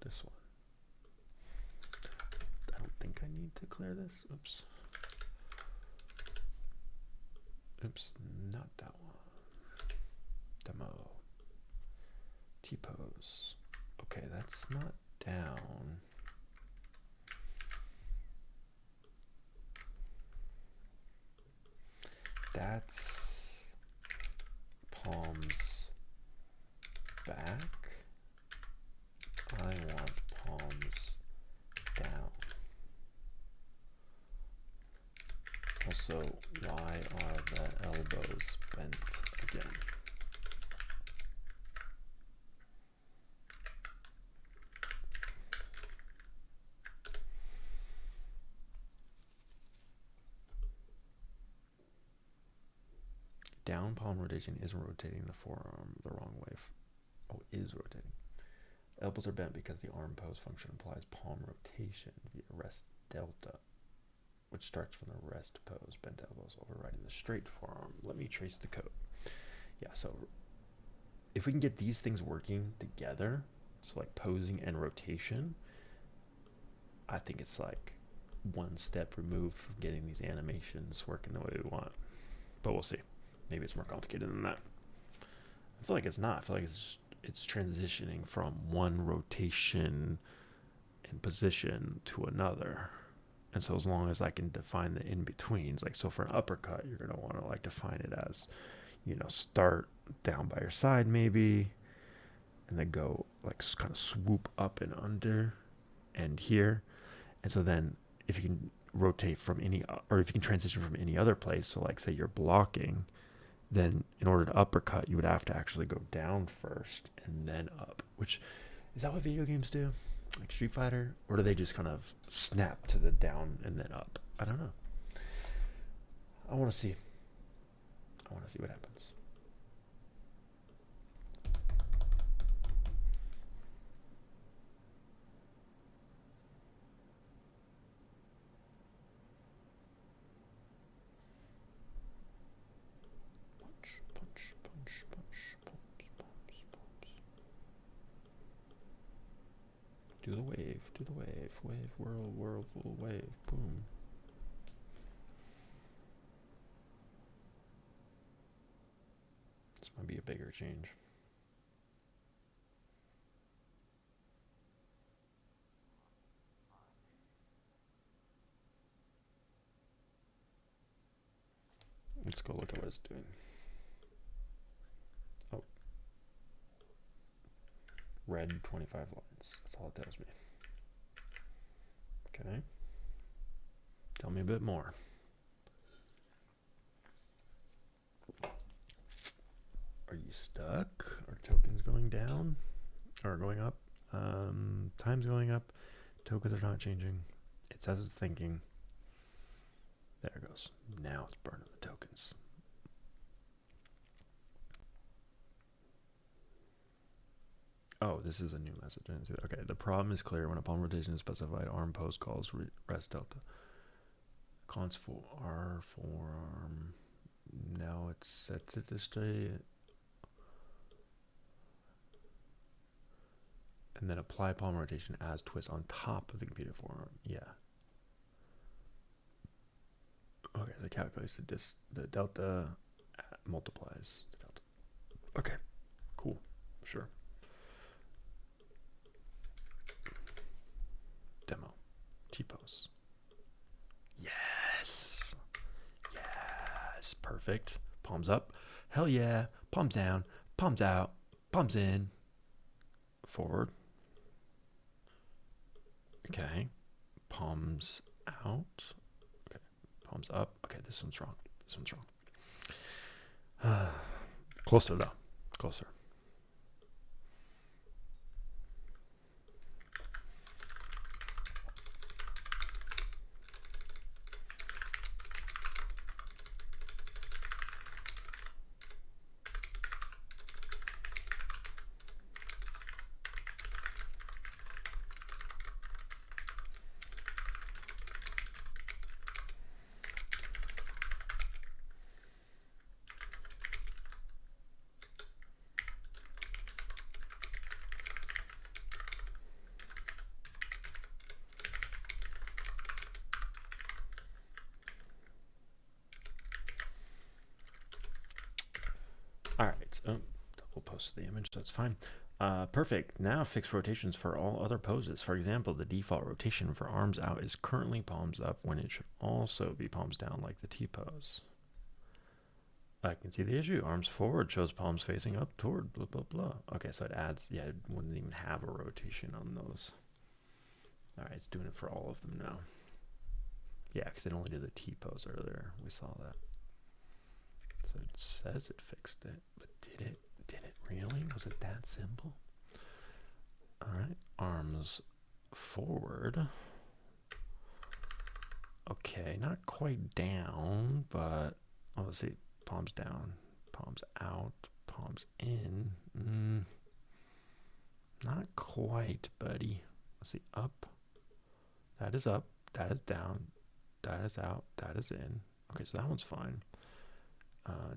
This one. I don't think I need to clear this. Oops. Oops, not that one. Demo. T-pose. Okay, that's not down. That's palms back. I want palms down. Also, why are the elbows bent again? Down palm rotation isn't rotating the forearm the wrong way. Oh, is rotating. Elbows are bent because the arm pose function implies palm rotation via rest delta, which starts from the rest pose, bent elbows overriding the straight forearm. Let me trace the code. Yeah, so if we can get these things working together, so like posing and rotation, I think it's like one step removed from getting these animations working the way we want. But we'll see. Maybe it's more complicated than that. I feel like it's not. I feel like it's transitioning from one rotation and position to another. And so as long as I can define the in-betweens, like so for an uppercut, you're going to want to like define it as, you know, start down by your side maybe, and then go like kind of swoop up and under and here. And so then if you can rotate from any, or if you can transition from any other place, so like say you're blocking, then in order to uppercut, you would have to actually go down first and then up, which is that what video games do? Like Street Fighter? Or do they just kind of snap to the down and then up? I don't know. I want to see. I want to see what happens. Do the wave, wave, whirl, full wave, boom. This might be a bigger change. Let's go look at what it's doing. Oh. Red 25 lines. That's all it tells me. Okay. Tell me a bit more. Are you stuck? Are tokens going down? Or going up? Time's going up. Tokens are not changing. It says it's thinking. There it goes. Now it's burning the tokens. Oh, this is a new message. Okay, the problem is clear. When a palm rotation is specified, arm pose calls rest delta. Cons for R forearm. Now it sets it to straight. And then apply palm rotation as twist on top of the computer forearm. Yeah. Okay, so it calculates the delta multiplies the delta. Okay, cool, sure. Demo, T-pose. Yes, yes, perfect. Palms up, hell yeah. Palms down, palms out, palms in, forward. Okay, palms out. Okay, palms up. Okay, this one's wrong. This one's wrong. Closer though, closer. Oh, double posted the image, that's fine. Perfect. Now fix rotations for all other poses. For example, the default rotation for arms out is currently palms up when it should also be palms down like the T pose. I can see the issue. Arms forward shows palms facing up toward blah, blah, blah. Okay, so it adds, yeah, it wouldn't even have a rotation on those. All right, it's doing it for all of them now. Yeah, because it only did the T pose earlier. We saw that. So it says it fixed it, but did it? Did it really? Was it that simple? All right, arms forward. Okay, not quite down, but oh, let's see. Palms down, palms out, palms in. Not quite, buddy. Let's see. Up. That is up. That is down. That is out. That is in. Okay, so that one's fine.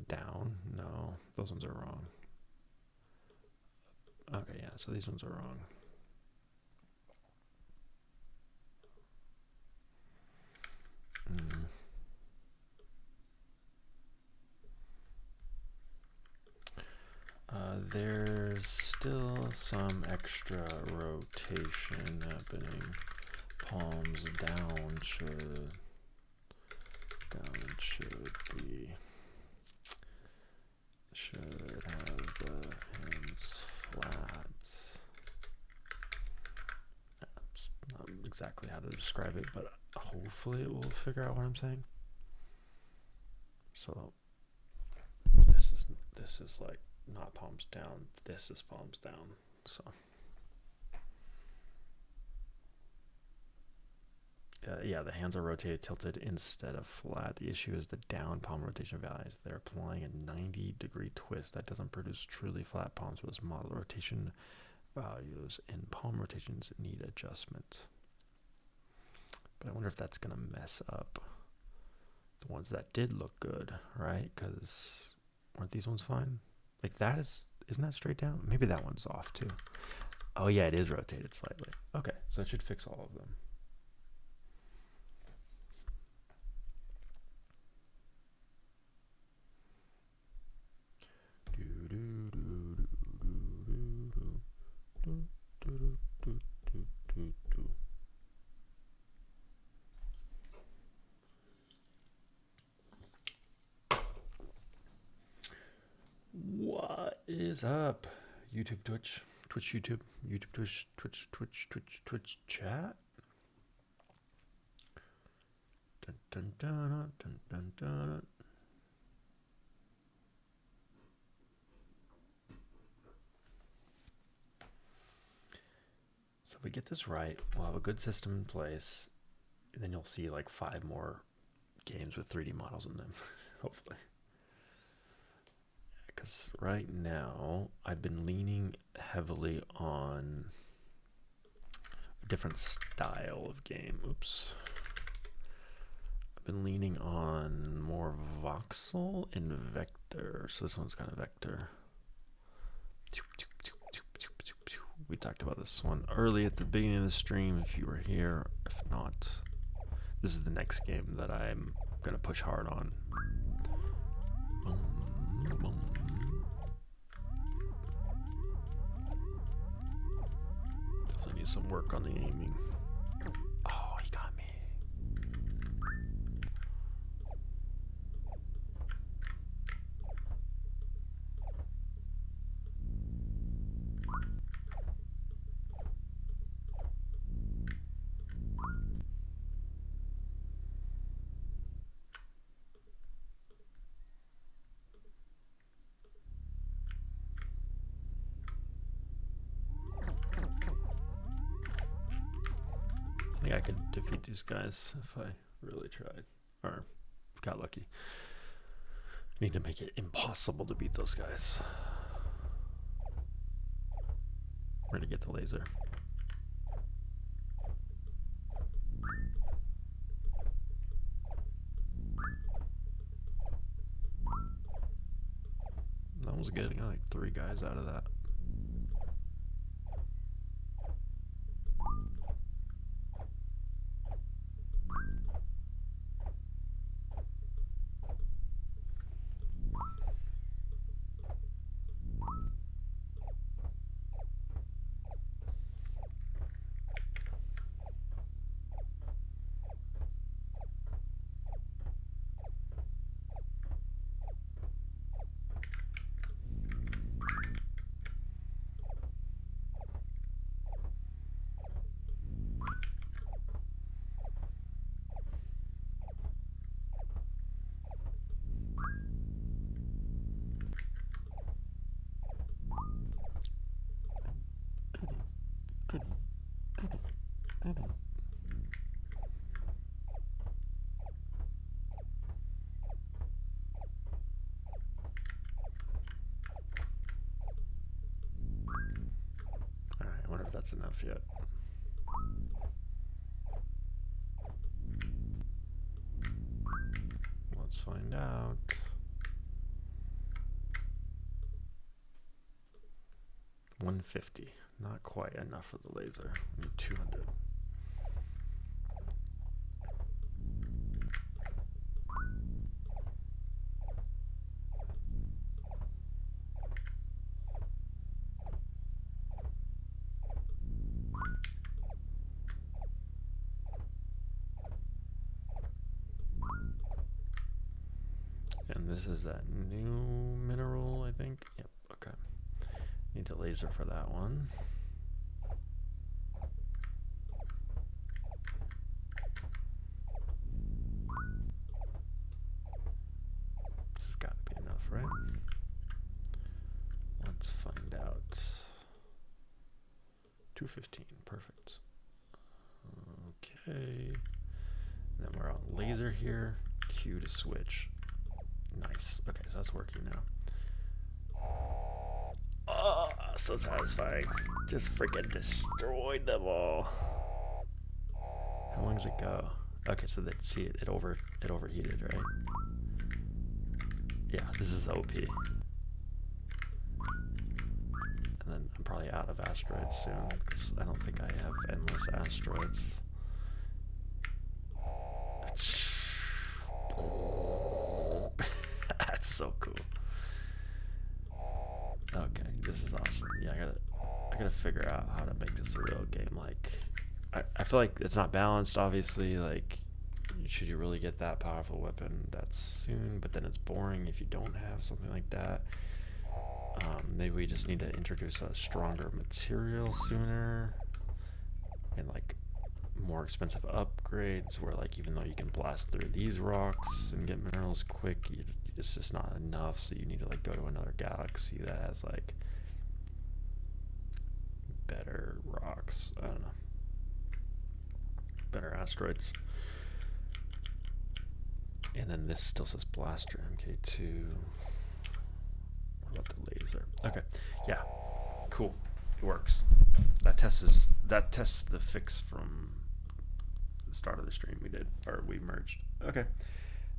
Down. No, those ones are wrong. Okay, yeah, so these ones are wrong. There's still some extra rotation happening. Palms down should be, should have the hands flat. That's not exactly how to describe it, but hopefully it will figure out what I'm saying. So this is like not palms down, this is palms down. So yeah, the hands are rotated, tilted instead of flat. The issue is the down palm rotation values. They're applying a 90-degree twist that doesn't produce truly flat palms for this model. Rotation values in palm rotations need adjustment. But I wonder if that's going to mess up the ones that did look good, right? Because weren't these ones fine? Like that isn't that straight down? Maybe that one's off too. Oh yeah, it is rotated slightly. Okay, so it should fix all of them. What is up? YouTube, Twitch, YouTube, Twitch, chat. Dun, dun, dun, dun, dun, dun. So if we get this right, we'll have a good system in place, and then you'll see like 5 more games with 3D models in them, hopefully. Because right now, I've been leaning heavily on a different style of game. Oops. I've been leaning on more voxel and vector. So this one's kind of vector. We talked about this one early at the beginning of the stream if you were here. If not, this is the next game that I'm going to push hard on. Definitely need some work on the aiming. Oh, he got me. I think I could defeat these guys if I really tried, or got lucky. Need to make it impossible to beat those guys. Where to get the laser? That was good. I got like 3 guys out of that. Alright, I wonder if that's enough yet. Let's find out. $150. Not quite enough for the laser. We need 200. And this is that new mineral, I think. Yep, okay. Need the laser for that one. This has got to be enough, right? Let's find out. 215, perfect. Okay. And then we're on laser here. Q to switch. Nice. Okay, so that's working now. Oh, so satisfying. Just freaking destroyed them all. How long does it go? Okay, so that see it overheated, right? Yeah, this is OP. And then I'm probably out of asteroids soon because I don't think I have endless asteroids. That's so cool. Okay, this is awesome. Yeah, I gotta figure out how to make this a real game. Like, I feel like it's not balanced, obviously. Like, should you really get that powerful weapon that soon? But then it's boring if you don't have something like that. Maybe we just need to introduce a stronger material sooner, and like more expensive upgrades where like even though you can blast through these rocks and get minerals quick, it's just not enough, so you need to like go to another galaxy that has like better rocks. I don't know, better asteroids. And then this still says blaster MK2. What about the laser? Okay, yeah, cool, it works. That tests the fix from the start of the stream we did, or we merged. Okay,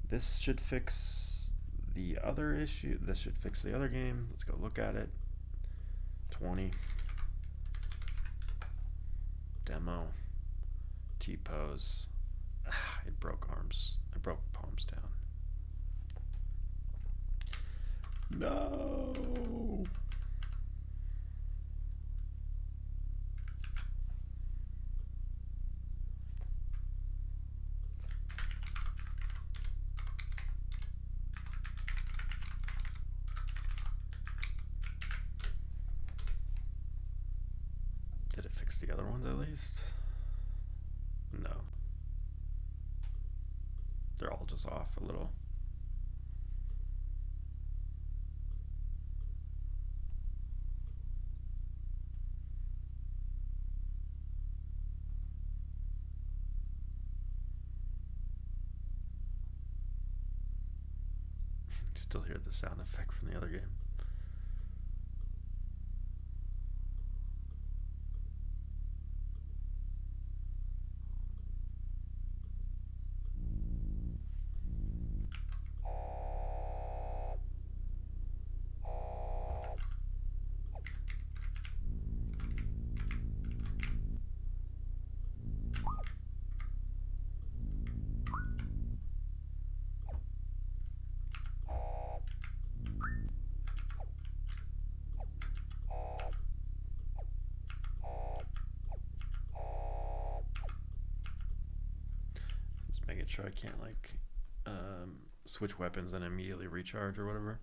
this should fix the other issue. This should fix the other game. Let's go look at it. 20 demo T-pose. It broke arms. It broke palms down. No. Did it fix the other ones at least? No. They're all just off a little. Still hear the sound effect from the other game. Making sure I can't like switch weapons and immediately recharge or whatever.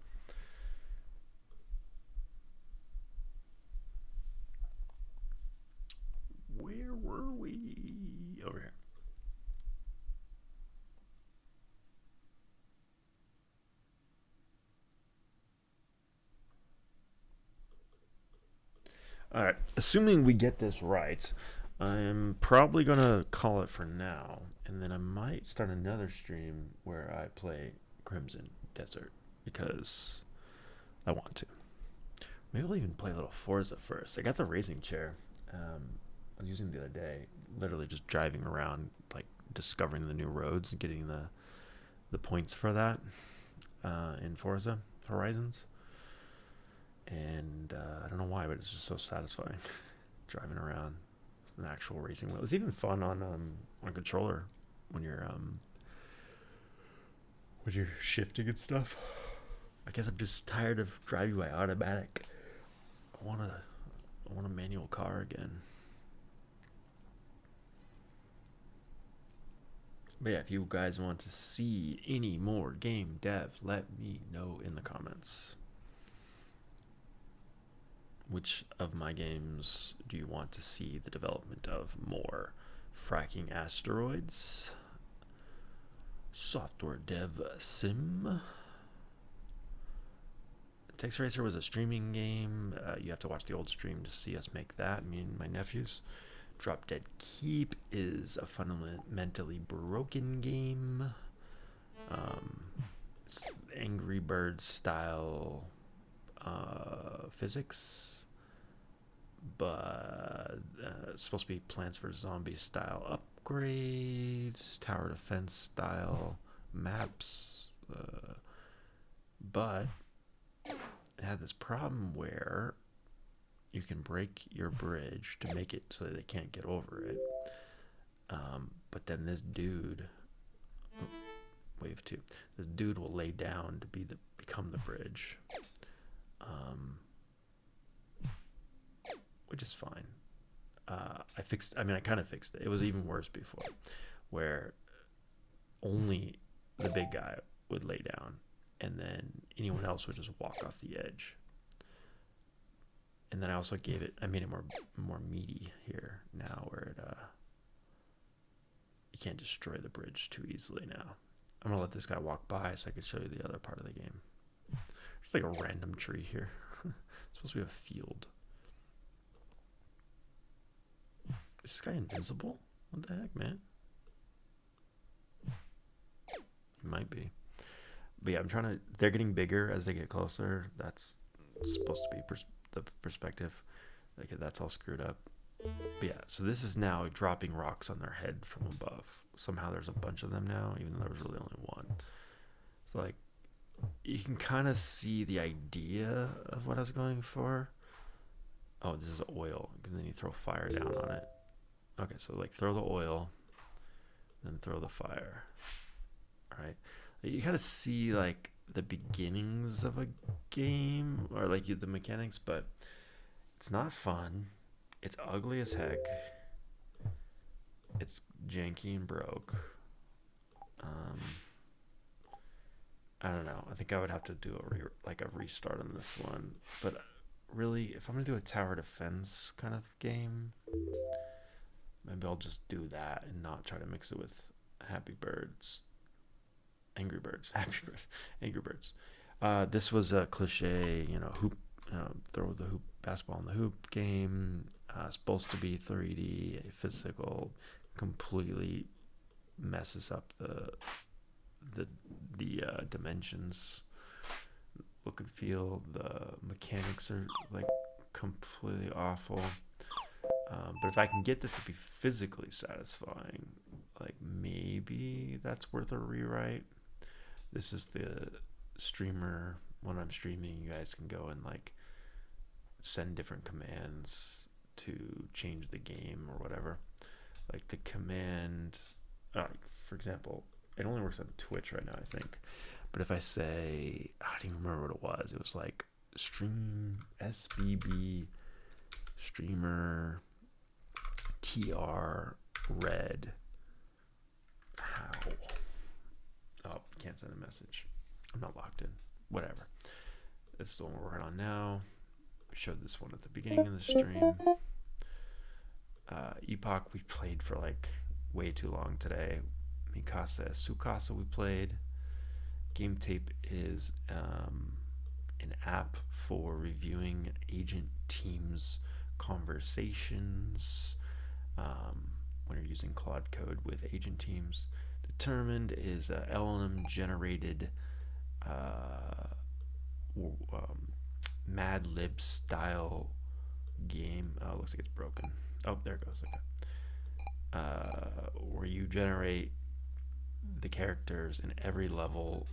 Where were we? Over here. All right. Assuming we get this right, I'm probably gonna call it for now, and then I might start another stream where I play Crimson Desert because I want to. Maybe I'll even play a little Forza first. I got the racing chair. I was using it the other day, literally just driving around, like discovering the new roads and getting the points for that in Forza Horizons. And I don't know why, but it's just so satisfying driving around an actual racing wheel. It's even fun on controller when you're shifting and stuff. I guess I'm just tired of driving by automatic. I want a manual car again. But yeah, if you guys want to see any more game dev, let me know in the comments. Which of my games do you want to see the development of more? Fracking asteroids? Software dev sim? Text Racer was a streaming game. You have to watch the old stream to see us make that, me and my nephews. Drop Dead Keep is a fundamentally broken game. It's Angry Birds style physics, but it's supposed to be Plants vs. Zombies style upgrades, tower defense style maps, but it had this problem where you can break your bridge to make it so that they can't get over it. But then this dude, wave two, this dude will lay down to become the bridge, which is fine. I kind of fixed it. It was even worse before, where only the big guy would lay down, and then anyone else would just walk off the edge. And then I made it more meaty here now, where you can't destroy the bridge too easily now. I'm gonna let this guy walk by so I can show you the other part of the game. There's like a random tree here. It's supposed to be a field. Is this guy invincible? What the heck, man? He might be. But yeah, they're getting bigger as they get closer. That's supposed to be the perspective. Like, that's all screwed up. But yeah, so this is now dropping rocks on their head from above. Somehow there's a bunch of them now, even though there was really only one. It's like, you can kind of see the idea of what I was going for. Oh, this is oil, because then you throw fire down on it. Okay, so like throw the oil, then throw the fire. All right, you kind of see like the beginnings of a game, or like the mechanics, but it's not fun. It's ugly as heck. It's janky and broke. I don't know. I think I would have to do a restart on this one. But really, if I'm gonna do a tower defense kind of game, maybe I'll just do that and not try to mix it with Angry Birds. Angry Birds. This was a cliche, hoop, throw the hoop, basketball in the hoop game. Supposed to be 3D, physical, completely messes up the dimensions, look and feel. The mechanics are like completely awful. But if I can get this to be physically satisfying, like maybe that's worth a rewrite. This is the streamer. When I'm streaming, you guys can go and like send different commands to change the game or whatever. Like the command, for example, it only works on Twitch right now, I think. But if I say, I don't even remember what it was. It was like stream SBB streamer TR red. How? Oh, can't send a message. I'm not logged in. Whatever. This is the one we're working on now. We showed this one at the beginning of the stream. Epoch we played for like way too long today. Mikasa Sukasa we played. Game Tape is an app for reviewing agent teams' conversations when you're using Claude Code with agent teams. Determined is a LLM generated Mad Lib style game. Oh, it looks like it's broken. Oh, there it goes. Okay. Where you generate the characters in every level.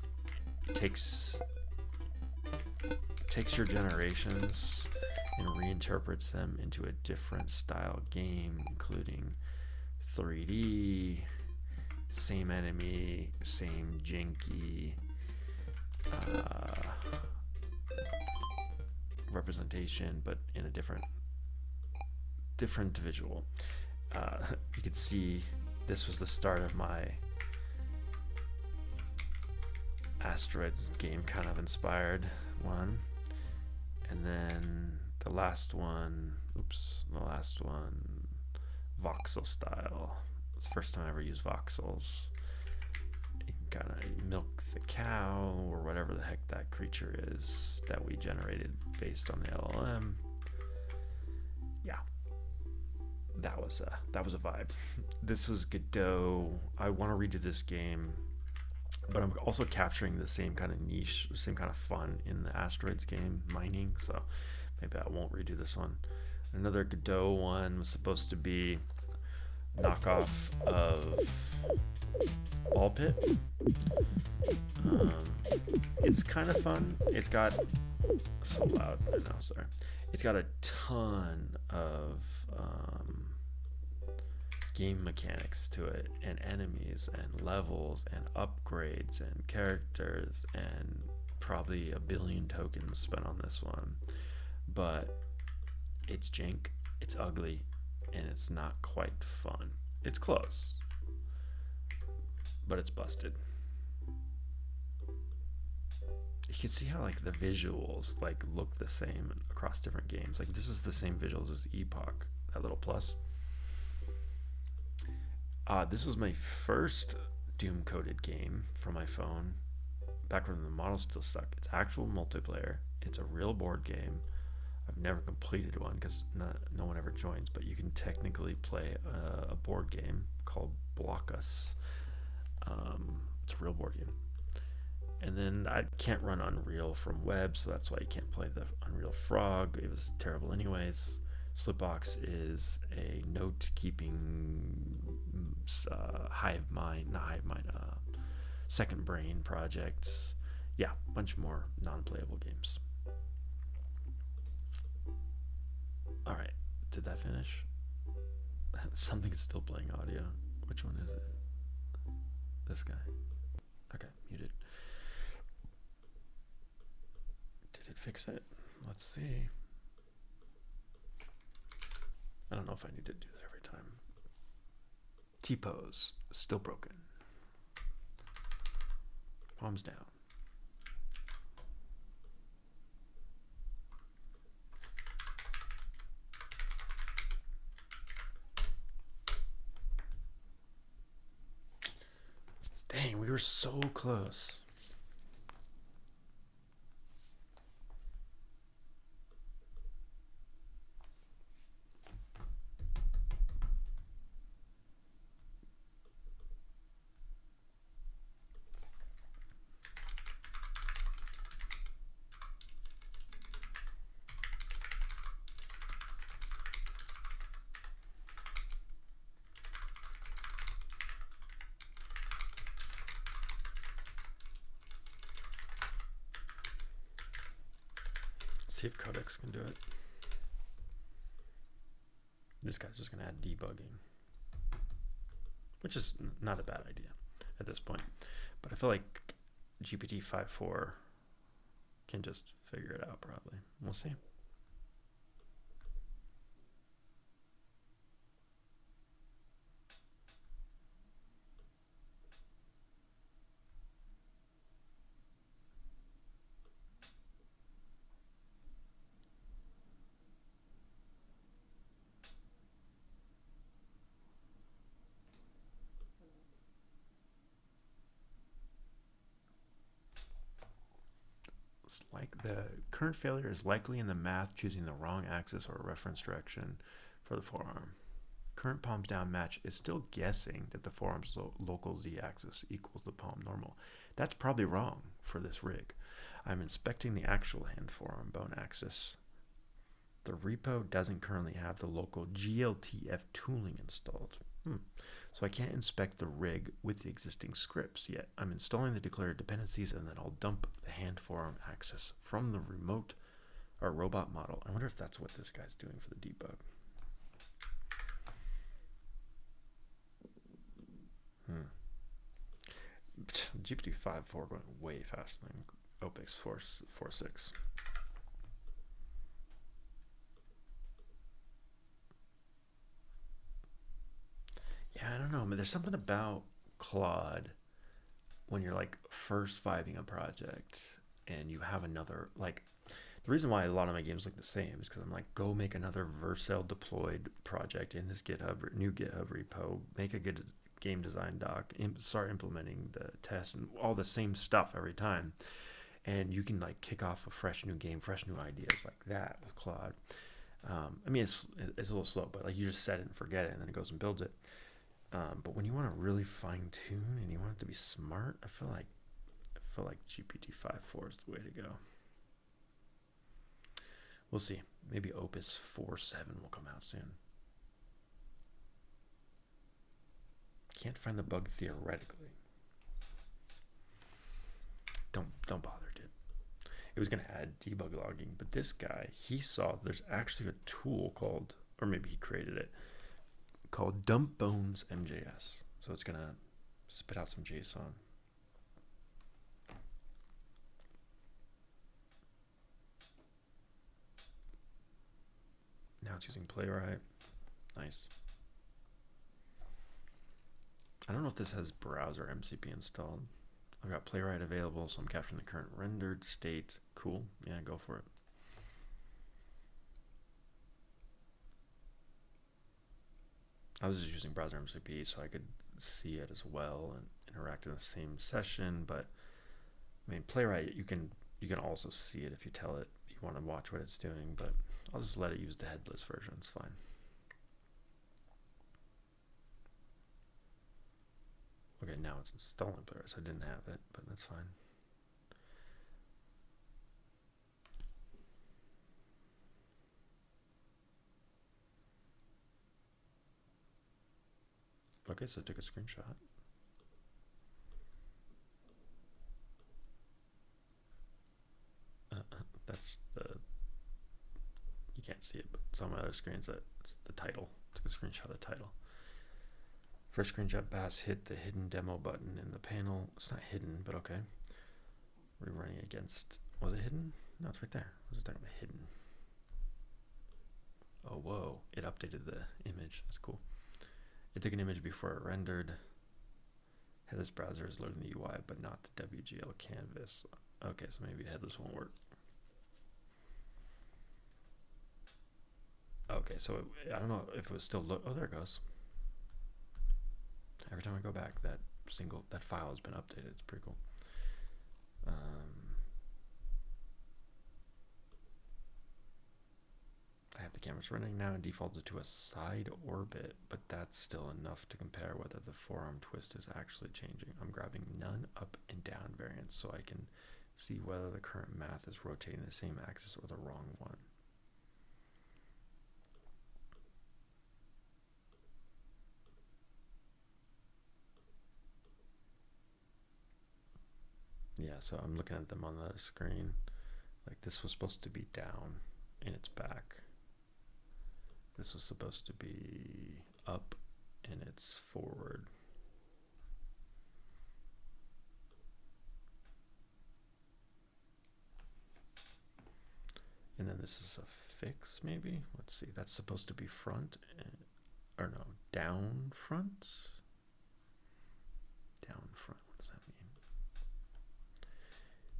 It takes your generations and reinterprets them into a different style game, including 3D, same enemy, same janky representation, but in a different visual. You could see this was the start of my Asteroids game kind of inspired one, and then the last one, voxel style. It's the first time I ever used voxels. You can kind of milk the cow or whatever the heck that creature is that we generated based on the LLM. Yeah, that was a vibe. This was Godot. I want to redo this game, but I'm also capturing the same kind of niche, same kind of fun in the Asteroids game, mining, so maybe I won't redo this one. Another Godot one was supposed to be knockoff of Ball Pit. It's kind of fun. It's got, so loud right now, sorry. It's got a ton of game mechanics to it, and enemies and levels and upgrades and characters, and probably 1 billion tokens spent on this one. But it's jank, it's ugly, and it's not quite fun. It's close, but it's busted. You can see how like the visuals like look the same across different games. Like this is the same visuals as Epoch, that little plus. This was my first Doom coded game for my phone, back when the model still sucked. It's actual multiplayer. It's a real board game. I've never completed one because no one ever joins, but you can technically play a board game called Block Us. It's a real board game. And then I can't run Unreal from web, so that's why you can't play the Unreal Frog. It was terrible anyways. Slipbox is a note-keeping second brain projects. Yeah, a bunch more non-playable games. All right, did that finish? Something is still playing audio. Which one is it? This guy. Okay, muted. Did it fix it? Let's see. I don't know if I need to do that every time. T-pose, still broken. Palms down. Dang, we were so close. See if Codex can do it. This guy's just going to add debugging, which is not a bad idea at this point. But I feel like GPT 5.4 can just figure it out probably. We'll see. Like the current failure is likely in the math choosing the wrong axis or reference direction for the forearm. Current palms down match is still guessing that the forearm's local z-axis equals the palm normal. That's probably wrong for this rig. I'm inspecting the actual hand forearm bone axis. The repo doesn't currently have the local GLTF tooling installed. So I can't inspect the rig with the existing scripts yet. I'm installing the declared dependencies and then I'll dump the hand forearm axis from the remote or robot model. I wonder if that's what this guy's doing for the debug. GPT-5.4 going way faster than OPEX 4.6. Yeah, I don't know, but there's something about Claude when you're like first fiving a project and you have another, like, the reason why a lot of my games look the same is because I'm like, go make another Vercel deployed project in this new GitHub repo, make a good game design doc, start implementing the tests and all the same stuff every time. And you can like kick off a fresh new game, fresh new ideas like that with Claude. I mean, it's a little slow, but like you just set it and forget it and then it goes and builds it. But when you want to really fine tune and you want it to be smart, I feel like GPT-5.4 is the way to go. We'll see. Maybe Opus 4.7 will come out soon. Can't find the bug theoretically. Don't bother, dude. It was gonna add debug logging, but this guy, he saw there's actually a tool called, or maybe he created it, called Dump Bones MJS. So it's gonna spit out some JSON. Now it's using Playwright. Nice. I don't know if this has browser MCP installed. I've got Playwright available, so I'm capturing the current rendered state. Cool. Yeah, go for it. I was just using browser MCP so I could see it as well and interact in the same session, but I mean, Playwright, you can also see it if you tell it you want to watch what it's doing, but I'll just let it use the headless version. It's fine. Okay, now it's installing Playwright, so I didn't have it, but that's fine. Okay, so I took a screenshot. That's the, you can't see it, but it's on my other screens. That's the title. Took a screenshot of the title. First screenshot, Bass hit the hidden demo button in the panel. It's not hidden, but okay. We're running against, was it hidden? No, it's right there. Was it talking about hidden? Oh, whoa. It updated the image. That's cool. It took an image before it rendered. Headless browser is loading the UI, but not the WGL canvas. Okay, so maybe headless won't work. Okay, so I don't know if it was still, oh, there it goes. Every time I go back, that file has been updated. It's pretty cool. I have the cameras running now and defaulted to a side orbit, but that's still enough to compare whether the forearm twist is actually changing. I'm grabbing none up and down variants so I can see whether the current math is rotating the same axis or the wrong one. Yeah, so I'm looking at them on the screen. Like this was supposed to be down and it's back. This was supposed to be up and it's forward. And then this is a fix maybe. Let's see, that's supposed to be front, or no, down front? Down front, what does that mean?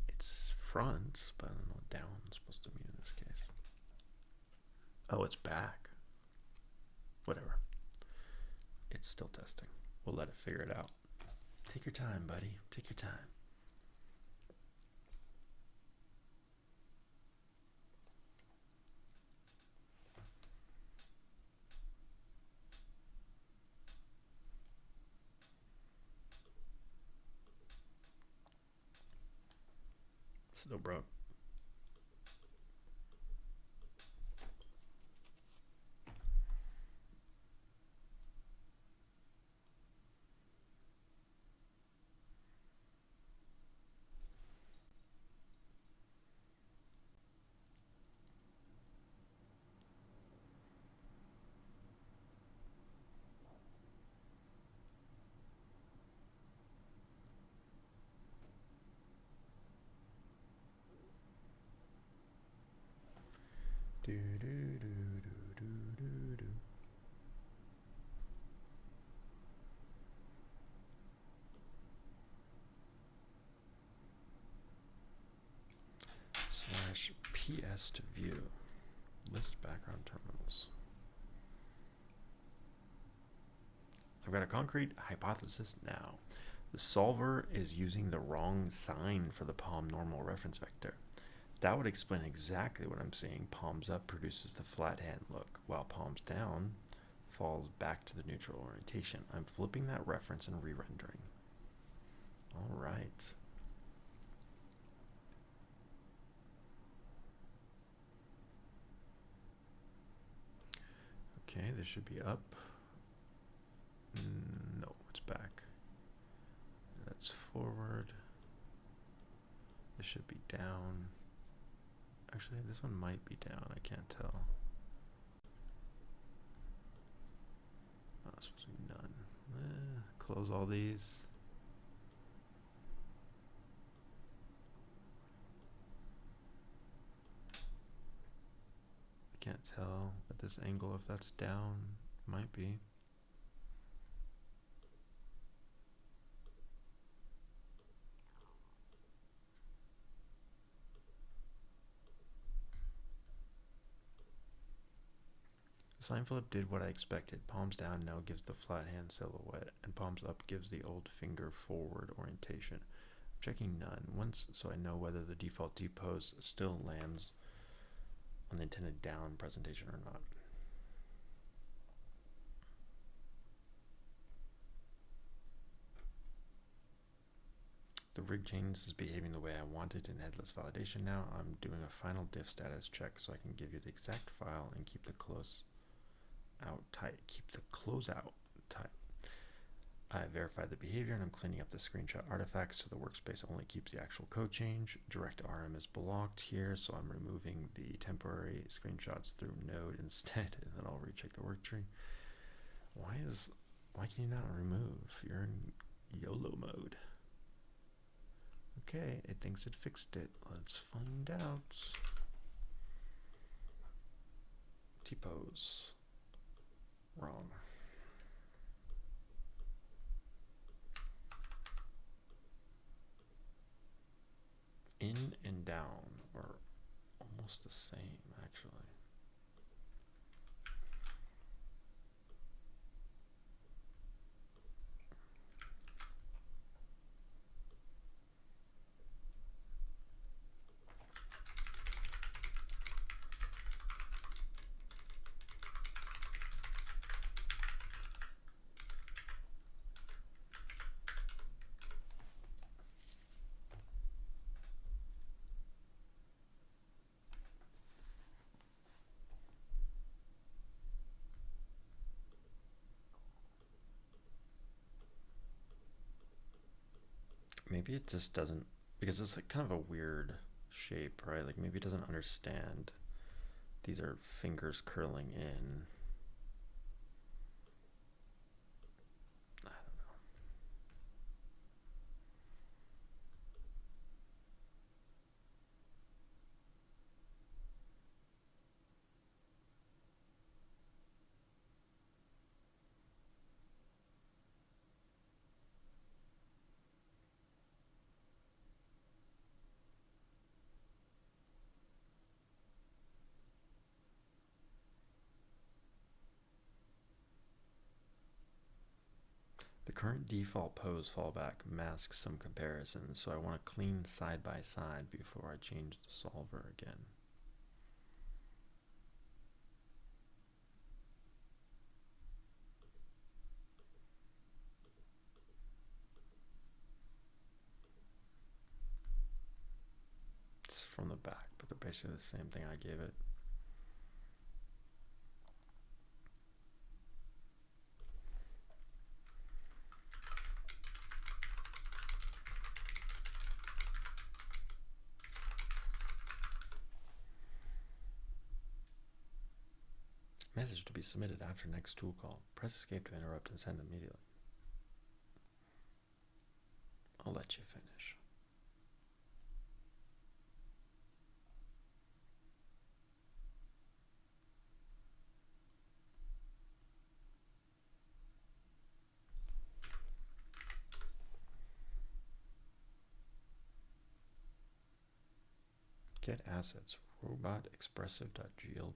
It's front, but I don't know what down is supposed to mean in this case. Oh, it's back. Whatever. It's still testing. We'll let it figure it out. Take your time, buddy. Take your time. No, bro. Do, do, do, do, do, do. Slash PS to view. List background terminals. I've got a concrete hypothesis now. The solver is using the wrong sign for the palm normal reference vector. That would explain exactly what I'm seeing. Palms up produces the flat hand look, while palms down falls back to the neutral orientation. I'm flipping that reference and re-rendering. All right. Okay, this should be up. No, it's back. That's forward. This should be down. Actually, this one might be down. I can't tell. Oh, it's supposed to be none. Close all these. I can't tell at this angle if that's down. Might be. Sign flip did what I expected. Palms down now gives the flat hand silhouette, and palms up gives the old finger forward orientation. I'm checking none once so I know whether the default T-pose still lands on the intended down presentation or not. The rig change is behaving the way I want it in headless validation now. I'm doing a final diff status check so I can give you the exact file and keep the close out tight. Keep the closeout tight. I verified the behavior and I'm cleaning up the screenshot artifacts so the workspace only keeps the actual code change. Direct RM is blocked here, so I'm removing the temporary screenshots through node instead, and then I'll recheck the work tree. Why can you not remove? You're in YOLO mode. Okay, it thinks it fixed it. Let's find out. T-pose. Wrong. In and down are almost the same, actually. Maybe it just doesn't, because it's like kind of a weird shape, right? Like maybe it doesn't understand these are fingers curling in. I don't know. The current default pose fallback masks some comparisons, so I want to clean side by side before I change the solver again. stats from the back, but they're basically the same thing I gave it. Message to be submitted after next tool call. Press escape to interrupt and send immediately. I'll let you finish. Get assets. Robot expressive.glb.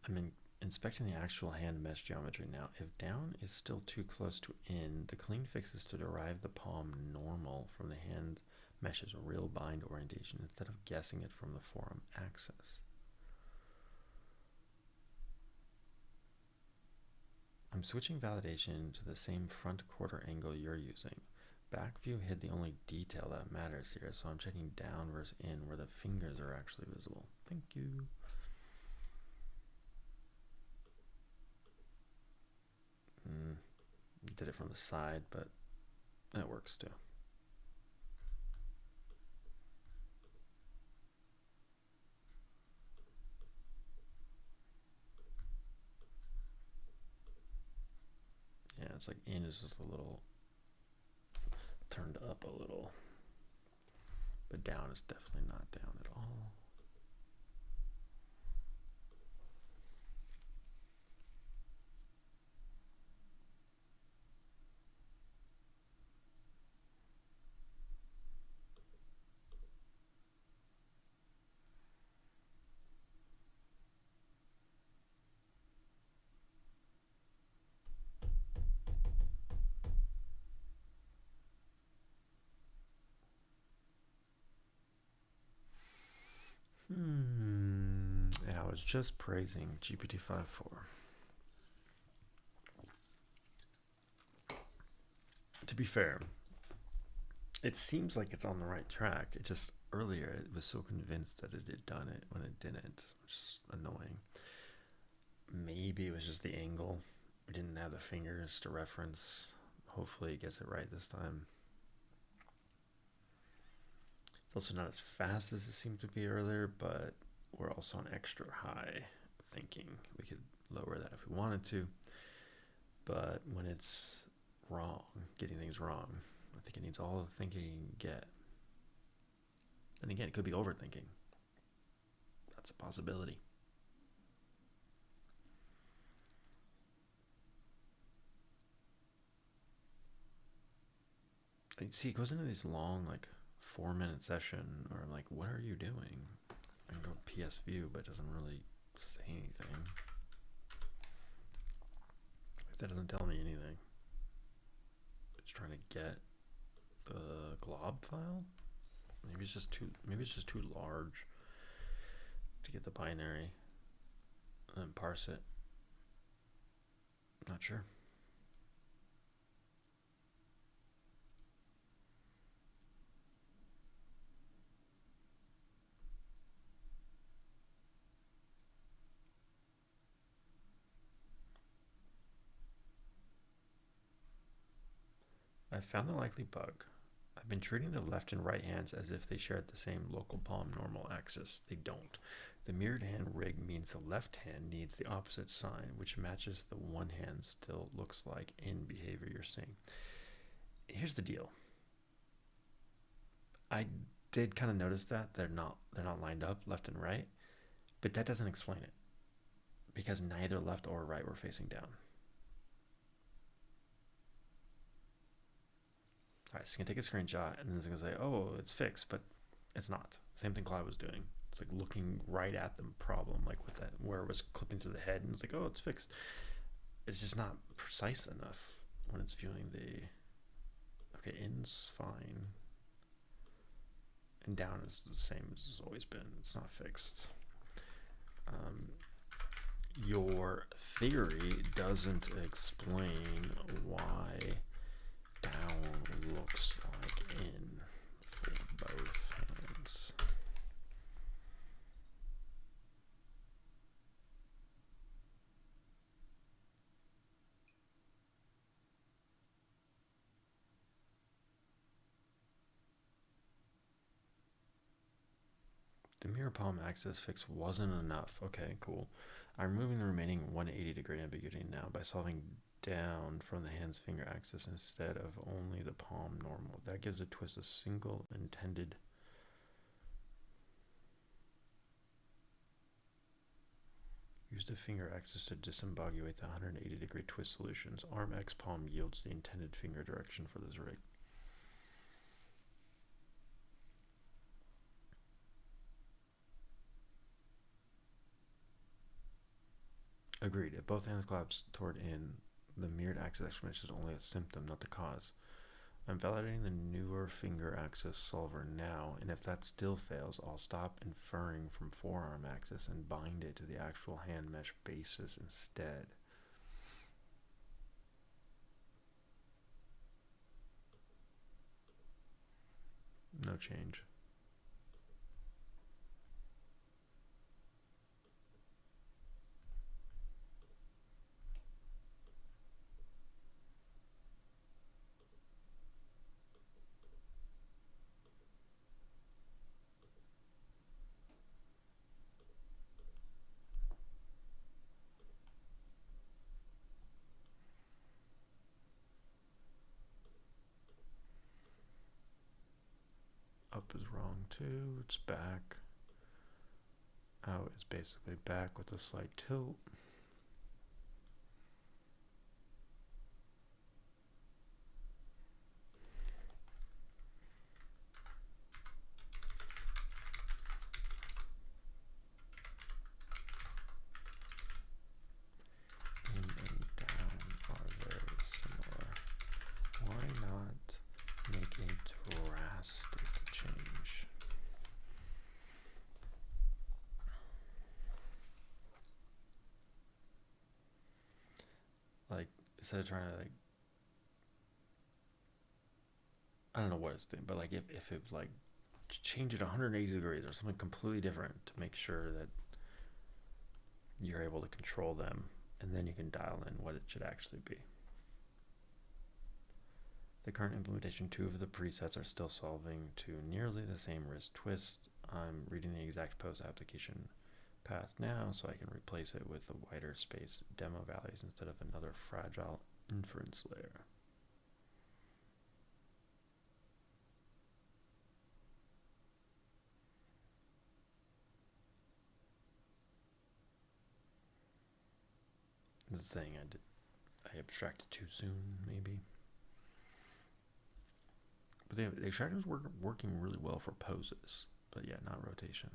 I'm inspecting the actual hand mesh geometry now. If down is still too close to in, the clean fix is to derive the palm normal from the hand mesh's real bind orientation instead of guessing it from the forearm axis. I'm switching validation to the same front quarter angle you're using. Back view hid the only detail that matters here, so I'm checking down versus in where the fingers are actually visible. Thank you. Did it from the side, but that works too. Yeah, it's like in is just a little turned up a little, but down is definitely not down at all. And I was just praising GPT-5.4. To be fair, it seems like it's on the right track. It just earlier it was so convinced that it had done it when it didn't, which is annoying. Maybe it was just the angle. We didn't have the fingers to reference. Hopefully it gets it right this time. It's also not as fast as it seemed to be earlier, but we're also on extra high thinking. We could lower that if we wanted to, but when it's wrong, getting things wrong, I think it needs all the thinking you can get. And again, it could be overthinking. That's a possibility. And see, it goes into this long, like 4-minute session, or I'm like, what are you doing? I can go PS view, but it doesn't really say anything. That doesn't tell me anything. It's trying to get the glob file. Maybe it's just too large to get the binary and then parse it. Not sure. I found the likely bug. I've been treating the left and right hands as if they shared the same local palm normal axis. They don't. The mirrored hand rig means the left hand needs the opposite sign, which matches the one hand still looks like in behavior you're seeing. Here's the deal. I did kind of notice that they're not lined up left and right, but that doesn't explain it because neither left or right were facing down. All right, so you can take a screenshot and then it's gonna say, oh, it's fixed, but it's not. Same thing Claude was doing. It's like looking right at the problem, like with that, where it was clipping to the head, and it's like, oh, it's fixed. It's just not precise enough when it's viewing the, okay, in's fine. And down is the same as it's always been. It's not fixed. Your theory doesn't explain why down looks like in for both hands. The mirror palm axis fix wasn't enough. Okay, cool. I'm removing the remaining 180-degree ambiguity now by solving down from the hand's finger axis instead of only the palm normal. That gives the twist a single intended. Use the finger axis to disambiguate the 180-degree twist solutions. Arm X palm yields the intended finger direction for this rig. Agreed. If both hands collapse toward in, the mirrored axis explanation is only a symptom, not the cause. I'm validating the newer finger axis solver now, and if that still fails, I'll stop inferring from forearm axis and bind it to the actual hand mesh basis instead. No change. Up is wrong too. It's back. Out is basically back with a slight tilt. In and down are very similar. Why not make a drastic change? Like, instead of trying to, like, I don't know what it's doing, but like if it like change it 180 degrees or something completely different to make sure that you're able to control them, and then you can dial in what it should actually be. The current implementation, 2 of the presets are still solving to nearly the same wrist twist. I'm reading the exact post application path now so I can replace it with the wider space demo values instead of another fragile inference layer. This is saying I abstracted too soon, maybe. But the extractor is working really well for poses, but yeah, not rotation.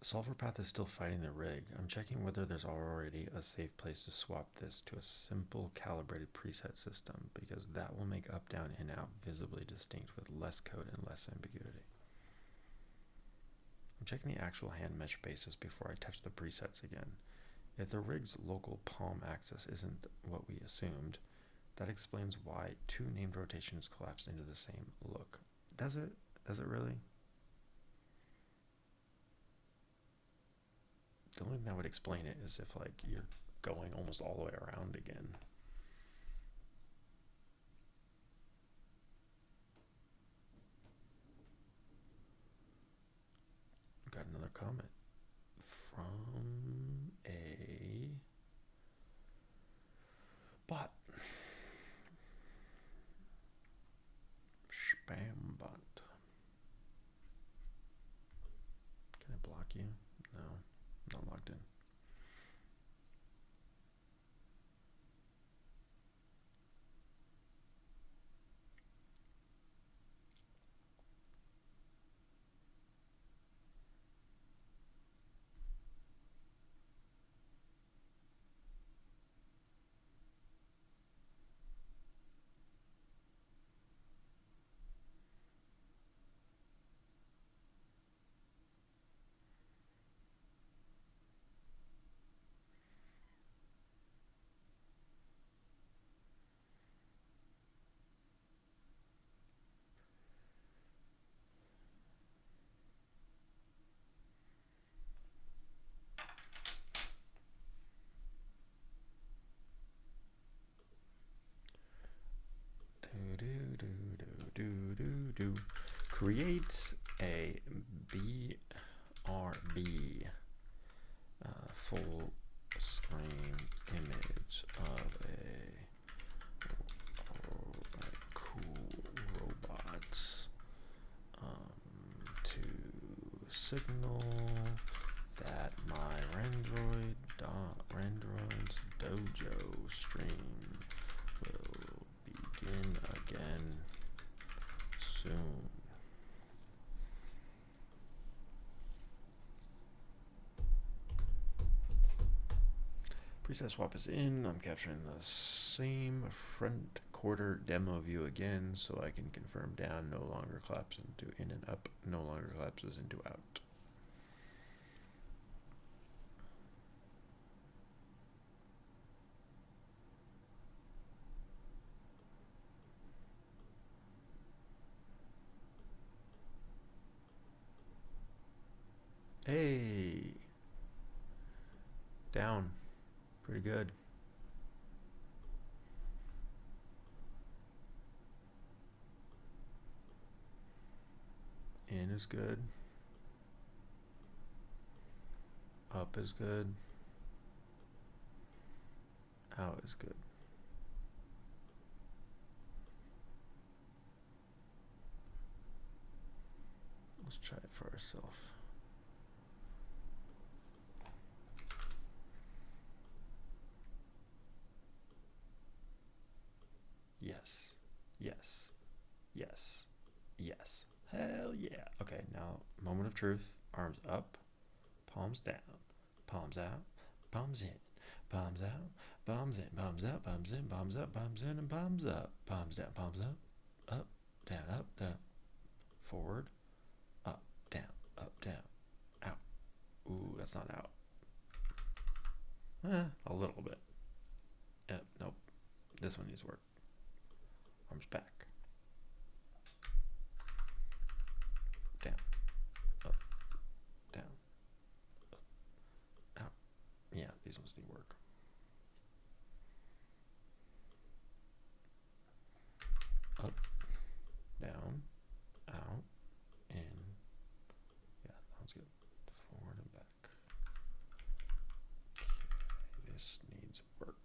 Solver path is still fighting the rig. I'm checking whether there's already a safe place to swap this to a simple calibrated preset system, because that will make up, down, in, out visibly distinct with less code and less ambiguity. I'm checking the actual hand mesh basis before I touch the presets again. If the rig's local palm axis isn't what we assumed, that explains why 2 named rotations collapse into the same look. Does it? Does it really? The only thing that would explain it is if like you're going almost all the way around again. Got another comment from a bot. Spam bot. Can I block you? No, not logged in. Create a BRB full screen image of a cool robot to signal that my Rendroid's dojo stream will begin again soon. Preset swap is in. I'm capturing the same front quarter demo view again so I can confirm down no longer collapses into in and up, no longer collapses into out. Hey, down, pretty good. In is good. Up is good. Out is good. Let's try it for ourselves. Yes, yes, yes, yes. Hell yeah. Okay, now moment of truth. Arms up, palms down, palms out, palms in, palms out, palms in, palms out, palms in, palms up, palms in, and palms up, palms down, palms up, down, forward, up, down, out. Ooh, that's not out. A little bit. Nope. This one needs work. Arms back. Down. Up. Down. Up. Out. Yeah, these ones need work. Up. Down. Out. In. Yeah, that one's good. Forward and back. Okay, this needs work.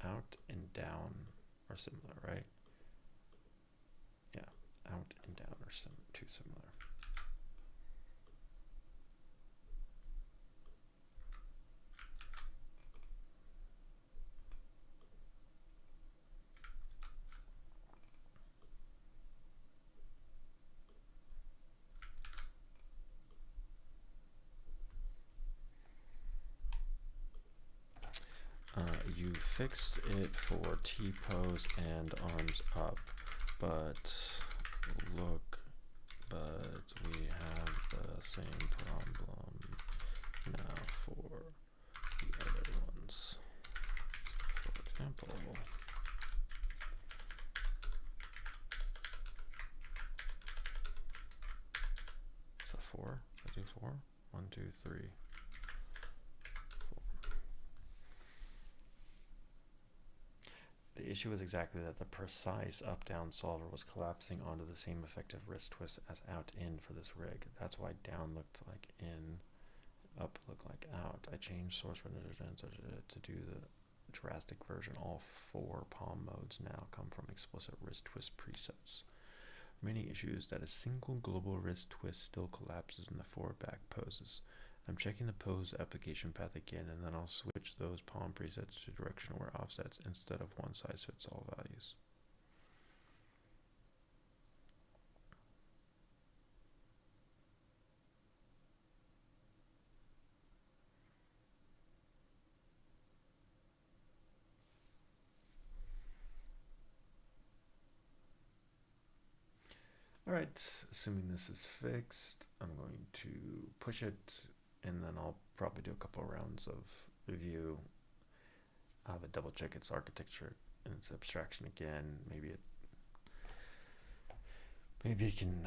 Out and down are similar, right? Yeah, out and down are too similar. You fixed it for T-pose and arms up, but we have the same problem now for the other ones. For example, is that 4? I do 4? 1, 2, 3. The issue was exactly that the precise up-down solver was collapsing onto the same effective wrist twist as out-in for this rig. That's why down looked like in, up looked like out. I changed source to do the drastic version. All 4 palm modes now come from explicit wrist twist presets. Many issues that a single global wrist twist still collapses in the forward back poses. I'm checking the pose application path again, and then I'll switch those palm presets to direction-aware offsets instead of one-size-fits-all values. All right, assuming this is fixed, I'm going to push it, and then I'll probably do a couple of rounds of review. I'll have it double check its architecture and its abstraction again. Maybe it can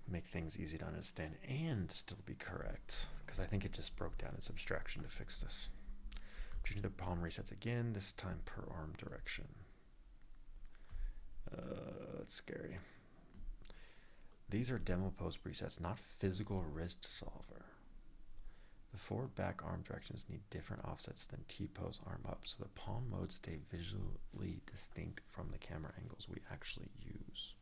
make things easy to understand and still be correct, because I think it just broke down its abstraction to fix this. Changing the palm resets again, this time per arm direction. That's scary. These are demo pose presets, not physical wrist solver. The forward back arm directions need different offsets than T-pose arm up, so the palm modes stay visually distinct from the camera angles we actually use.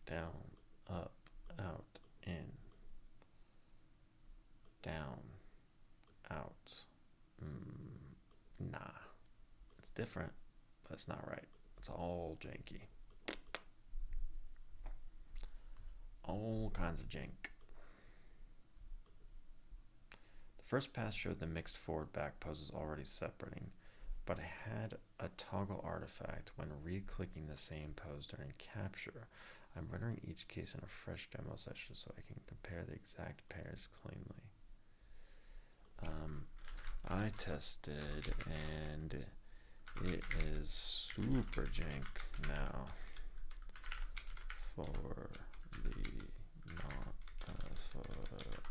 Down, up, out, in. Down, out. Nah. It's different, but it's not right. It's all janky. All kinds of jank. The first pass showed the mixed forward-back poses already separating, but I had a toggle artifact when re-clicking the same pose during capture. I'm rendering each case in a fresh demo session so I can compare the exact pairs cleanly. I tested and it is super jank now for the not for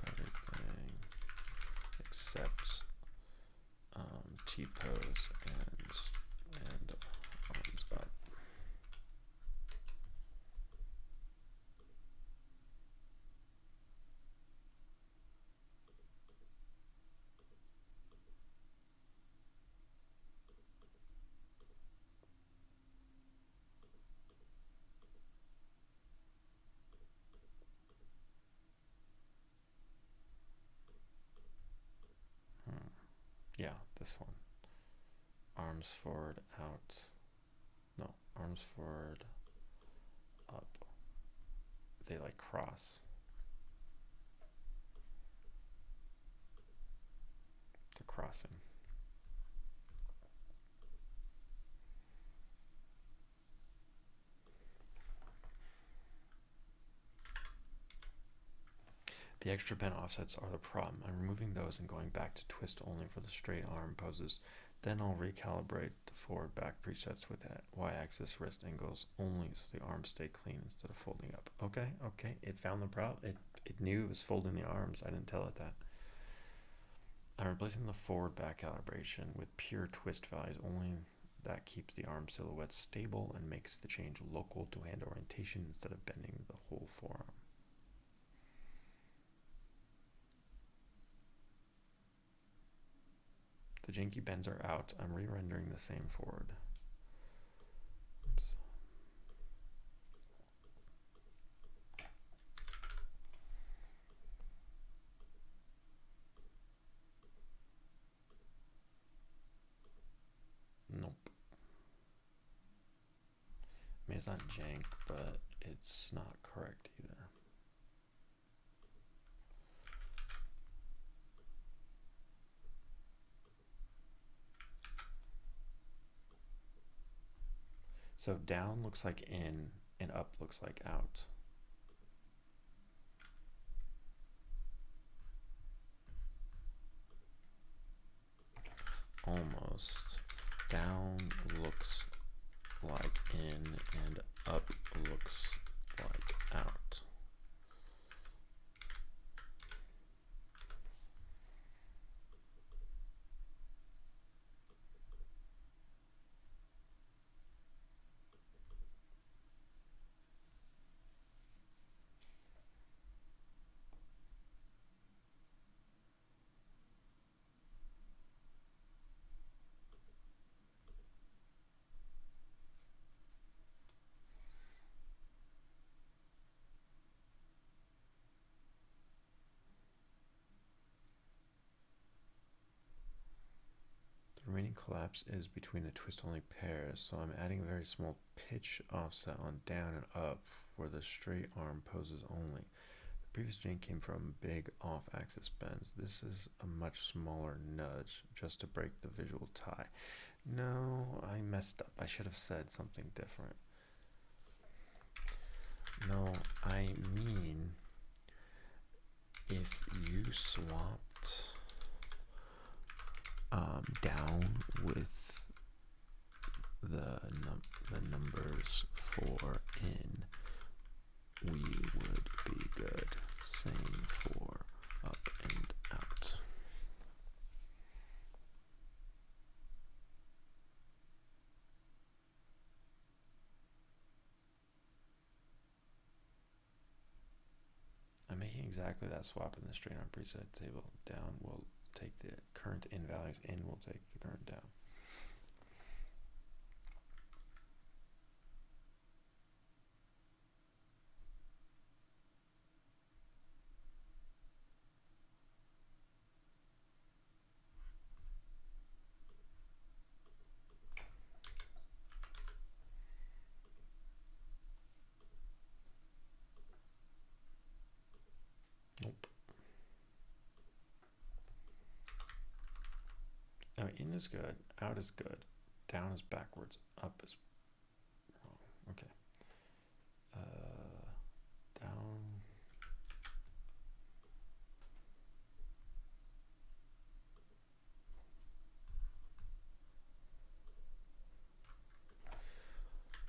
everything except T-pose and arms up. Yeah, this one. Arms forward, out. No, arms forward, up. They like cross. They're crossing. The extra bent offsets are the problem. I'm removing those and going back to twist only for the straight arm poses. Then I'll recalibrate the forward back presets with that y-axis wrist angles only so the arms stay clean instead of folding up. Okay, it found the problem. It knew it was folding the arms. I didn't tell it that. I'm replacing the forward back calibration with pure twist values only. That keeps the arm silhouette stable and makes the change local to hand orientation instead of bending the whole forearm. The janky bends are out. I'm re-rendering the same forward. Oops. Nope. I mean, it's not jank, but it's not correct either. So down looks like in and up looks like out. Almost. Down looks like in and up looks like out. The remaining collapse is between the twist-only pairs, so I'm adding a very small pitch offset on down and up for the straight arm poses only. The previous jank came from big off-axis bends. This is a much smaller nudge, just to break the visual tie. No, I messed up. I should have said something different. No, I mean if you swapped down with the numbers for in, we would be good. Same for up and out. I'm making exactly that swap in the straight arm preset table. Down will take the current in values, in will take the current down. Nope. Now in is good, out is good, down is backwards, up is wrong. Okay. Down.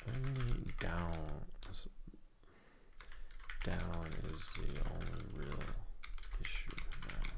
Only down. Down is the only real issue now.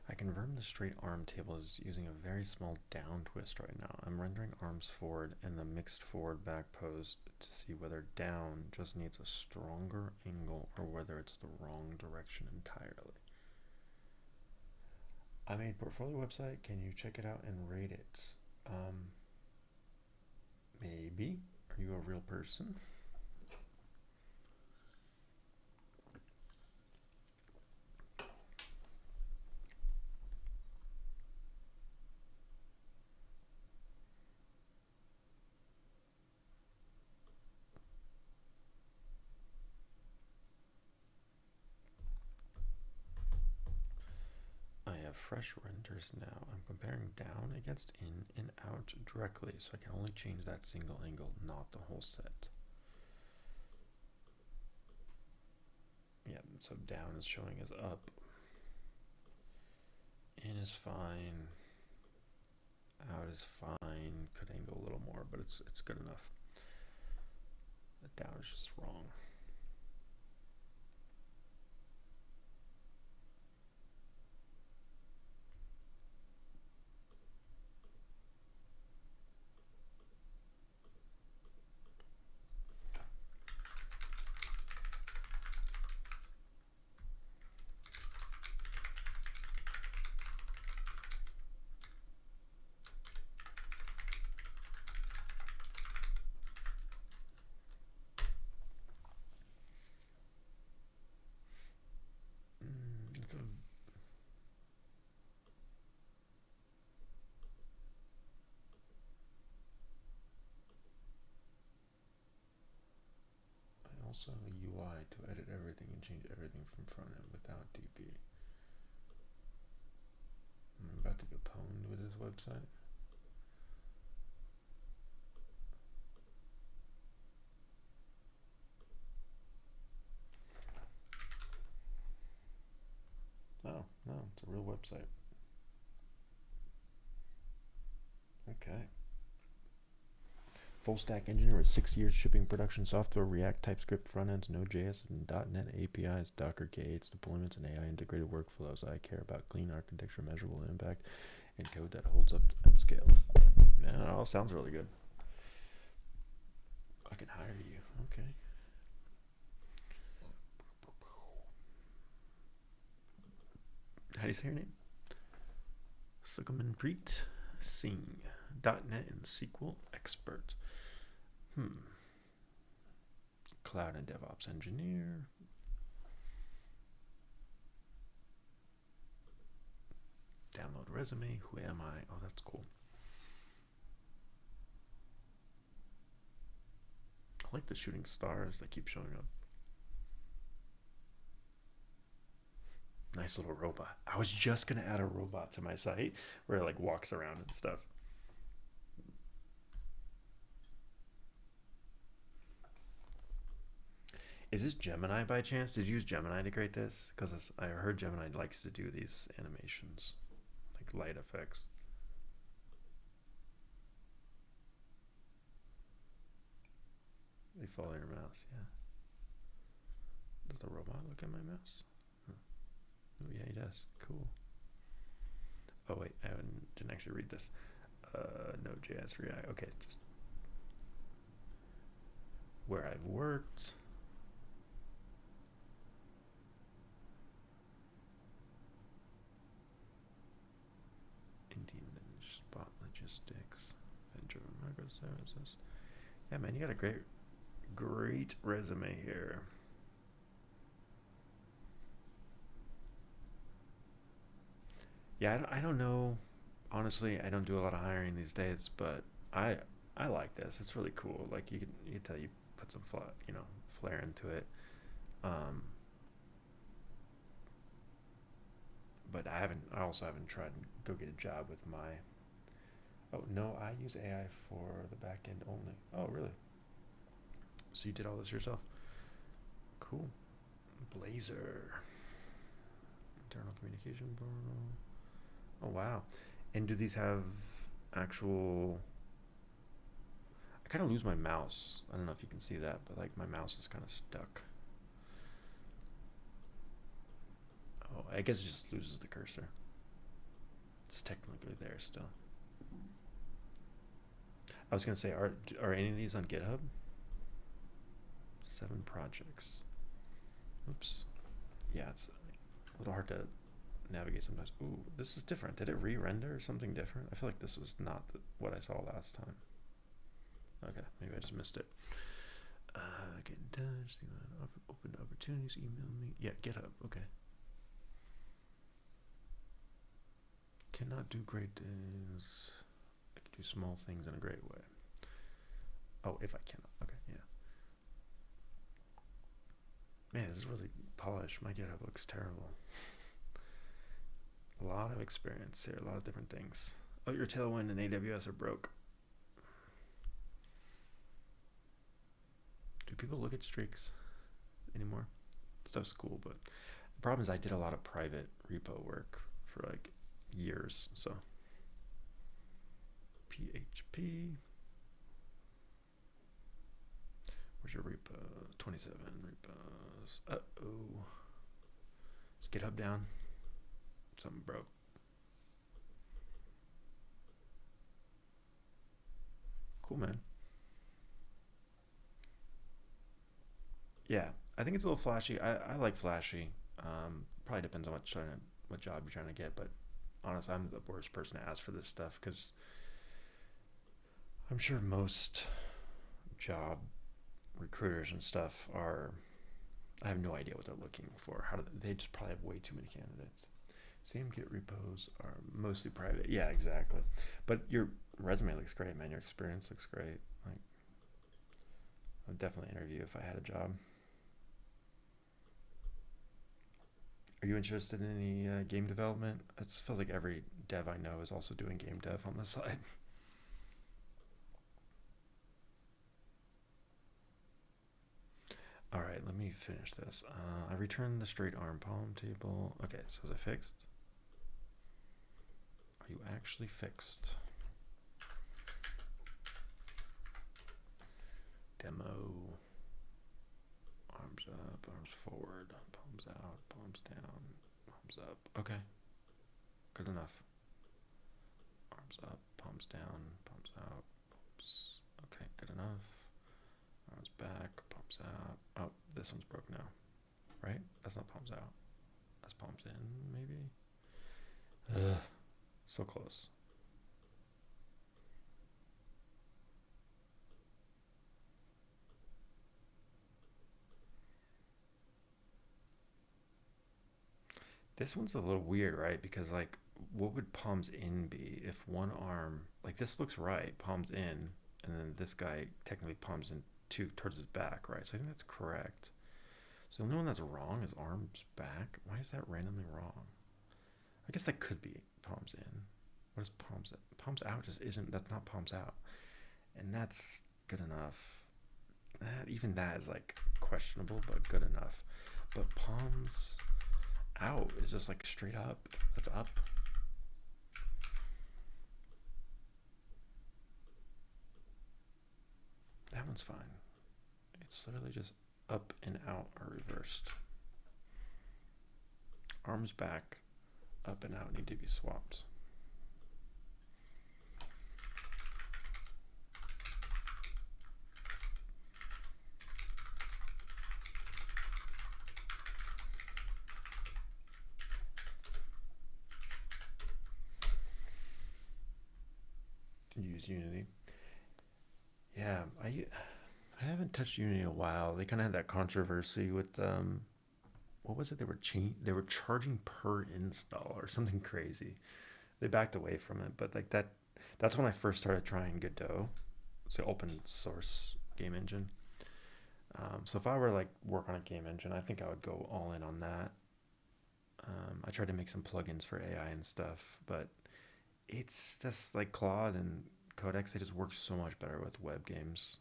I confirm the straight arm table is using a very small down twist right now. I'm rendering arms forward and the mixed forward back pose to see whether down just needs a stronger angle or whether it's the wrong direction entirely. I made portfolio website. Can you check it out and rate it? Maybe. Are you a real person? Fresh renders now. I'm comparing down against in and out directly, so I can only change that single angle, not the whole set. Yeah, so down is showing as up. In is fine. Out is fine. Could angle a little more, but it's good enough. The down is just wrong. Also have a UI to edit everything and change everything from front end without DB. I'm about to get pwned with this website. Oh, no, it's a real website. Okay. Full stack engineer with 6 years shipping production software, React, TypeScript, front ends, Node.js, and .NET APIs, Docker, K8s, deployments, and AI integrated workflows. I care about clean architecture, measurable impact, and code that holds up at scale. Man, it all sounds really good. I can hire you. Okay. How do you say your name? Sukamanpreet Singh. .NET and SQL expert. Cloud and DevOps engineer. Download resume. Who am I? Oh, that's cool. I like the shooting stars that keep showing up. Nice little robot. I was just gonna add a robot to my site where it like walks around and stuff. Is this Gemini by chance? Did you use Gemini to create this? Because I heard Gemini likes to do these animations, like light effects. They follow your mouse, yeah. Does the robot look at my mouse? Huh. Oh yeah, he does. Cool. Oh wait, I didn't actually read this. Node.js React. Okay, just where I've worked. Indeed, Spot Logistics, event-driven microservices. Yeah, man, you got a great resume here. Yeah, I don't know. Honestly, I don't do a lot of hiring these days, but I I like this. It's really cool. Like you can tell you put some flair into it. Um, but I also haven't tried to go get a job with my. Oh no, I use AI for the back end only. Oh really? So you did all this yourself? Cool. Blazor. Internal communication portal. Oh wow. And do these have actual? I kind of lose my mouse. I don't know if you can see that, but like my mouse is kind of stuck. Oh, I guess it just loses the cursor. It's technically there still. I was gonna say, are any of these on GitHub? 7 projects. Oops. Yeah, it's a little hard to navigate sometimes. Ooh, this is different. Did it re-render something different? I feel like this was not what I saw last time. Okay, maybe I just missed it. Get in touch. Open opportunities. Email me. Yeah, GitHub. Okay. Cannot do great things. I can do small things in a great way. Oh, if I cannot. Okay, yeah. Man, this is really polished. My GitHub looks terrible. A lot of experience here. A lot of different things. Oh, your Tailwind and AWS are broke. Do people look at streaks anymore? Stuff's cool, but the problem is I did a lot of private repo work for like years. So PHP. Where's your repo? 27 repos. Uh-oh. Is GitHub down? Something broke. Cool, man. Yeah, I think it's a little flashy. I like flashy. Probably depends on what job you're trying to get, but honestly, I'm the worst person to ask for this stuff because I'm sure most job recruiters and stuff are. I have no idea what they're looking for. They just probably have way too many candidates. Same Git repos are mostly private. Yeah, exactly. But your resume looks great, man. Your experience looks great. Like, I would definitely interview if I had a job. Are you interested in any game development? It feels like every dev I know is also doing game dev on the side. All right, let me finish this. I returned the straight arm palm table. Okay, so is it fixed? Are you actually fixed? Demo. Arms up, arms forward, palms out, palms down, palms up. Okay, good enough. Arms up, palms down, palms out. Palms. Okay, good enough. back, palms out. Oh, this one's broke now, right? That's not palms out. That's palms in, maybe. Ugh, so close. This one's a little weird, right? Because like, what would palms in be if one arm, like this looks right, palms in, and then this guy technically palms in towards his back, right? So I think that's correct. So the only one that's wrong is arms back. Why is that randomly wrong? I guess that could be palms in. What is palms out? Palms out just isn't. That's not palms out, and that's good enough. Even that is like questionable, but good enough. But palms out is just like straight up. That's up. That one's fine. It's literally just up and out are reversed. Arms back, up and out need to be swapped. Use Unity. Yeah, I haven't touched Unity in a while. They kind of had that controversy with what was it? They were charging per install or something crazy. They backed away from it, but like that's when I first started trying Godot. It's an open source game engine. So if I were like work on a game engine, I think I would go all in on that. I tried to make some plugins for AI and stuff, but it's just like Claude and Codex. They just work so much better with web games.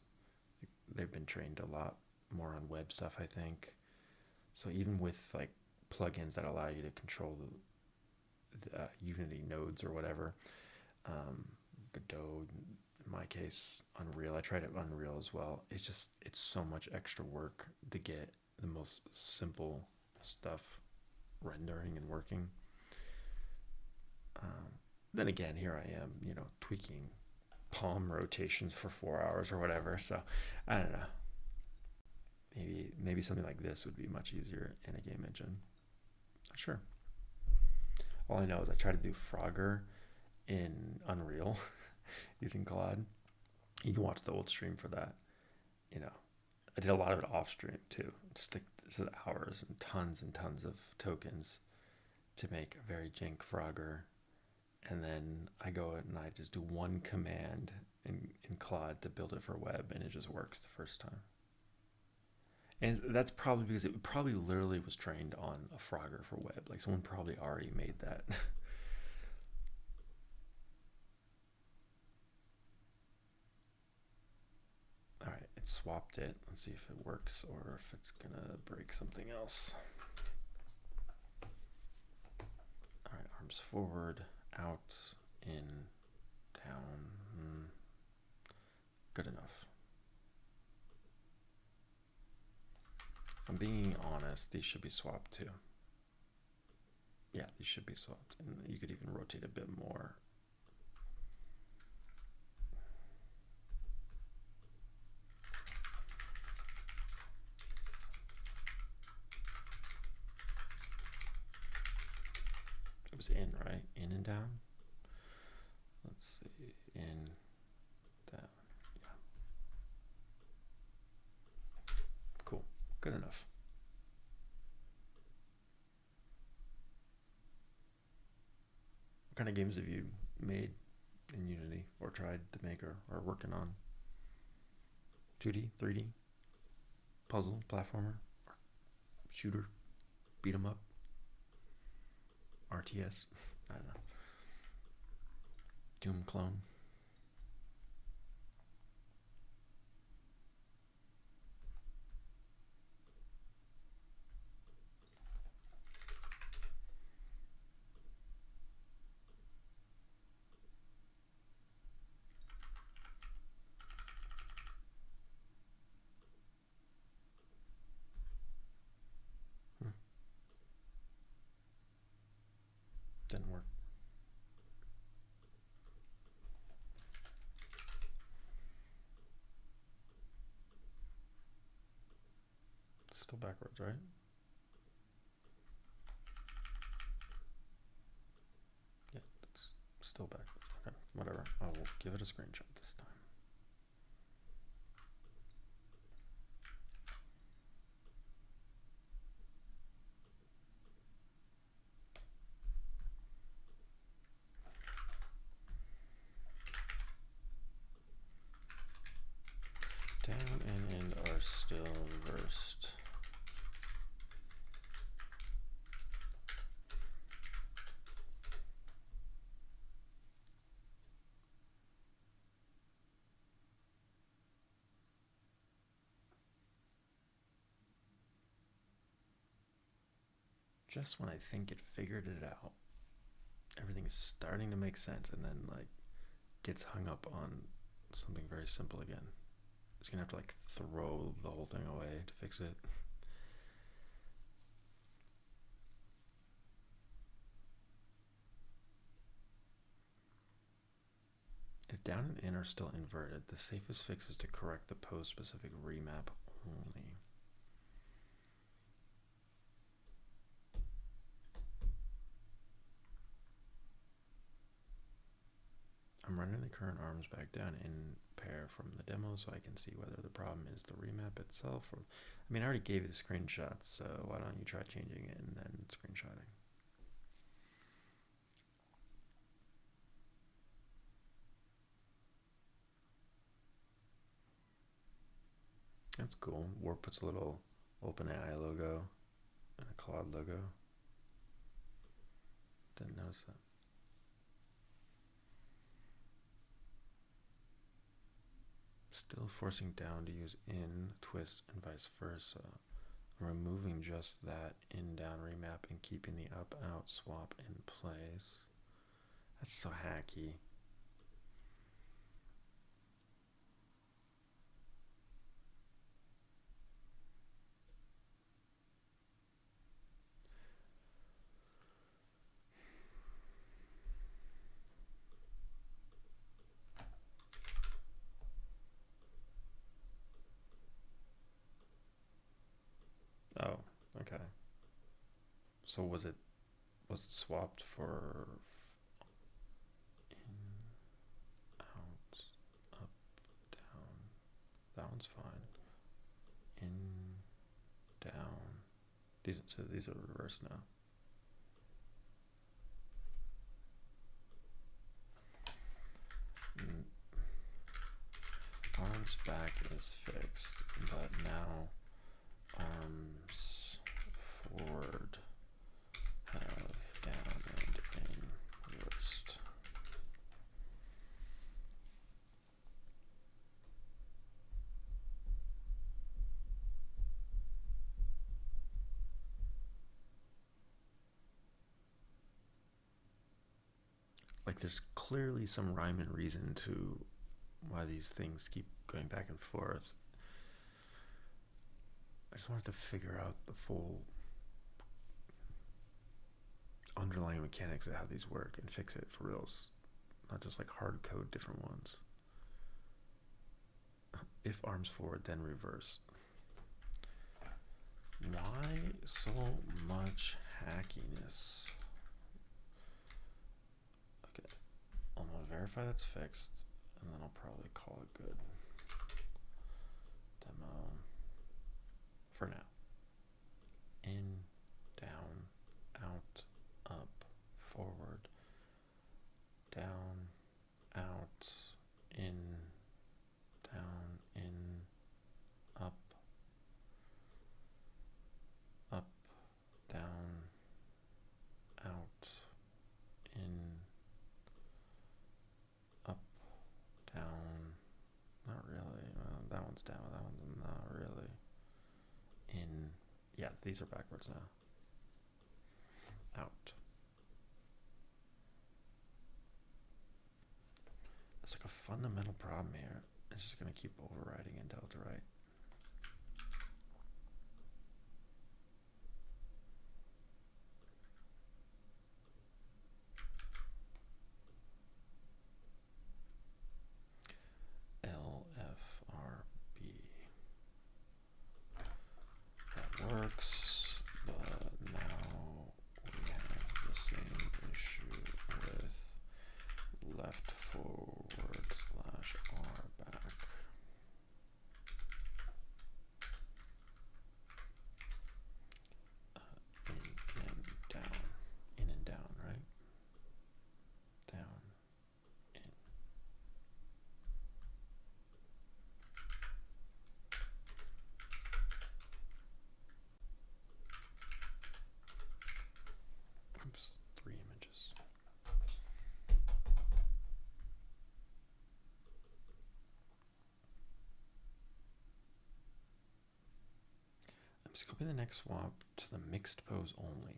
They've been trained a lot more on web stuff, I think. So even with like plugins that allow you to control the Unity nodes or whatever, Godot, in my case, Unreal. I tried it Unreal as well. It's so much extra work to get the most simple stuff rendering and working. Then again, here I am, tweaking palm rotations for 4 hours or whatever. So I don't know. Maybe something like this would be much easier in a game engine. Not sure. All I know is I tried to do Frogger in Unreal using Claude. You can watch the old stream for that. I did a lot of it off stream too. This is hours and tons of tokens to make a very jank Frogger. And then I go and I just do one command in Claude to build it for web, and it just works the first time. And that's probably because it probably literally was trained on a Frogger for web. Like someone probably already made that. All right, it swapped it. Let's see if it works or if it's gonna break something else. All right, arms forward, out, in, down. Good enough. If I'm being honest, these should be swapped too. Yeah, these should be swapped. And you could even rotate a bit more. It was in, right? In and down. Let's see. In, down. Yeah. Cool. Good enough. What kind of games have you made in Unity or tried to make or are working on? 2D, 3D, puzzle, platformer, shooter, beat 'em up, RTS. I don't know. Doom clone. Didn't work. Still backwards, right? Yeah, it's still backwards. Okay, whatever. I will give it a screenshot this time. Down and in are still reversed. Just when I think it figured it out, everything is starting to make sense, and then like gets hung up on something very simple again. It's gonna have to like throw the whole thing away to fix it. If down and in are still inverted, the safest fix is to correct the pose-specific remap only. I'm running the current arms back down in pair from the demo so I can see whether the problem is the remap itself or, I mean, I already gave you the screenshots, so why don't you try changing it and then screenshotting. That's cool. Warp puts a little OpenAI logo and a Claude logo. Didn't notice that. Still forcing down to use in, twist, and vice versa. I'm removing just that in down remap and keeping the up out swap in place. That's so hacky. Oh, okay. So was it swapped for in, out, up, down? That one's fine. In, down. These are reversed now. Arms back is fixed, but now arms forward have down and in reversed. Like there's clearly some rhyme and reason to why these things keep going back and forth. I just wanted to figure out the full underlying mechanics of how these work and fix it for reals, not just like hard code different ones. If arms forward, then reverse. Why so much hackiness? Okay, I'm gonna verify that's fixed, and then I'll probably call it good. Demo for now. In, down, out, up, forward, down, out, in, down, in, up, up, down, out, in, up, down. Not really. That one's down. That one's not really. In. Yeah, these are backwards now. Out. It's like a fundamental problem here. It's just going to keep overriding in delta right. LFRB. That Scoping the next swap to the mixed pose only.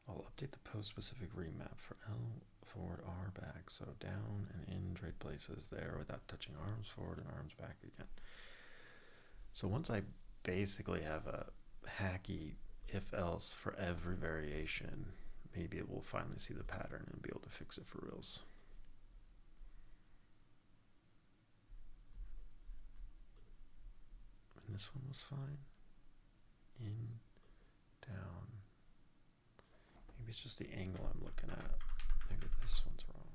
I'll update the pose specific remap for L forward, R back, so down and in trade places there without touching arms forward and arms back again. So once I basically have a hacky if else for every variation, maybe it will finally see the pattern and be able to fix it for reals. And this one was fine. In, down. Maybe it's just the angle I'm looking at. Maybe this one's wrong.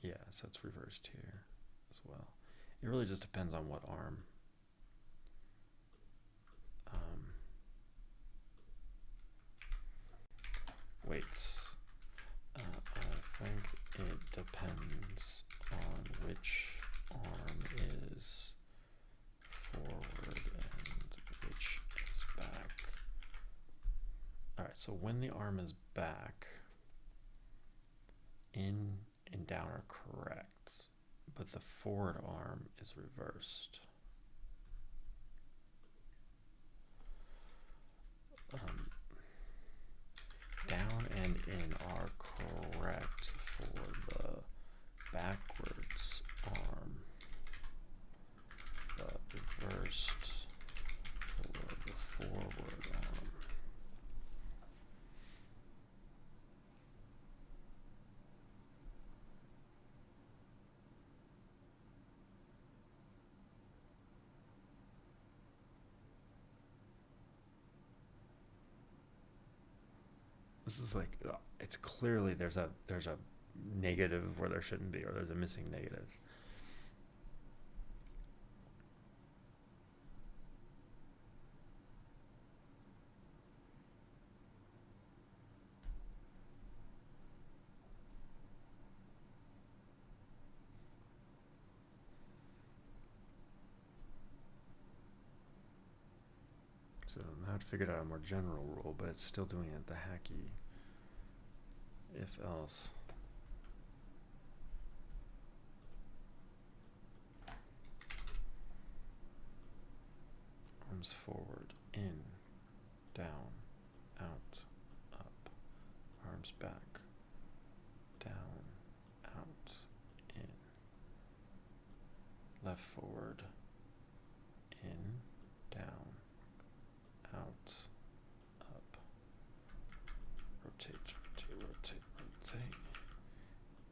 Yeah, so it's reversed here as well. It really just depends on what arm. Weights. I think it depends on which arm is forward and which is back. Alright, so when the arm is back, in and down are correct, but the forward arm is reversed. Down and in are correct for the backwards arm, but reversed for the forward arm. This is like, it's clearly there's a negative where there shouldn't be, or there's a missing negative. So now I've figured out a more general rule, but it's still doing it the hacky if else. Arms forward, in, down, out, up. Arms back, down, out, in. Left forward, in, down, out, up. Rotate, rotate, rotate, rotate.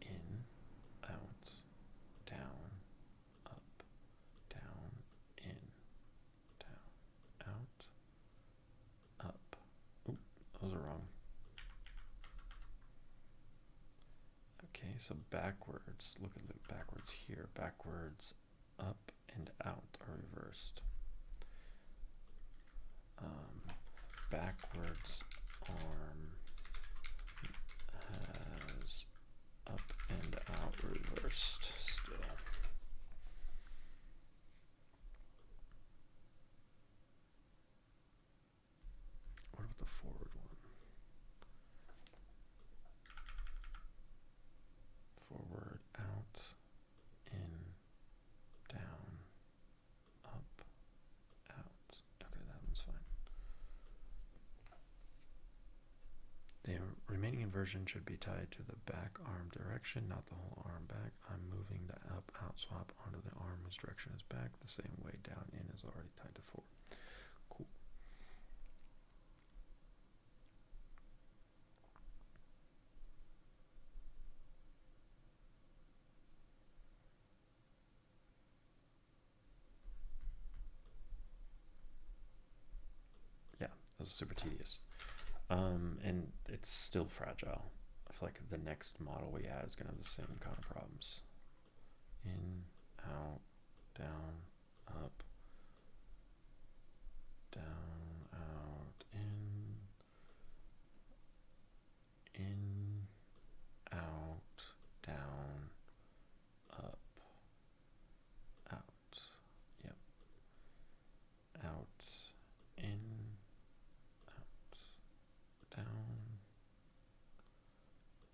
In, out, down, up, down, in, down, out, up. Oop, those are wrong. Okay, so backwards, look at the backwards here. Backwards, up and out are reversed. Backwards arm has up and out reversed still. What about the forward one? Forward, out, in, down, up, out. Okay, that one's fine. The remaining inversion should be tied to the back arm direction, not the whole arm back. I'm moving the up-out swap onto the arm whose direction is back, the same way down-in is already tied to forward. Cool. Yeah, that was super tedious. And it's still fragile. I feel like the next model we add is going to have the same kind of problems. In, out, down, up, down, out, in, out, down, up, out. Yep. Out, in, down,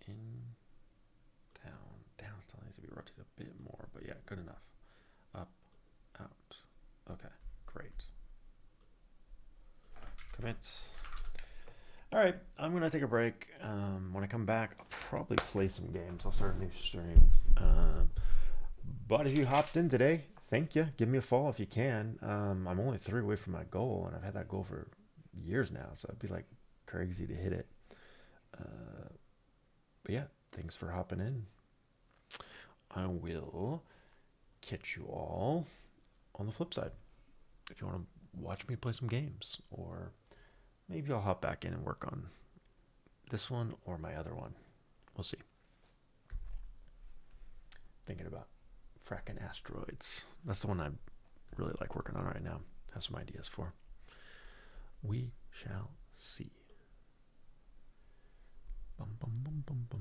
in, down. Down still needs to be rotated a bit more, but yeah, good enough. Up, out. Okay, great. I'm gonna take a break. When I come back, I'll probably play some games. I'll start a new stream. But if you hopped in today, thank you. Give me a follow if you can. I'm only 3 away from my goal, and I've had that goal for years now, so it'd be like crazy to hit it. But yeah, thanks for hopping in. I will catch you all on the flip side. If you want to watch me play some games, or maybe I'll hop back in and work on this one or my other one. We'll see. Thinking about fracking asteroids. That's the one I really like working on right now. Have some ideas for. We shall see. Bum, bum, bum, bum, bum.